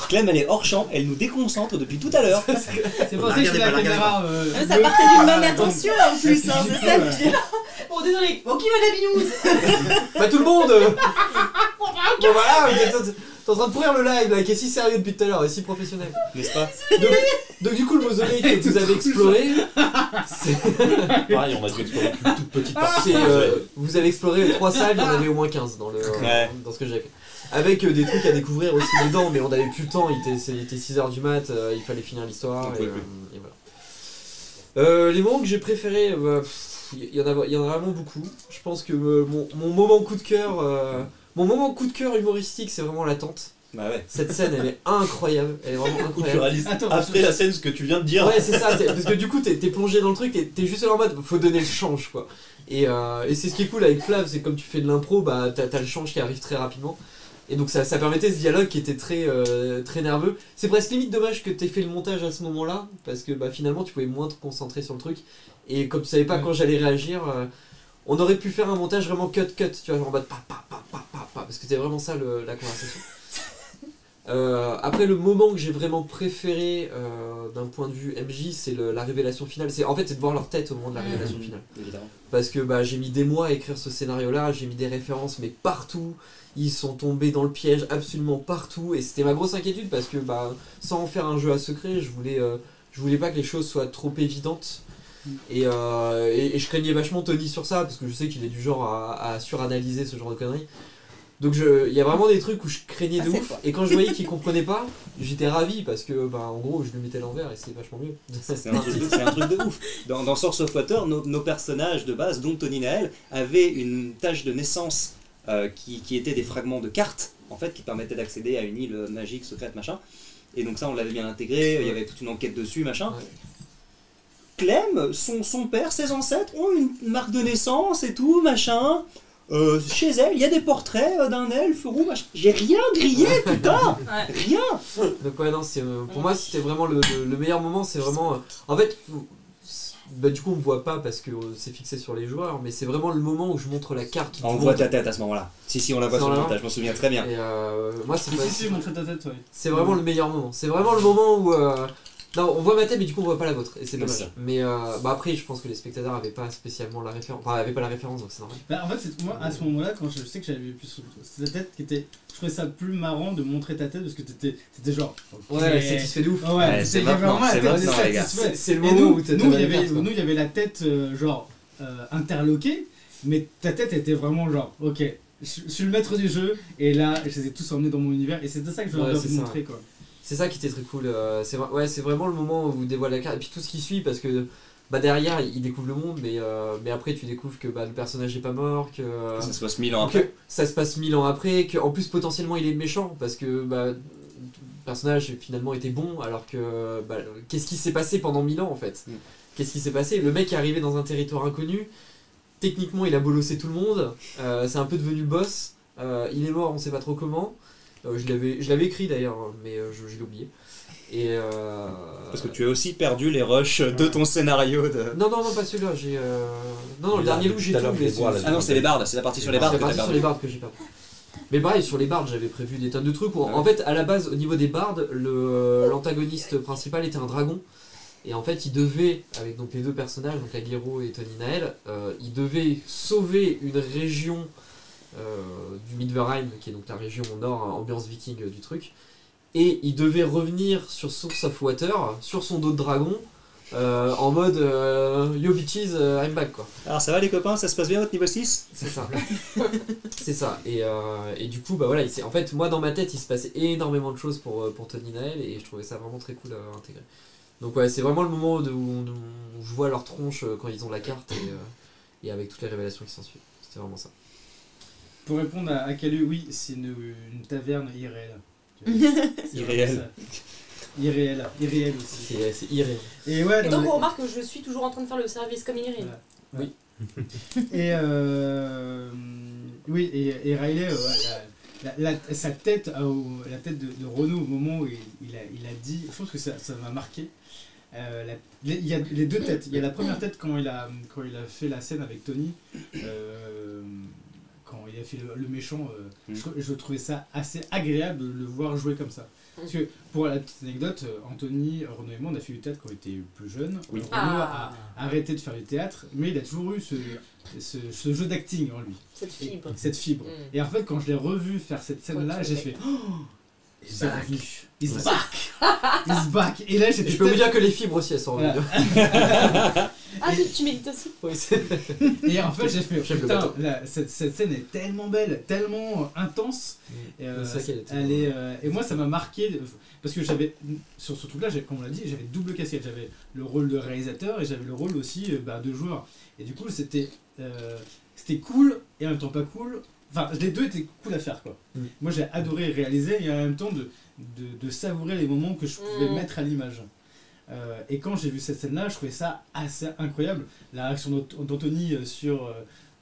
Clem elle est hors champ, elle nous déconcentre depuis tout à l'heure. C'est pour ça que je suis la caméra. Ça partait d'une bonne attention en plus, c'est ça le pire. Bon désolé, bon qui veut la binouse? Bah tout le monde. Bon voilà, t'es en train de pourrir le live là, qui est si sérieux depuis tout à l'heure et si professionnel. N'est-ce pas? Donc du coup le mausolée que vous avez exploré, c'est... Pareil, on a dû explorer une toute petite partie. Vous avez exploré 3 salles, il y en avait au moins 15 dans ce que j'avais fait. Avec des trucs à découvrir aussi dedans, mais on n'avait plus le temps, il était 6h du mat, il fallait finir l'histoire et voilà. Les moments que j'ai préférés, il y en a vraiment beaucoup. Je pense que mon moment coup de cœur humoristique, c'est vraiment l'attente. Bah ouais. Cette scène, elle est incroyable. Elle est vraiment incroyable. Tu réalises après la scène ce que tu viens de dire. Ouais, c'est ça. Parce que du coup, t'es plongé dans le truc, t'es juste là en mode, faut donner le change, quoi. Et c'est ce qui est cool avec Flav, c'est comme tu fais de l'impro, bah t'as le change qui arrive très rapidement. Et donc ça permettait ce dialogue qui était très, très nerveux. C'est presque limite dommage que t'aies fait le montage à ce moment-là, parce que finalement tu pouvais moins te concentrer sur le truc. Et comme tu savais pas quand j'allais réagir, on aurait pu faire un montage vraiment cut, tu vois, genre en mode parce que c'était vraiment ça la conversation. Après le moment que j'ai vraiment préféré d'un point de vue MJ, c'est la révélation finale. C'est de voir leur tête au moment de la révélation finale. Évidemment. Parce que j'ai mis des mois à écrire ce scénario-là, j'ai mis des références mais partout. Ils sont tombés dans le piège absolument partout et c'était ma grosse inquiétude parce que sans en faire un jeu à secret, je voulais pas que les choses soient trop évidentes. Et je craignais vachement Tony sur ça parce que je sais qu'il est du genre à suranalyser ce genre de conneries. Donc il y a vraiment des trucs où je craignais de ouf et quand je voyais qu'il comprenait pas, j'étais ravi parce que en gros je le mettais à l'envers et c'était vachement mieux. C'est un truc de ouf. Dans Source of Water, nos personnages de base, dont Tony Nael, avaient une tâche de naissance qui étaient des fragments de cartes en fait qui permettaient d'accéder à une île magique, secrète, machin. Et donc ça on l'avait bien intégré, il y avait toute une enquête dessus, machin. Ouais. Clem, son père, ses ancêtres ont une marque de naissance et tout, machin. Chez elle, il y a des portraits d'un elfe roux, machin. J'ai rien grillé, putain. Rien. Donc ouais, non, pour moi c'était vraiment le meilleur moment, c'est vraiment... en fait, du coup on me voit pas parce que c'est fixé sur les joueurs, mais c'est vraiment le moment où je montre la carte. On voit ta tête à ce moment-là. Si, on la voit sur le montage, je m'en souviens très bien. Et moi c'est pas... Si, montrer ta tête, ouais. C'est vraiment le meilleur moment. C'est vraiment le moment où... non, on voit ma tête, mais du coup on voit pas la vôtre, et c'est dommage. Mais après, je pense que les spectateurs avaient pas spécialement la référence, avaient pas la référence, donc c'est normal. En fait, moi à ce moment-là, quand je sais que j'avais vu plus ta tête, je trouvais ça plus marrant de montrer ta tête parce que c'était genre. Ouais, satisfait de ouf. Ouais, c'est vraiment les gars. C'est le moment où nous, il y avait la tête genre interloquée, mais ta tête était vraiment genre, ok, je suis le maître du jeu, et là, je les ai tous emmenés dans mon univers, et c'était ça que je leur ai montré quoi. C'est ça qui était très cool, c'est vraiment le moment où vous dévoilez la carte, et puis tout ce qui suit, parce que derrière il découvre le monde, mais après tu découvres que le personnage n'est pas mort, que ça se passe 1000 ans après. Ça se passe 1000 ans après, qu'en plus potentiellement il est méchant, parce que le personnage finalement était bon, alors que qu'est-ce qui s'est passé pendant 1000 ans en fait? Qu'est-ce qui s'est passé? Le mec est arrivé dans un territoire inconnu, techniquement il a bolossé tout le monde, c'est un peu devenu le boss, il est mort on sait pas trop comment. Je l'avais écrit d'ailleurs, mais je l'ai oublié. Et parce que tu as aussi perdu les rushs de ton scénario de... Non, pas celui-là. Non, le dernier loup, j'ai tout. Ah non, c'est les bardes, c'est la partie sur les bardes. C'est la partie sur les bardes que j'ai perdu. Mais pareil, sur les bardes, j'avais prévu des tonnes de trucs. En fait, à la base, au niveau des bardes, l'antagoniste principal était un dragon. Et en fait, il devait, avec donc les deux personnages, donc Aguero et Tony Nael, il devait sauver une région du Midverheim, qui est donc la région au nord, ambiance viking du truc, et il devait revenir sur Source of Water, sur son dos de dragon, en mode yo bitches, I'm back quoi. Alors ça va les copains, ça se passe bien votre niveau 6? C'est ça. C'est ça. Et du coup, en fait, moi dans ma tête, il se passait énormément de choses pour Tony Nael, et je trouvais ça vraiment très cool à intégrer. Donc ouais, c'est vraiment le moment où je vois leur tronche quand ils ont la carte, et avec toutes les révélations qui s'ensuivent. C'était vraiment ça. Pour répondre à Calu, oui, c'est une taverne irréelle. Irréelle aussi. C'est irréel. Et donc on remarque que je suis toujours en train de faire le service comme irréel. Ouais. Oui. Et oui, et Riley, sa tête, la tête de Renaud au moment où il a dit, je pense que ça m'a marqué. Il y a les deux têtes. Il y a la première tête quand il a fait la scène avec Tony. Quand il a fait le méchant, je trouvais ça assez agréable de le voir jouer comme ça. Parce que, pour la petite anecdote, Anthony, Renaud et moi, on a fait du théâtre quand on était plus jeunes. Oui. Renaud a arrêté de faire du théâtre, mais il a toujours eu ce jeu d'acting en lui. Cette fibre. Et en fait, quand je l'ai revu faire cette scène-là, j'ai fait « Oh !» C'est revenu. He's back. Et là, j'étais. Je peux vous dire que les fibres aussi, elles sont revenues. Tu médites aussi? Oui, et en fait, j'ai fait putain, cette scène est tellement belle, tellement intense. Et moi, ça m'a marqué parce que j'avais sur ce truc-là, comme on l'a dit, j'avais double casquette. J'avais le rôle de réalisateur et j'avais le rôle aussi de joueur. Et du coup, c'était cool et en même temps pas cool. Enfin, les deux étaient cool à faire quoi. Moi j'ai adoré réaliser et en même temps de savourer les moments que je pouvais mettre à l'image. Et quand j'ai vu cette scène là, je trouvais ça assez incroyable. La réaction d'Anthony sur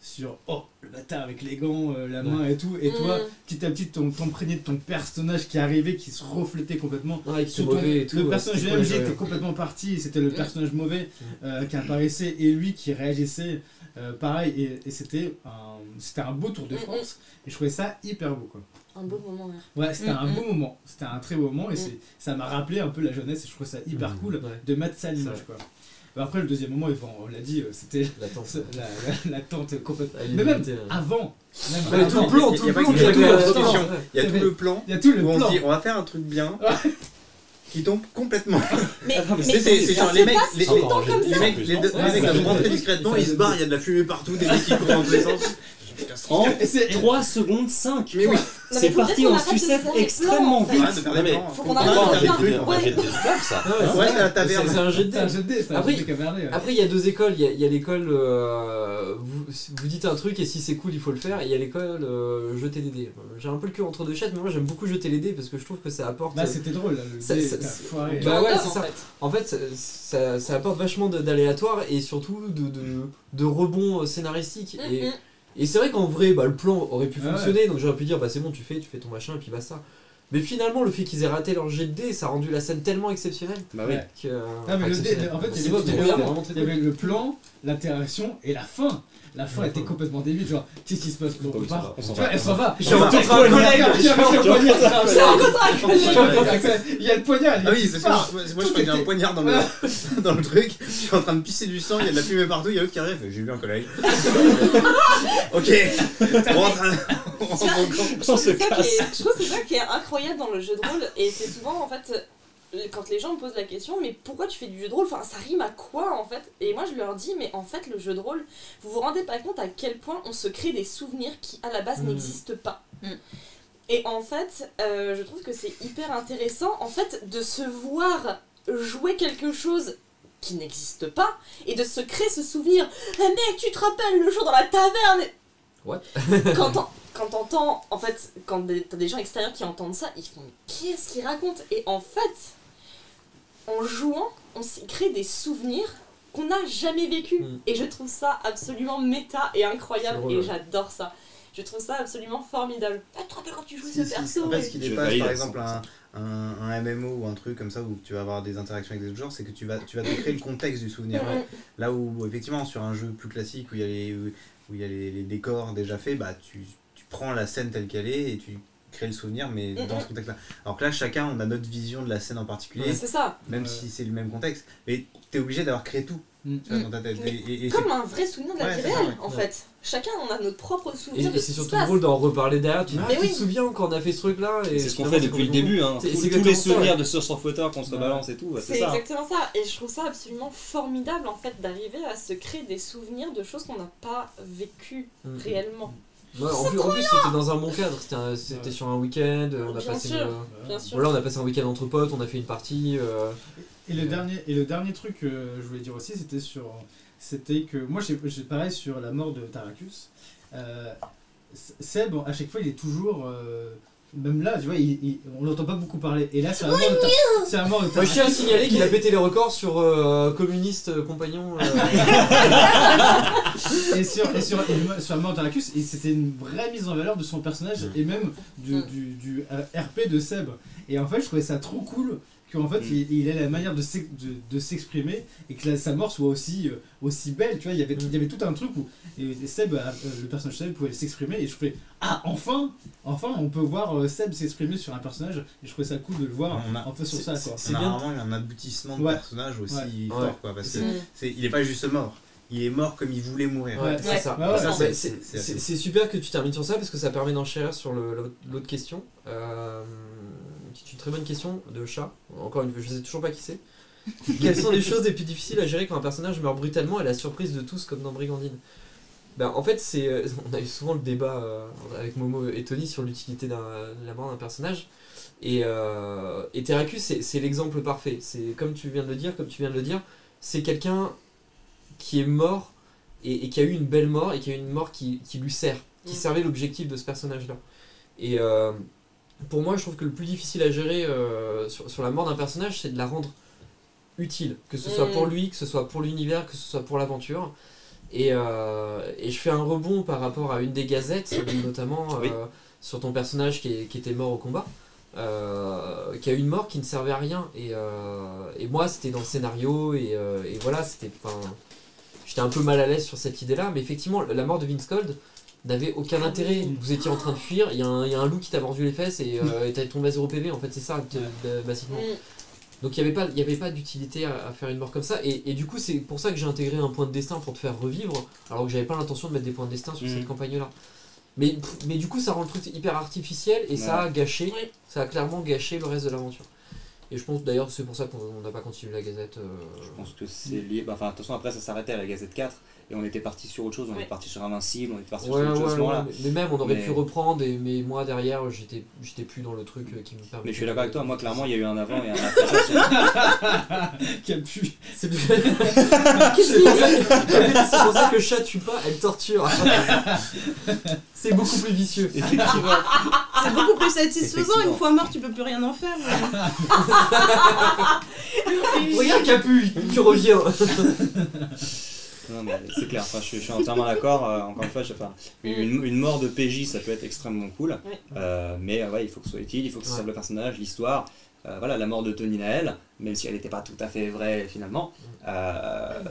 sur oh le bâtard avec les gants, la main et tout, et toi petit à petit t'imprégner de ton personnage qui arrivait, qui se reflétait complètement. Le personnage de MJ était complètement parti, c'était le personnage mauvais qui apparaissait et lui qui réagissait pareil, et c'était un beau tour de France et je trouvais ça hyper beau quoi. Un beau moment. Ouais, c'était un beau moment, c'était un très beau moment et ça m'a rappelé un peu la jeunesse et je trouvais ça hyper cool de mettre ça à l'image quoi. Après le deuxième moment, on l'a dit, c'était l'attente complète. Mais même avant, il y a tout le plan où on se dit on va faire un truc bien qui tombe complètement. Mais c'est genre les mecs vont rentrer discrètement, ils se barrent, il y a de la fumée partout, des mecs qui courent dans tous les sens. En 3 secondes 5. Mais oui. C'est parti en sucette extrêmement vite. Faut qu'on arrête de faire ça. Ouais, c'est la taverne. C'est un jet de dés. Après, il y a deux écoles. Il y a l'école vous dites un truc et si c'est cool, il faut le faire. Et il y a l'école jeter des dés. J'ai un peu le cul entre deux chaises, mais moi j'aime beaucoup jeter les dés parce que je trouve que ça apporte. Bah, c'était drôle là. Bah ouais, c'est ça. En fait, ça apporte vachement d'aléatoire et surtout de rebond scénaristique. Et c'est vrai qu'en vrai, le plan aurait pu fonctionner, donc j'aurais pu dire, c'est bon, tu fais ton machin, et puis basta. Mais finalement, le fait qu'ils aient raté leur jet de dés, ça a rendu la scène tellement exceptionnelle. Bah oui. Mais le dé, en fait, il y avait le plan, l'interaction et la fin. La fin était complètement débile, genre, qu'est-ce qui se passe? On part, elle s'en va. Il y a le poignard. Ah oui, parce que moi je crois qu'il y a un poignard dans le truc. Je suis en train de pisser du sang, il y a de la fumée partout, il y a l'autre qui arrive. J'ai vu un collègue. Ok, on rentre. Je trouve que c'est ça qui est incroyable dans le jeu de rôle, et c'est souvent en fait. Quand les gens me posent la question, mais pourquoi tu fais du jeu de rôle? Enfin, ça rime à quoi en fait? Et moi je leur dis, mais en fait, le jeu de rôle, vous vous rendez pas compte à quel point on se crée des souvenirs qui à la base n'existent pas. Et en fait, je trouve que c'est hyper intéressant en fait de se voir jouer quelque chose qui n'existe pas et de se créer ce souvenir. Ah mec, tu te rappelles le jour dans la taverne? What? Quand t'entends, en fait, quand t'as des gens extérieurs qui entendent ça, ils font mais qu'est-ce qu'ils racontent? Et en fait, en jouant, on s'est créé des souvenirs qu'on n'a jamais vécus. Et je trouve ça absolument méta et incroyable, et j'adore ça. Je trouve ça absolument formidable. Tu te rappelles quand tu jouais ce perso? En fait, ce qui dépasse par exemple un MMO ou un truc comme ça où tu vas avoir des interactions avec des autres genres, c'est que tu vas te créer le contexte du souvenir. Là où effectivement sur un jeu plus classique où il y a les décors déjà faits, tu prends la scène telle qu'elle est et tu crées le souvenir, mais dans ce contexte-là. Alors que là, chacun, on a notre vision de la scène en particulier, c'est ça. Même si c'est le même contexte. Mais t'es obligé d'avoir créé tout dans ta tête. Comme un vrai souvenir de la vie réelle, en fait. Chacun, on a notre propre souvenir de ce qui se passe. C'est surtout drôle d'en reparler derrière. Tu te souviens quand on a fait ce truc-là? C'est ce qu'on fait depuis le début. Tous les souvenirs de Source of Water qu'on se balance et tout. C'est exactement ça. Et je trouve ça absolument formidable, en fait, d'arriver à se créer des souvenirs de choses qu'on n'a pas vécues réellement. Ouais, en plus c'était dans un bon cadre, c'était sur un week-end, on a passé voilà, on a passé un week-end entre potes, on a fait une partie. Et le dernier truc que je voulais dire aussi, c'était que moi j'ai pareil sur la mort de Tarakus. Seb, à chaque fois il est toujours même là, tu vois, on l'entend pas beaucoup parler. Et là, c'est un mort de Tarakus. Je tiens à signaler qu'il a pété les records sur communiste compagnon. Et sur la mort de Tarakus, c'était une vraie mise en valeur de son personnage et même du RP de Seb. Et en fait, je trouvais ça trop cool qu'en fait il ait la manière de s'exprimer et que sa mort soit aussi belle, tu vois. Il y avait tout un truc où Seb, le personnage Seb pouvait s'exprimer et je fais enfin on peut voir Seb s'exprimer sur un personnage et je trouvais ça cool de le voir enfin sur ça quoi. C'est bien vraiment un aboutissement de personnage aussi fort quoi, parce que il est pas juste mort. Il est mort comme il voulait mourir. C'est ça. C'est super que tu termines sur ça parce que ça permet d'enchérir sur l'autre question. C'est une très bonne question de chat. Encore une fois, je sais toujours pas qui c'est. Quelles sont les choses les plus difficiles à gérer quand un personnage meurt brutalement et la surprise de tous comme dans Brigandine? En fait, on a eu souvent le débat avec Momo et Tony sur l'utilité de la mort d'un personnage. Et Tarakus, c'est l'exemple parfait. C'est comme tu viens de le dire, c'est quelqu'un qui est mort et qui a eu une belle mort et qui a eu une mort qui lui sert, qui servait l'objectif de ce personnage-là. Et pour moi, je trouve que le plus difficile à gérer sur la mort d'un personnage, c'est de la rendre utile, que ce soit pour lui, que ce soit pour l'univers, que ce soit pour l'aventure. Et je fais un rebond par rapport à une des gazettes, notamment sur ton personnage qui était mort au combat, qui a eu une mort qui ne servait à rien. Et moi, c'était dans le scénario, et voilà, j'étais un peu mal à l'aise sur cette idée-là, mais effectivement, la mort de Vince Cold n'avait aucun intérêt. Vous étiez en train de fuir, il y a un loup qui t'a mordu les fesses et t'as tombé à 0 PV, en fait, c'est ça, basiquement. Donc il n'y avait pas d'utilité à faire une mort comme ça, et du coup c'est pour ça que j'ai intégré un point de destin pour te faire revivre, alors que j'avais pas l'intention de mettre des points de destin sur cette campagne-là. Mais du coup ça rend le truc hyper artificiel, et ça a clairement gâché le reste de l'aventure. Et je pense d'ailleurs c'est pour ça qu'on n'a pas continué la Gazette. Je pense que c'est lié, enfin de toute façon après ça s'arrêtait à la Gazette 4, et on était parti sur autre chose, on était parti sur Invincible, on était parti sur autre chose à ce moment-là. Mais même on aurait pu reprendre, mais moi derrière j'étais plus dans le truc qui me permet. Mais je suis d'accord avec toi, moi clairement il y a eu un avant et un après. Quel puits. C'est pour ça que chat tue pas, elle torture. C'est beaucoup plus vicieux. Effectivement. C'est beaucoup plus satisfaisant, une fois mort tu peux plus rien en faire. Regarde Capu, tu reviens. Non mais c'est clair, enfin, je suis entièrement d'accord, encore une fois, une mort de PJ ça peut être extrêmement cool, mais il faut que ce soit utile, il faut que ça serve le personnage, l'histoire, voilà, la mort de Tony Nael, même si elle n'était pas tout à fait vraie finalement,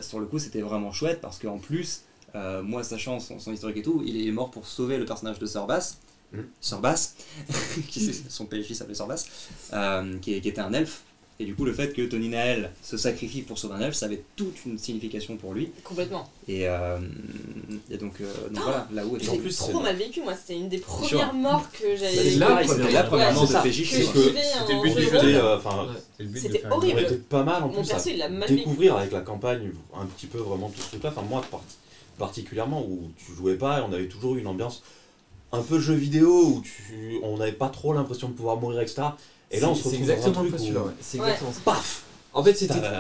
sur le coup c'était vraiment chouette parce qu'en plus, moi sachant son historique et tout, il est mort pour sauver le personnage de Sorbass, son PJ s'appelait Sorbass, qui était un elfe. Et du coup, le fait que Tony Nael se sacrifie pour sauver un elfe, ça avait toute une signification pour lui. Complètement. Et donc voilà, là-haut... J'ai trop mal vécu, moi. C'était une des premières morts que j'avais... C'était la première mort de PJ. C'était le but du jeu. C'était horrible. On était pas mal en plus à découvrir avec la campagne un petit peu vraiment tout ce truc-là. Enfin, moi, particulièrement, où tu jouais pas et on avait toujours une ambiance un peu jeu vidéo, où on n'avait pas trop l'impression de pouvoir mourir, etc. Et là on se retrouve dans un truc où... C'est exactement ça. Paf. En fait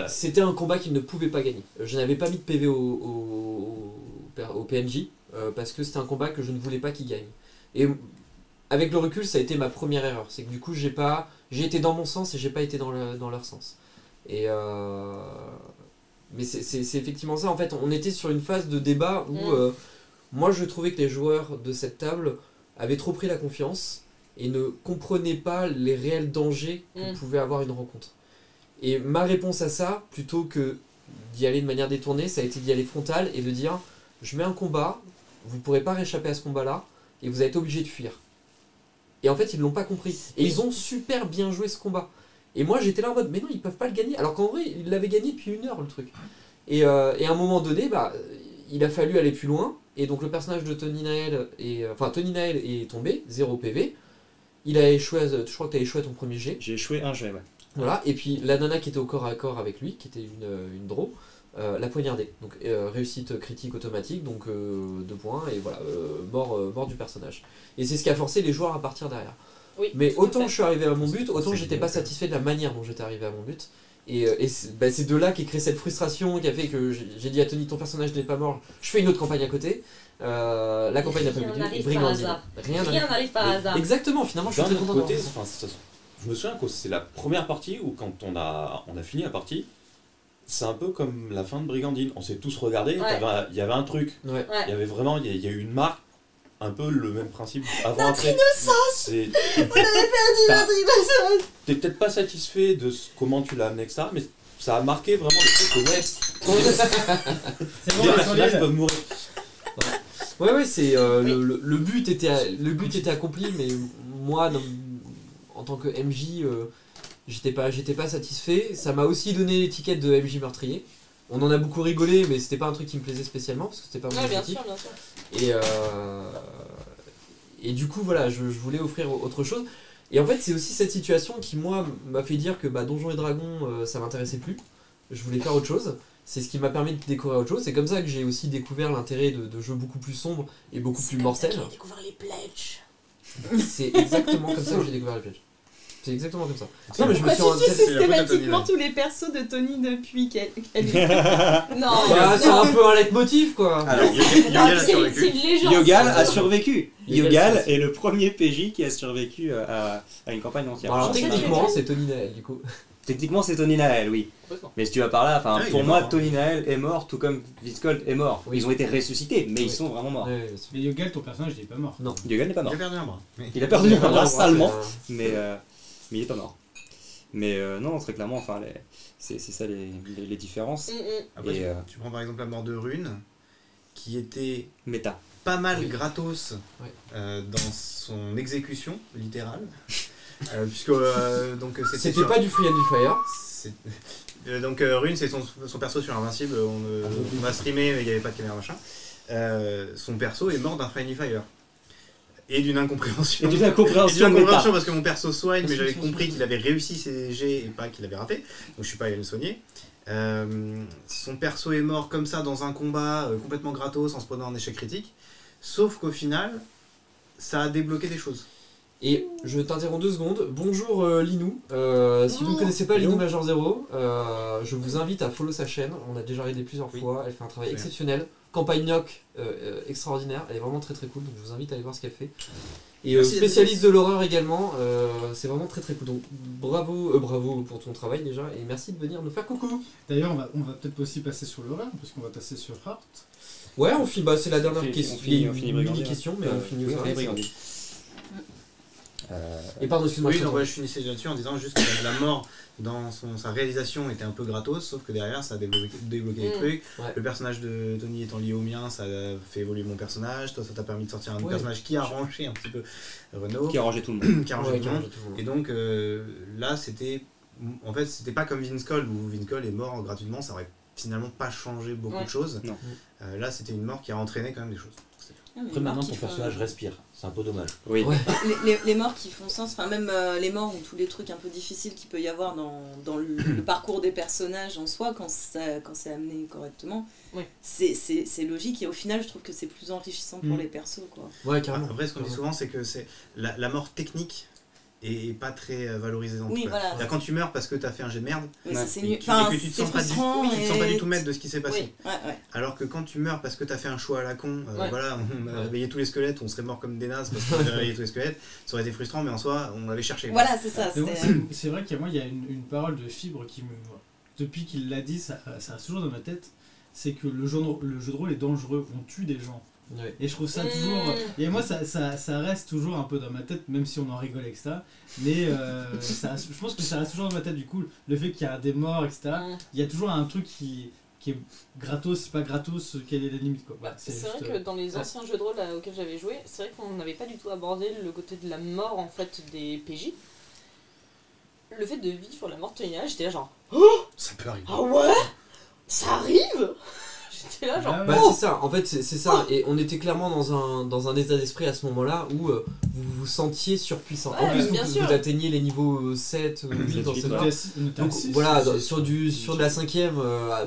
c'était un combat qu'il ne pouvait pas gagner. Je n'avais pas mis de PV au PNJ parce que c'était un combat que je ne voulais pas qu'il gagne. Et avec le recul ça a été ma première erreur. C'est que du coup j'ai été dans mon sens et j'ai pas été dans leur sens. Et mais c'est effectivement ça. En fait on était sur une phase de débat où moi je trouvais que les joueurs de cette table avaient trop pris la confiance et ne comprenaient pas les réels dangers que pouvait avoir une rencontre. Et ma réponse à ça, plutôt que d'y aller de manière détournée, ça a été d'y aller frontal et de dire je mets un combat, vous ne pourrez pas réchapper à ce combat-là, et vous allez être obligé de fuir. Et en fait, ils ne l'ont pas compris. Et ils ont super bien joué ce combat. Et moi, j'étais là en mode mais non, ils peuvent pas le gagner. Alors qu'en vrai, ils l'avaient gagné depuis 1 heure le truc. Et à un moment donné, il a fallu aller plus loin. Et donc le personnage de Tony Nael est tombé, 0 PV. Il a échoué, je crois que tu as échoué à ton premier jet. J'ai échoué un jet, Voilà, et puis la nana qui était au corps à corps avec lui, qui était une draw, l'a poignardé. Donc réussite critique automatique, donc 2 points, et voilà, mort du personnage. Et c'est ce qui a forcé les joueurs à partir derrière. Oui, mais autant je suis arrivé à mon but, autant j'étais pas satisfait de la manière dont j'étais arrivé à mon but. Et c'est de là qu'est créée cette frustration qui a fait que j'ai dit à Tony, ton personnage n'est pas mort, je fais une autre campagne à côté. La campagne n'a pas eu Brigandine. Rien n'arrive par hasard. Exactement, finalement je suis très content. Je me souviens que c'est la première partie où quand on a fini la partie, c'est un peu comme la fin de Brigandine. On s'est tous regardés, il y avait un truc. Il y avait vraiment, il y a eu une marque, un peu le même principe avant-après. On avait perdu notre innocence. T'es peut-être pas satisfait de comment tu l'as amené que ça, mais ça a marqué vraiment le truc que c'est bon, les personnages peuvent mourir. Ouais, c'est le but était accompli, mais moi en tant que MJ j'étais pas satisfait. Ça m'a aussi donné l'étiquette de MJ meurtrier. On en a beaucoup rigolé, mais c'était pas un truc qui me plaisait spécialement parce que c'était pas mon objectif. Bien sûr. Et du coup voilà, je voulais offrir autre chose. Et en fait c'est aussi cette situation qui moi m'a fait dire que Donjons et Dragons ça m'intéressait plus. Je voulais faire autre chose. C'est ce qui m'a permis de découvrir autre chose. C'est comme ça que j'ai aussi découvert l'intérêt de jeux beaucoup plus sombres et beaucoup plus mortels. J'ai découvert les pledges. C'est exactement comme ça que j'ai découvert les pledges. C'est exactement comme ça. Non, mais je me suis tué systématiquement tous les persos de Tony depuis qu'elle Non, c'est un peu un leitmotiv quoi. Alors, Yogal a survécu. C'est une légende. Yogal a survécu. Yogal est le premier PJ qui a survécu à une campagne entière. Alors techniquement c'est Tony Nael du coup. Techniquement, c'est Tony Nael, oui. Mais si tu vas par là, pour moi, Tony Nael est mort, tout comme Vince Colt est mort. Ils ont été ressuscités, mais ils sont vraiment morts. Mais Yogel, ton personnage, il est pas mort. Non, Yogel n'est pas mort. Il a perdu un bras. Il a perdu un bras salement, mais il est pas mort. Mais non, très clairement, c'est ça les différences. Après, tu prends par exemple la mort de Rune, qui était méta. Pas mal gratos dans son exécution littérale. Puisque donc c'était pas du Friendly Fire. Donc Rune, c'est son perso sur Invincible. On a streamé, mais il n'y avait pas de caméra machin. Son perso est mort d'un Friendly Fire. Et d'une incompréhension. Parce que mon perso soigne, mais j'avais compris qu'il avait réussi ses jets et pas qu'il avait raté. Donc je suis pas allé le soigner. Son perso est mort comme ça dans un combat complètement gratos en spawnant en échec critique. Sauf qu'au final, ça a débloqué des choses. Et je t'interromps 2 secondes. Bonjour Linou. Si vous ne connaissez pas Linou Major Zero, je vous invite à follow sa chaîne. On a déjà aidé plusieurs fois. Elle fait un travail exceptionnel. Campagne Noc extraordinaire. Elle est vraiment très très cool. Donc je vous invite à aller voir ce qu'elle fait. Et spécialiste de l'horreur également. C'est vraiment très très cool. Donc bravo pour ton travail déjà. Et merci de venir nous faire coucou. D'ailleurs, on va peut-être aussi passer sur l'horreur parce qu'on va passer sur Heart. Ouais, on finit. C'est la dernière question. On finit mini-question, mais on finit aussi. Et pardon, excuse-moi. Oui, je finissais là-dessus en disant juste que la mort dans sa réalisation était un peu gratos, sauf que derrière ça a débloqué des trucs. Ouais. Le personnage de Tony étant lié au mien, ça a fait évoluer mon personnage. Toi, ça t'a permis de sortir un personnage qui a rangé un petit peu Renault. Qui a rangé tout le monde. tout le monde. Et donc là, c'était pas comme Vince Colt où Vince Colt est mort gratuitement, ça aurait finalement pas changé beaucoup de choses. Là, c'était une mort qui a entraîné quand même des choses. Après maintenant ton personnage respire, c'est un peu dommage. Oui. Les morts qui font sens, enfin même les morts ou tous les trucs un peu difficiles qu'il peut y avoir dans le parcours des personnages en soi, quand c'est amené correctement, c'est logique et au final je trouve que c'est plus enrichissant pour les persos quoi. Ouais, carrément. Après ce qu'on dit souvent c'est que c'est la mort technique et pas très valorisé dans le truc. Voilà. Quand tu meurs parce que t'as fait un jet de merde et que tu te sens pas du tout maître de ce qui s'est passé. Alors que quand tu meurs parce que t'as fait un choix à la con, voilà, on a réveillé tous les squelettes, on serait mort comme des nazes parce qu'on avait réveillé tous les squelettes, ça aurait été frustrant, mais en soi on l'avait cherché. Voilà, c'est ça. C'est vrai qu'il y a une parole de Fibre qui me. Depuis qu'il l'a dit, ça reste toujours dans ma tête, c'est que le jeu de rôle est dangereux, on tue des gens. Ouais. Et je trouve ça toujours. Et moi, ça reste toujours un peu dans ma tête, même si on en rigole avec ça. Mais je pense que ça reste toujours dans ma tête, du coup, le fait qu'il y a des morts, etc. Il y a toujours un truc qui est gratos, c'est pas gratos, quelle est la limite quoi. C'est vrai que dans les anciens jeux de rôle auxquels j'avais joué, c'est vrai qu'on n'avait pas du tout abordé le côté de la mort en fait des PJ. Le fait de vivre la mort de Tony, j'étais là genre. Oh, ça peut arriver. Ah ouais, ça arrive. J'étais là genre. C'est ça, en fait c'est ça, et on était clairement dans un état d'esprit à ce moment-là où vous vous sentiez surpuissant. En plus vous atteigniez les niveaux 7, 8 dans cette zone. Donc voilà, sur de la 5ème,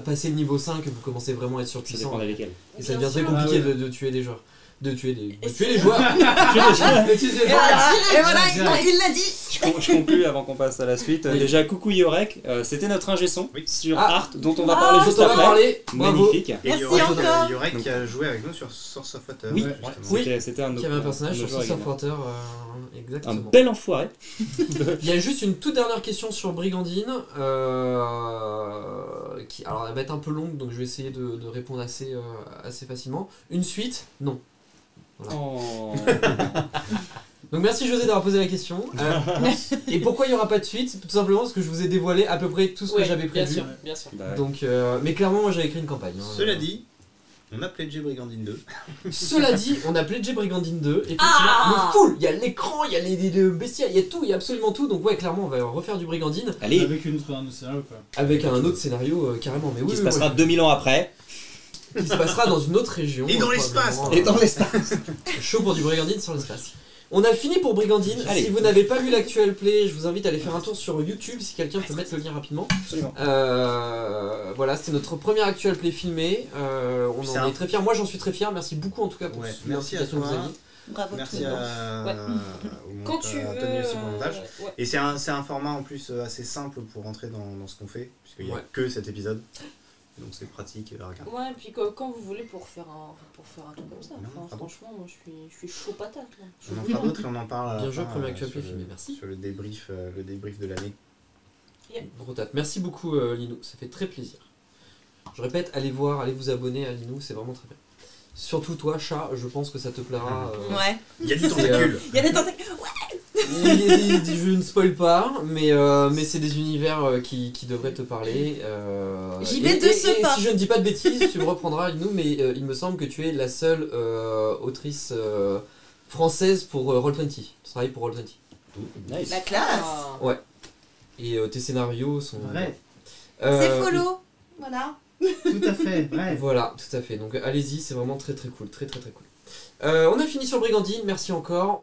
passer le niveau 5, vous commencez vraiment à être surpuissant. Ça dépend lesquels. Et ça devient très compliqué de tuer des joueurs. De tuer les joueurs. Et voilà, il l'a dit. Je conclue avant qu'on passe à la suite. Déjà, coucou Yorek, c'était notre ingé son sur Art, dont on va parler juste après. Magnifique. Et Yorek qui a joué avec nous sur Source of Water. Oui, c'était un autre. Qui avait un personnage sur Source of Water. Exactement. Un bel enfoiré. Il y a juste une toute dernière question sur Brigandine. Alors, elle va être un peu longue, donc je vais essayer de répondre assez facilement. Une suite ? Non. Voilà. Oh. Donc merci José d'avoir posé la question. Et pourquoi il n'y aura pas de suite ? Tout simplement parce que je vous ai dévoilé à peu près tout ce que j'avais prévu. Bien sûr. Donc, mais clairement moi j'avais écrit une campagne. Cela dit, on a pledgé Brigandine 2. Cela dit, on a pledgé Brigandine 2. Effectivement, le full, il y a l'écran, il y a les bestiaires, il y a tout, il y a absolument tout. Donc ouais, clairement on va refaire du Brigandine. Allez. Avec un autre scénario quoi. Avec un autre scénario carrément. Mais qui se passera 2000 ans après. Qui se passera dans une autre région. Et dans l'espace. Et dans l'espace. Chaud pour du Brigandine sur l'espace. On a fini pour Brigandine. Si vous n'avez pas vu l'actuel play, je vous invite à aller faire un tour sur YouTube si quelqu'un peut mettre le lien rapidement. Absolument. Voilà, c'était notre premier actuel play filmé. On en est très fiers. Moi j'en suis très fier. Merci beaucoup en tout cas pour l'invitation que vous avez. Bravo. Merci à Tony aussi pour le montage. Et c'est un format en plus assez simple pour rentrer dans ce qu'on fait, puisqu'il n'y a que cet épisode. Donc c'est pratique à regarder. Ouais, et puis quand vous voulez pour faire un truc comme ça. Franchement, moi je suis chaud patate. Là. On en fera d'autres et on en parle. Bien joué, premier actuel play filmé, merci. Sur le débrief de l'année. Gros taf. Merci beaucoup Linou, ça fait très plaisir. Je répète, allez vous abonner à Linou, c'est vraiment très bien. Surtout toi, chat, je pense que ça te plaira. Ouais. Il y a des tentacules. Il y a des tentacules. Je ne spoil pas, mais c'est des univers qui devraient te parler. J'y vais de ce pas. Si je ne dis pas de bêtises, tu me reprendras Linou, mais il me semble que tu es la seule autrice française pour Roll20. Tu travailles pour Roll20. Nice. La classe. Ouais. Et tes scénarios sont... Ouais. C'est follow. Voilà. Tout à fait, ouais. Voilà, tout à fait. Donc allez-y, c'est vraiment très très cool. Très très très cool. On a fini sur Brigandine, merci encore.